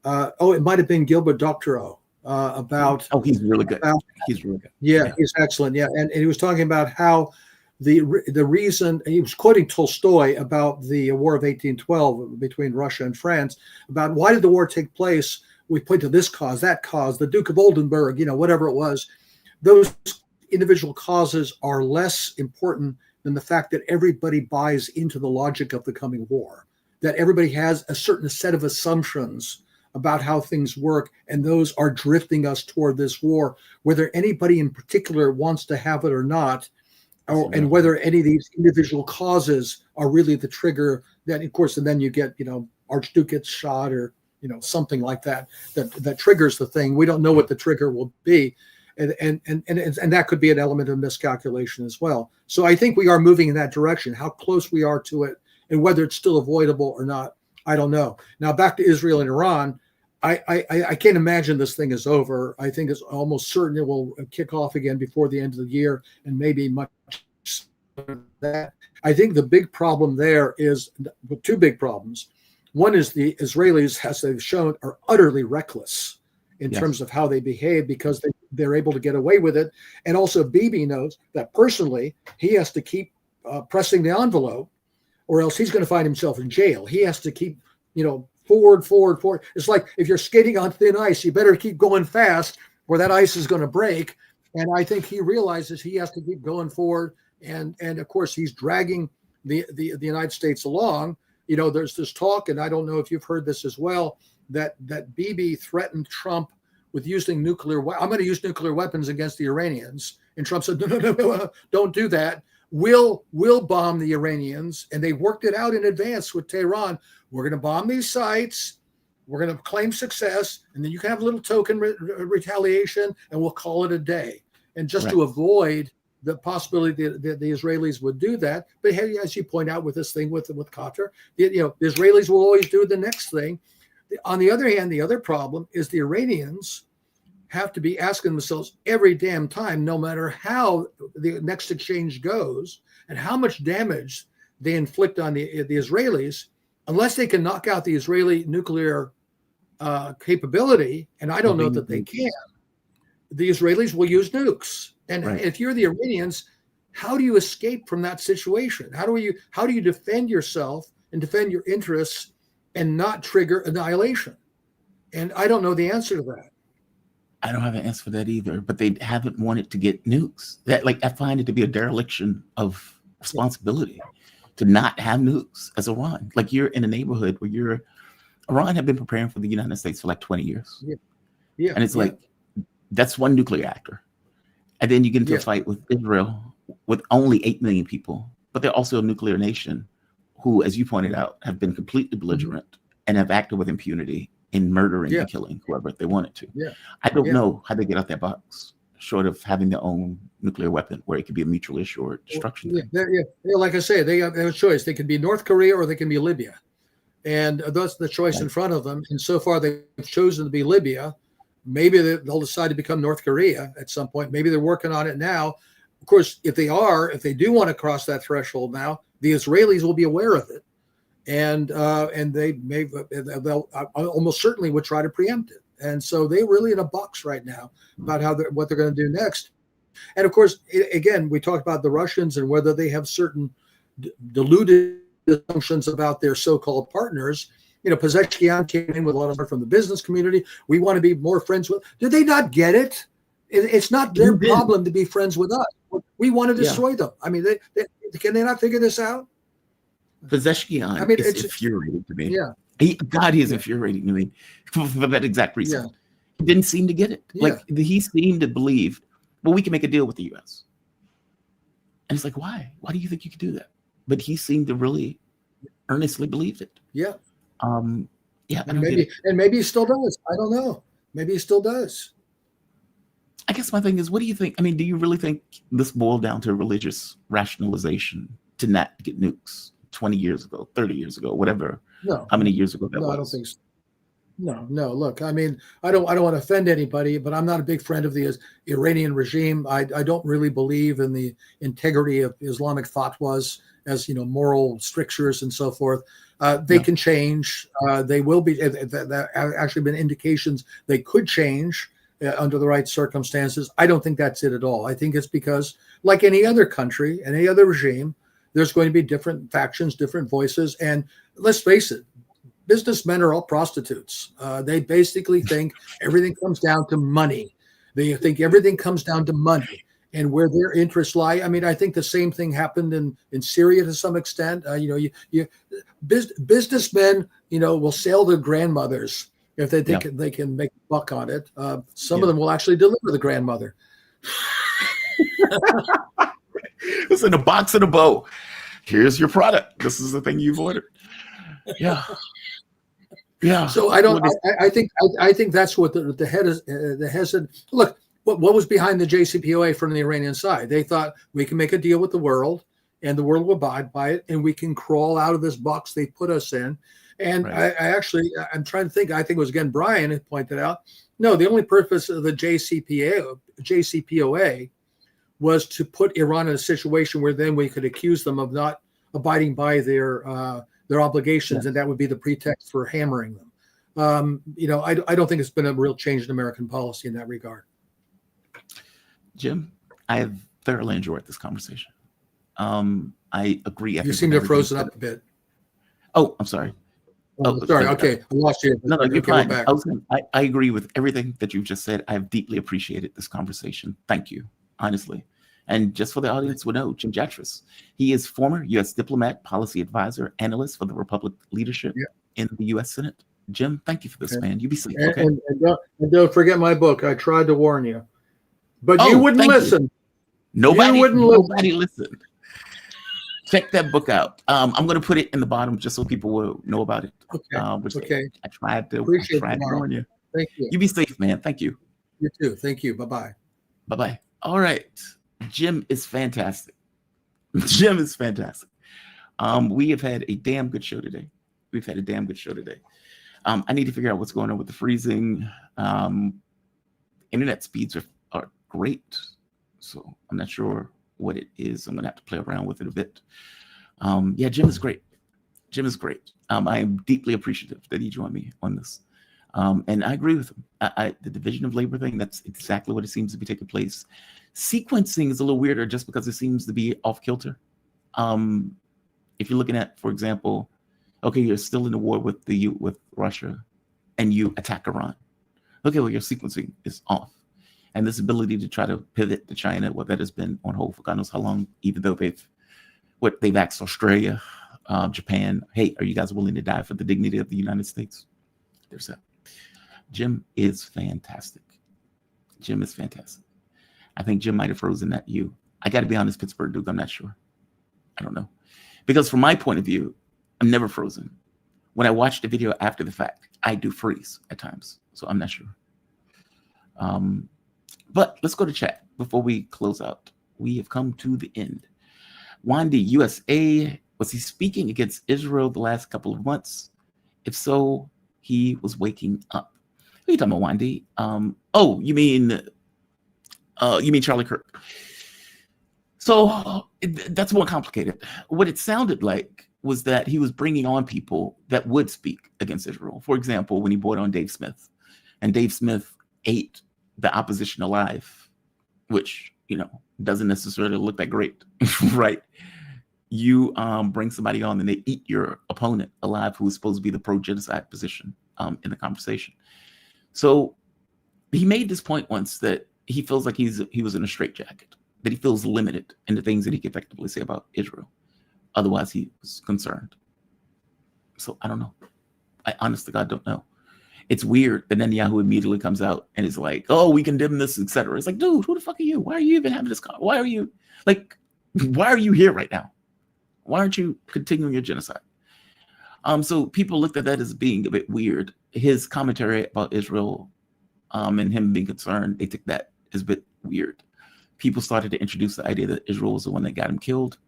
It might have been Gilbert Doctorow. About he's really good. He's really good. Yeah, he's excellent. Yeah, and he was talking about how the reason he was quoting Tolstoy about the War of 1812 between Russia and France, about why did the war take place? We point to this cause, that cause, the Duke of Oldenburg, whatever it was. Those individual causes are less important than the fact that everybody buys into the logic of the coming war, that everybody has a certain set of assumptions about how things work, and those are drifting us toward this war, whether anybody in particular wants to have it or not, and whether any of these individual causes are really the trigger. That, of course, and then you get, Archduke gets shot or something like that triggers the thing. We don't know what the trigger will be, and that could be an element of miscalculation as well. So I think we are moving in that direction. How close we are to it, and whether it's still avoidable or not, I don't know. Now back to Israel and Iran. I can't imagine this thing is over. I think it's almost certain it will kick off again before the end of the year, and maybe much sooner than that. I think the big problem there is 2 big problems. One is the Israelis, as they've shown, are utterly reckless in terms of how they behave, because they're able to get away with it. And also Bibi knows that personally he has to keep pressing the envelope, or else he's going to find himself in jail. He has to keep, forward. It's like if you're skating on thin ice, you better keep going fast, or that ice is going to break. And I think he realizes he has to keep going forward. And of course, he's dragging the United States along. There's this talk, and I don't know if you've heard this as well, that Bibi threatened Trump with using nuclear. I'm going to use nuclear weapons against the Iranians. And Trump said, no, don't do that. We'll bomb the Iranians. And they worked it out in advance with Tehran. We're going to bomb these sites. We're going to claim success. And then you can have a little token retaliation, and we'll call it a day. And just to avoid the possibility that the Israelis would do that. But hey, as you point out with this thing with Qatar, the Israelis will always do the next thing. On the other hand, the other problem is the Iranians have to be asking themselves every damn time, no matter how the next exchange goes and how much damage they inflict on the Israelis, unless they can knock out the Israeli nuclear capability, and I don't know that they can, the Israelis will use nukes. And if you're the Iranians, how do you escape from that situation? How do you defend yourself and defend your interests and not trigger annihilation? And I don't know the answer to that. I don't have an answer for that either, but they haven't wanted to get nukes. I find it to be a dereliction of responsibility to not have nukes as Iran. Like, you're in a neighborhood where Iran have been preparing for the United States for like 20 years. Yeah. And it's like, that's one nuclear actor. And then you get into a fight with Israel with only 8 million people, but they're also a nuclear nation who, as you pointed out, have been completely belligerent and have acted with impunity in murdering and killing whoever they wanted to. I don't know how they get out that box, short of having their own nuclear weapon where it could be a mutually assured destruction. Like I say, they have a choice. They can be North Korea or they can be Libya. And that's the choice in front of them. And so far, they've chosen to be Libya. Maybe they'll decide to become North Korea at some point. Maybe they're working on it now. Of course, if they do want to cross that threshold now, the Israelis will be aware of it. And they'll almost certainly would try to preempt it. And so they're really in a box right now about what they're going to do next. And of course, again, we talked about the Russians and whether they have certain deluded assumptions about their so-called partners. Pezeshkian came in with a lot of support from the business community. We want to be more friends with. Did they not get it? It's not their problem to be friends with us. We want to destroy them. I mean, can they not figure this out? Pezeshkian is infuriating to me. He is infuriating to me for that exact reason. He didn't seem to get it. He seemed to believe, well, we can make a deal with the U.S. And it's like, why? Why do you think you could do that? But he seemed to really earnestly believe it. And maybe he still does. I don't know. Maybe he still does. I guess my thing is, what do you think? I mean, do you really think this boiled down to a religious rationalization to not get nukes 20 years ago, 30 years ago, whatever? No. How many years ago that was? I don't think so. No. Look, I mean, I don't want to offend anybody, but I'm not a big friend of the Iranian regime. I don't really believe in the integrity of Islamic fatwas as moral strictures and so forth. They can change. They will be. There have actually been indications they could change under the right circumstances. I don't think that's it at all. I think it's because, like any other country, any other regime, there's going to be different factions, different voices, and let's face it, businessmen are all prostitutes. They basically think everything comes down to money. They think everything comes down to money and where their interests lie. I mean, I think the same thing happened in Syria to some extent. Businessmen, will sell their grandmothers if they think they can make a buck on it. Some of them will actually deliver the grandmother. It's in a box and a bow. Here's your product. This is the thing you've ordered. Yeah. So I think that's what the head is. The hesitant. Look, what was behind the JCPOA from the Iranian side? They thought we can make a deal with the world, and the world will abide by it, and we can crawl out of this box they put us in. And I'm trying to think. I think it was again Brian who pointed out. No, the only purpose of the JCPOA was to put Iran in a situation where then we could accuse them of not abiding by their obligations, and that would be the pretext for hammering them. I don't think it's been a real change in American policy in that regard. Jim, I have thoroughly enjoyed this conversation. I agree. You seem to have frozen up a bit. Oh, I'm sorry. Sorry. Okay, I lost you. No, you're fine. I agree with everything that you've just said. I've deeply appreciated this conversation. Thank you, honestly. And just for the audience will know, Jim Jatras, he is former U.S. diplomat, policy advisor, analyst for the Republican leadership in the U.S. Senate. Jim, thank you for this, man. You be safe. Okay. And don't forget my book. I tried to warn you, but you wouldn't listen. Nobody listened. Check that book out. I'm going to put it in the bottom just so people will know about it. Okay. I tried to warn you. Thank you. You be safe, man. Thank you. You too. Thank you. Bye-bye. Bye-bye. All right. Jim is fantastic. Jim is fantastic. We have had a damn good show today. I need to figure out what's going on with the freezing. Internet speeds are great, so I'm not sure what it is. I'm gonna have to play around with it a bit. Yeah, Jim is great. I am deeply appreciative that he joined me on this. And I agree with him. The division of labor thing, that's exactly what it seems to be taking place. Sequencing is a little weirder just because it seems to be off kilter. If you're looking at, for example, okay, you're still in the war with Russia and you attack Iran. Okay, well, your sequencing is off. And this ability to try to pivot to China, well, that has been on hold for God knows how long, even though they've asked Australia, Japan, hey, are you guys willing to die for the dignity of the United States? There's that. Jim is fantastic. I think Jim might have frozen that U. I got to be honest, Pittsburgh Duke, I'm not sure. I don't know. Because from my point of view, I'm never frozen. When I watch the video after the fact, I do freeze at times. So I'm not sure. But let's go to chat before we close out. We have come to the end. Wandy, USA, was he speaking against Israel the last couple of months? If so, he was waking up. What are you talking about, Wandy? Oh, you mean Charlie Kirk? So that's more complicated. What it sounded like was that he was bringing on people that would speak against Israel. For example, when he brought on Dave Smith, and Dave Smith ate the opposition alive, which, doesn't necessarily look that great, right? You bring somebody on and they eat your opponent alive, who is supposed to be the pro-genocide position in the conversation. So he made this point once that he feels like he was in a straitjacket, that he feels limited in the things that he can effectively say about Israel. Otherwise, he was concerned. So I don't know. I honest to God don't know. It's weird that Netanyahu immediately comes out and is like, oh, we condemn this, etc. It's like, dude, who the fuck are you? Why are you even having this? Why are you here right now? Why aren't you continuing your genocide? So people looked at that as being a bit weird. His commentary about Israel and him being concerned, they took that as a bit weird. People started to introduce the idea that Israel was the one that got him killed.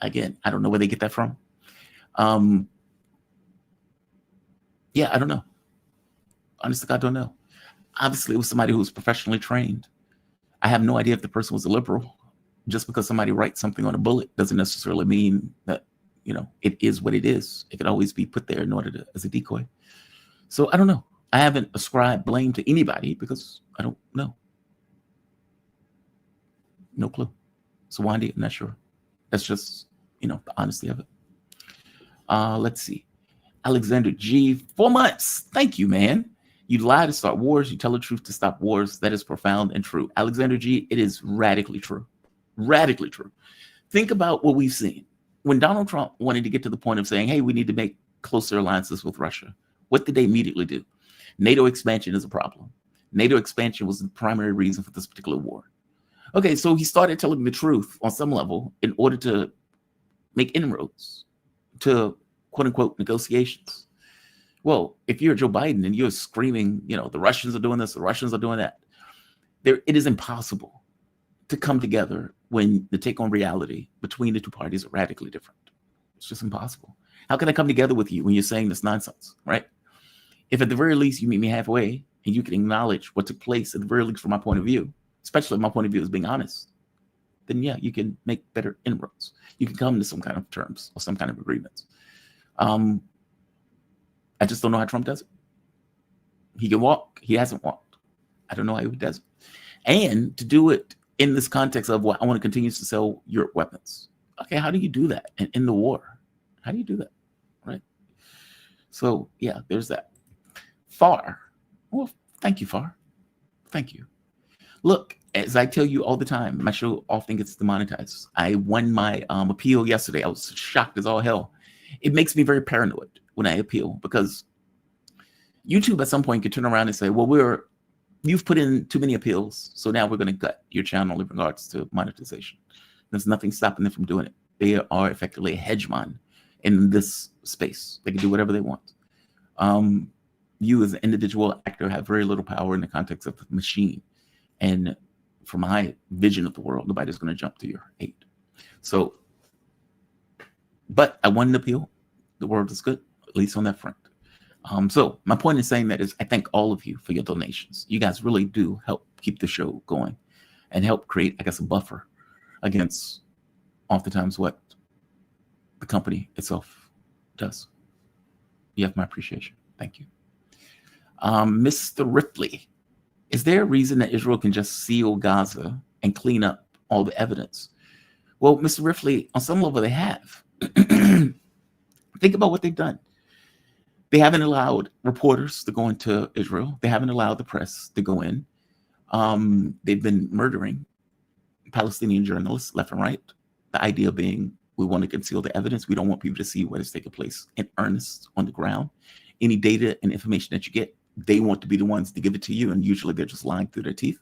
Again, I don't know where they get that from. Yeah, I don't know. Honestly, I don't know. Obviously, it was somebody who was professionally trained. I have no idea if the person was a liberal. Just because somebody writes something on a bullet doesn't necessarily mean that, it is what it is. It could always be put there in order as a decoy. So I don't know. I haven't ascribed blame to anybody because I don't know. No clue. So Wandy, I'm not sure. That's just, the honesty of it. Let's see. Alexander G, 4 months. Thank you, man. You lie to start wars. You tell the truth to stop wars. That is profound and true. Alexander G, it is radically true. Radically true. Think about what we've seen. When Donald Trump wanted to get to the point of saying, hey, we need to make closer alliances with Russia, what did they immediately do? NATO expansion is a problem. NATO expansion was the primary reason for this particular war. Okay, so he started telling the truth on some level in order to make inroads to quote-unquote negotiations. Well, if you're Joe Biden and you're screaming, the Russians are doing this, the Russians are doing that, it is impossible to come together when the take on reality between the two parties are radically different. It's just impossible. How can I come together with you when you're saying this nonsense, right? If at the very least you meet me halfway and you can acknowledge what took place, at the very least from my point of view, especially my point of view is being honest, then yeah, you can make better inroads. You can come to some kind of terms or some kind of agreements. I just don't know how Trump does it. He can walk. He hasn't walked. I don't know how he does it. And to do it in this context of what I want to continue to sell Europe weapons. Okay, how do you do that in the war? How do you do that, right? So yeah, there's that. Far. Well, thank you, Far. Thank you. Look, as I tell you all the time, my show often gets demonetized. I won my appeal yesterday. I was shocked as all hell. It makes me very paranoid when I appeal because YouTube at some point could turn around and say, well, you've put in too many appeals, so now we're going to gut your channel in regards to monetization. There's nothing stopping them from doing it. They are effectively a hegemon in this space. They can do whatever they want. You as an individual actor have very little power in the context of the machine. And from my vision of the world, nobody's going to jump to your aid. So, but I won the appeal. The world is good, at least on that front. So my point in saying that is I thank all of you for your donations. You guys really do help keep the show going and help create, I guess, a buffer against oftentimes what the company itself does. You have my appreciation. Thank you. Mr. Ripley, is there a reason that Israel can just seal Gaza and clean up all the evidence? Well, Mr. Ripley, on some level they have. Think about what they've done. They haven't allowed reporters to go into Israel. They haven't allowed the press to go in. They've been murdering Palestinian journalists left and right. The idea being we want to conceal the evidence. We don't want people to see what is taking place in earnest on the ground. Any data and information that you get, they want to be the ones to give it to you. And usually they're just lying through their teeth.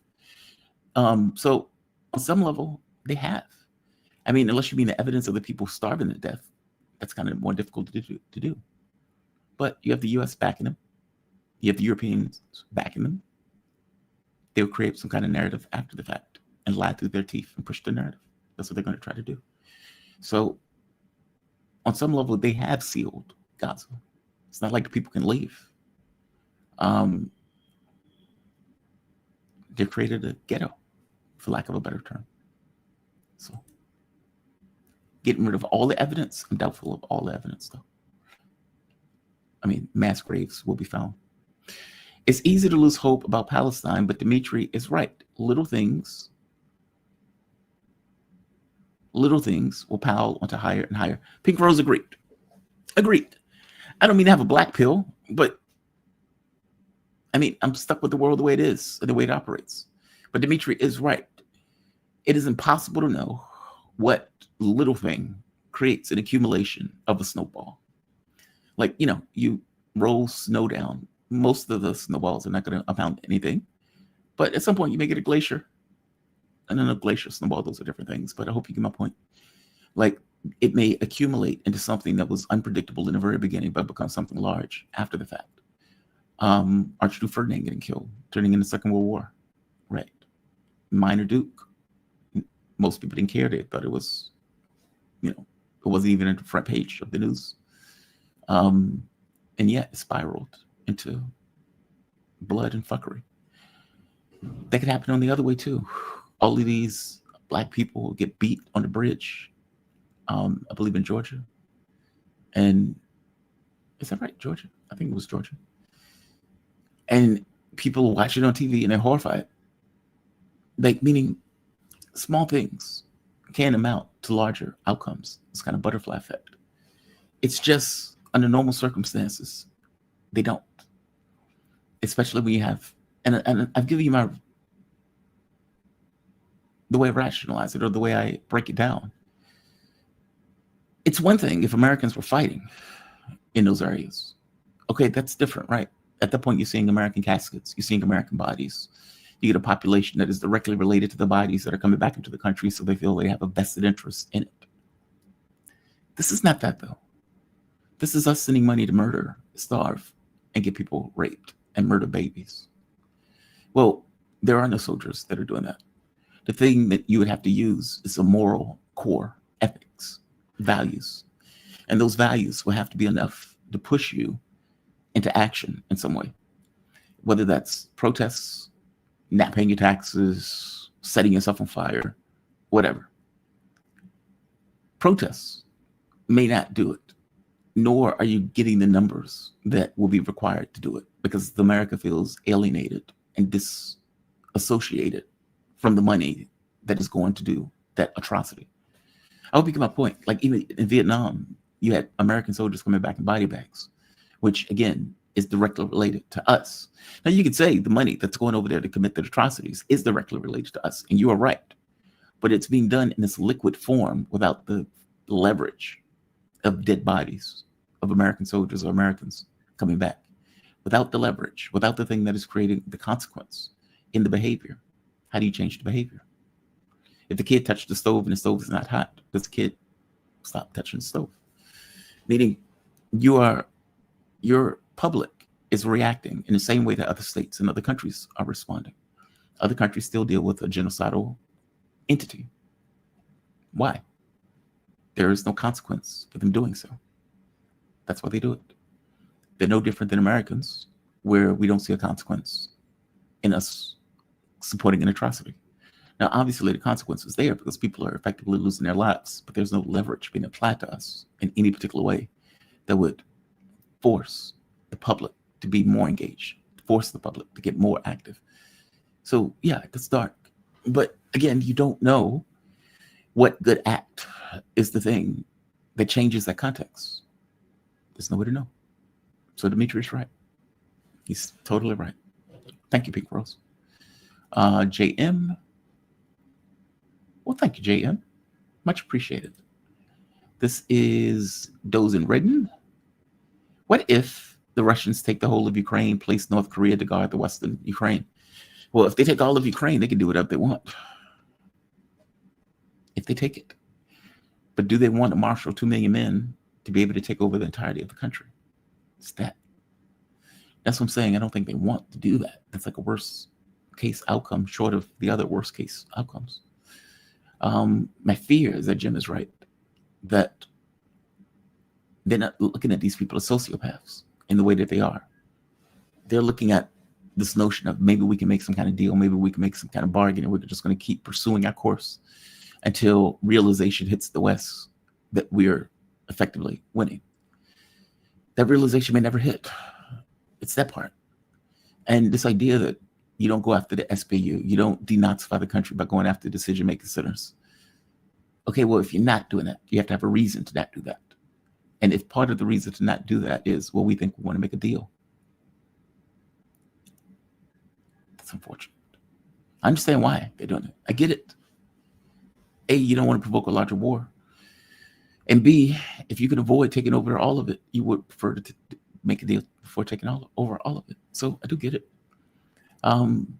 So on some level, they have. I mean, unless you mean the evidence of the people starving to death, that's kind of more difficult to do. But you have the U.S. backing them. You have the Europeans backing them. They'll create some kind of narrative after the fact and lie through their teeth and push the narrative. That's what they're going to try to do. So on some level, they have sealed Gaza. It's not like the people can leave. They've created a ghetto, for lack of a better term. So getting rid of all the evidence, I'm doubtful of all the evidence, though. I mean, mass graves will be found. It's easy to lose hope about Palestine, but Dimitri is right. Little things will pile onto higher and higher. Pink Rose agreed. I don't mean to have a black pill, but I mean, I'm stuck with the world the way it is, the way it operates. But Dimitri is right. It is impossible to know what little thing creates an accumulation of a snowball. Like, you know, you roll snow down. Most of the snowballs are not going to amount to anything. But at some point, you may get a glacier. And then a glacier snowball, those are different things. But I hope you get my point. Like, it may accumulate into something that was unpredictable in the very beginning, but become something large after the fact. Archduke Ferdinand getting killed, turning into the Second World War. Right. Minor Duke. Most people didn't care. They thought it was, you know, it wasn't even at the front page of the news. And yet it spiraled into blood and fuckery. That could happen on the other way too. All of these black people get beat on the bridge, I believe in Georgia. And is that right, Georgia? I think it was Georgia. And people watch it on TV and they're horrified. Like, meaning small things can amount to larger outcomes. It's kind of butterfly effect. It's just under normal circumstances, they don't. Especially when you have, and I've given you the way I rationalize it or the way I break it down. It's one thing if Americans were fighting in those areas. Okay, that's different, right? At that point, you're seeing American caskets, you're seeing American bodies. You get a population that is directly related to the bodies that are coming back into the country, so they feel they have a vested interest in it. This is not that, though. This is us sending money to murder, starve, and get people raped and murder babies. Well, there are no soldiers that are doing that. The thing that you would have to use is a moral core, ethics, values. And those values will have to be enough to push you into action in some way. Whether that's protests, not paying your taxes, setting yourself on fire, whatever. Protests may not do it, nor are you getting the numbers that will be required to do it, because America feels alienated and disassociated from the money that is going to do that atrocity. I hope you get my point. Like, even in Vietnam, you had American soldiers coming back in body bags, which again is directly related to us. Now, you could say the money that's going over there to commit the atrocities is directly related to us, and you are right. But it's being done in this liquid form without the leverage of dead bodies of American soldiers or Americans coming back. Without the leverage, without the thing that is creating the consequence in the behavior. How do you change the behavior? If the kid touched the stove and the stove is not hot, does the kid stop touching the stove? Meaning your public is reacting in the same way that other states and other countries are responding. Other countries still deal with a genocidal entity. Why? There is no consequence for them doing so. That's why they do it. They're no different than Americans, where we don't see a consequence in us supporting an atrocity. Now, obviously, the consequence is there because people are effectively losing their lives, but there's no leverage being applied to us in any particular way that would force the public to be more engaged, force the public to get more active. So, yeah, it's dark. But again, you don't know what good act is the thing that changes that context. There's no way to know. So Dimitri is right. He's totally right. Thank you, Pink Rose. JM. Well, thank you, JM. Much appreciated. This is Dozen Redden. What if the Russians take the whole of Ukraine, place North Korea to guard the Western Ukraine? Well, if they take all of Ukraine, they can do whatever they want. If they take it. But do they want to marshal 2 million men to be able to take over the entirety of the country? It's that. That's what I'm saying. I don't think they want to do that. That's like a worst case outcome short of the other worst case outcomes. My fear is that Jim is right, that they're not looking at these people as sociopaths in the way that they are. They're looking at this notion of maybe we can make some kind of deal, maybe we can make some kind of bargain, and we're just going to keep pursuing our course until realization hits the West that we're effectively winning. That realization may never hit. It's that part. And this idea that you don't go after the SPU, you don't denazify the country by going after decision-making centers. Okay, well, if you're not doing that, you have to have a reason to not do that. And if part of the reason to not do that is, well, we think we want to make a deal. That's unfortunate. I understand why they're doing it. I get it. A, you don't want to provoke a larger war. And B, if you could avoid taking over all of it, you would prefer to make a deal before taking over all of it. So I do get it. I'm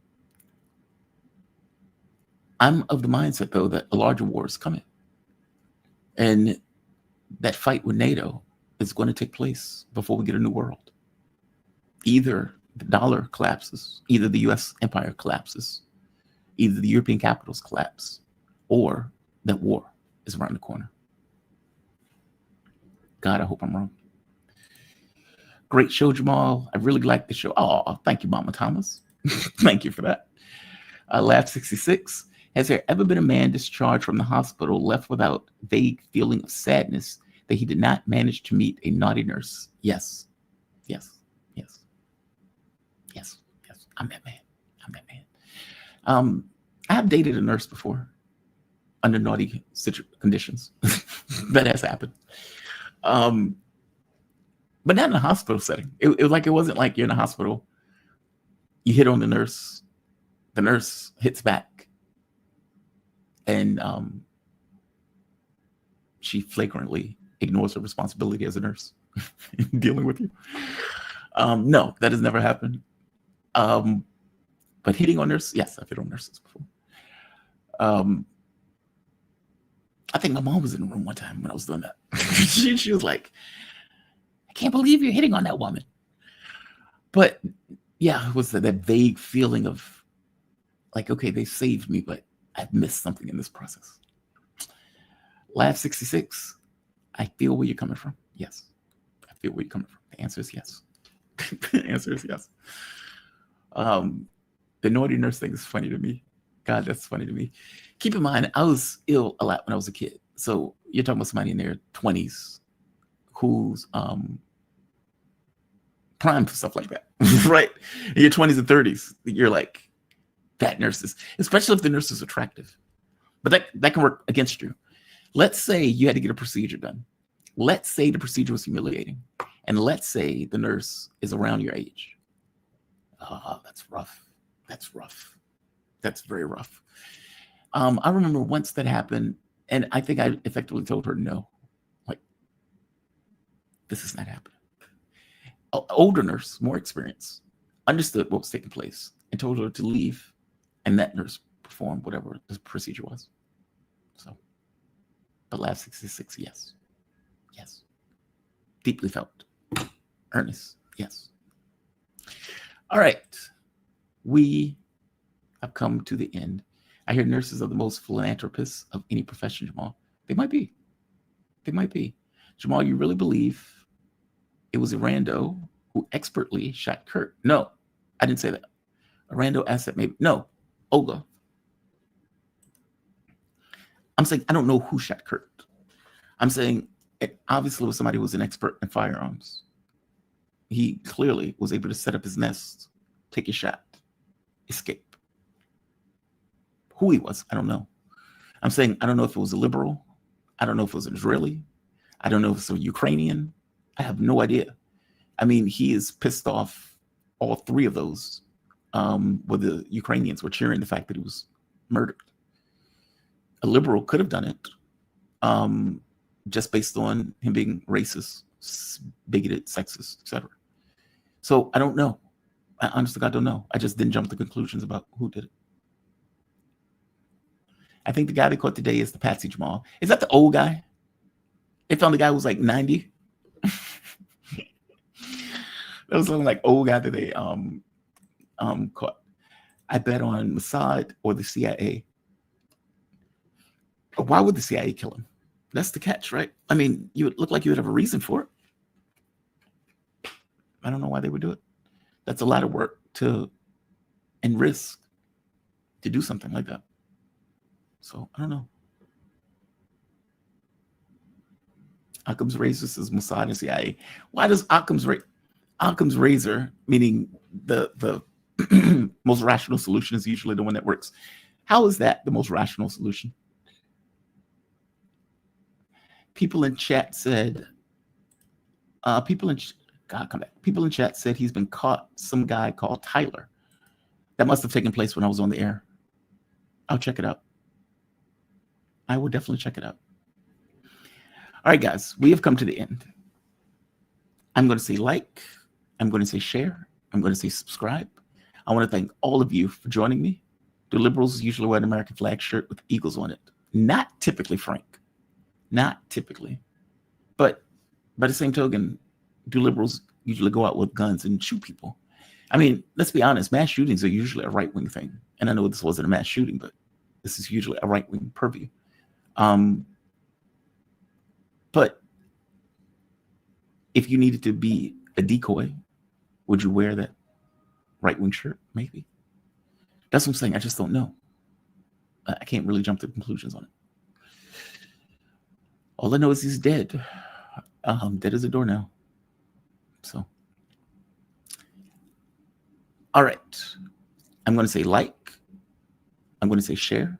of the mindset, though, that a larger war is coming. And that fight with NATO is going to take place before we get a new world. Either the dollar collapses, either the US empire collapses, either the European capitals collapse, or that war is around the corner. God, I hope I'm wrong. Great show, Jamal. I really like the show. Oh, thank you, Mama Thomas. Thank you for that. Laugh 66. Has there ever been a man discharged from the hospital left without vague feeling of sadness that he did not manage to meet a naughty nurse? Yes. Yes. Yes. Yes. Yes. I'm that man. I'm that man. I have dated a nurse before under naughty conditions. That has happened. But not in a hospital setting. It wasn't like you're in a hospital. You hit on the nurse hits back, and she flagrantly ignores her responsibility as a nurse in dealing with you. No, that has never happened. But hitting on nurses, yes, I've hit on nurses before. I think my mom was in the room one time when I was doing that. she was like, I can't believe you're hitting on that woman. But yeah, it was that vague feeling of like, okay, they saved me, but I've missed something in this process. Laugh 66. I feel where you're coming from. Yes. I feel where you're coming from. The answer is yes. The answer is yes. The naughty nurse thing is funny to me. God, that's funny to me. Keep in mind, I was ill a lot when I was a kid. So you're talking about somebody in their 20s who's primed for stuff like that, right? In your 20s and 30s, you're like, that nurse is, especially if the nurse is attractive. But that can work against you. Let's say you had to get a procedure done. Let's say the procedure was humiliating. And let's say the nurse is around your age. Oh, that's rough. That's rough. That's very rough. I remember once that happened, and I think I effectively told her no. Like, this is not happening. An older nurse, more experienced, understood what was taking place and told her to leave, and that nurse performed whatever the procedure was. So, but Laugh 66, yes. Yes. Deeply felt. Earnest, yes. All right. We I've come to the end. I hear nurses are the most philanthropists of any profession, Jamal. They might be. They might be. Jamal, you really believe it was a rando who expertly shot Kirk? No, I didn't say that. A rando asset, maybe. No, Olga. I'm saying I don't know who shot Kirk. I'm saying it obviously was somebody who was an expert in firearms. He clearly was able to set up his nest, take a shot, escape. Who he was, I don't know. I'm saying I don't know if it was a liberal. I don't know if it was an Israeli. I don't know if it's a Ukrainian. I have no idea. I mean, he is pissed off all three of those, where the Ukrainians were cheering the fact that he was murdered. A liberal could have done it, just based on him being racist, bigoted, sexist, etc. So I don't know. I honestly, God, don't know. I just didn't jump to conclusions about who did it. I think the guy they caught today is the Patsy Jamal. Is that the old guy? They found the guy who was like 90. That was something like old guy that they caught. I bet on Mossad or the CIA. But why would the CIA kill him? That's the catch, right? I mean, you would look like you would have a reason for it. I don't know why they would do it. That's a lot of work and risk to do something like that. So I don't know. Occam's razor says Mossad and CIA. Why does Occam's razor, meaning the most rational solution, is usually the one that works? How is that the most rational solution? People in chat said, people in chat said he's been caught, some guy called Tyler. That must have taken place when I was on the air. I'll check it out. I will definitely check it out. All right, guys, we have come to the end. I'm going to say like, I'm going to say share, I'm going to say subscribe. I want to thank all of you for joining me. Do liberals usually wear an American flag shirt with eagles on it? Not typically, Frank. Not typically. But by the same token, do liberals usually go out with guns and shoot people? I mean, let's be honest, mass shootings are usually a right-wing thing. And I know this wasn't a mass shooting, but this is usually a right-wing purview. But if you needed to be a decoy, would you wear that right-wing shirt? Maybe. That's what I'm saying. I just don't know. I can't really jump to conclusions on it. All I know is he's dead. Dead as a doornail. So. All right. I'm going to say like. I'm going to say share.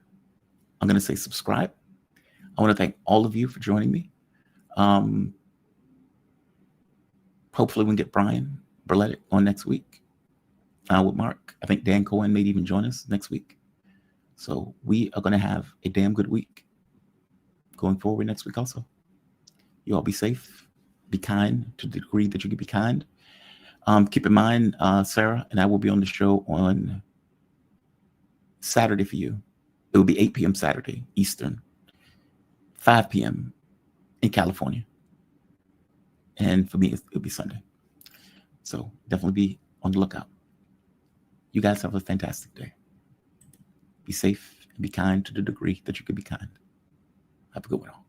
I'm going to say subscribe. I want to thank all of you for joining me. Hopefully we can get Brian Berletic on next week with Mark. I think Dan Cohen may even join us next week. So we are going to have a damn good week going forward next week also. You all be safe. Be kind to the degree that you can be kind. Keep in mind, Sarah and I will be on the show on Saturday for you. It will be 8 p.m. Saturday, Eastern, 5 p.m. in California. And for me, it'll be Sunday. So definitely be on the lookout. You guys have a fantastic day. Be safe and be kind to the degree that you can be kind. Have a good one all.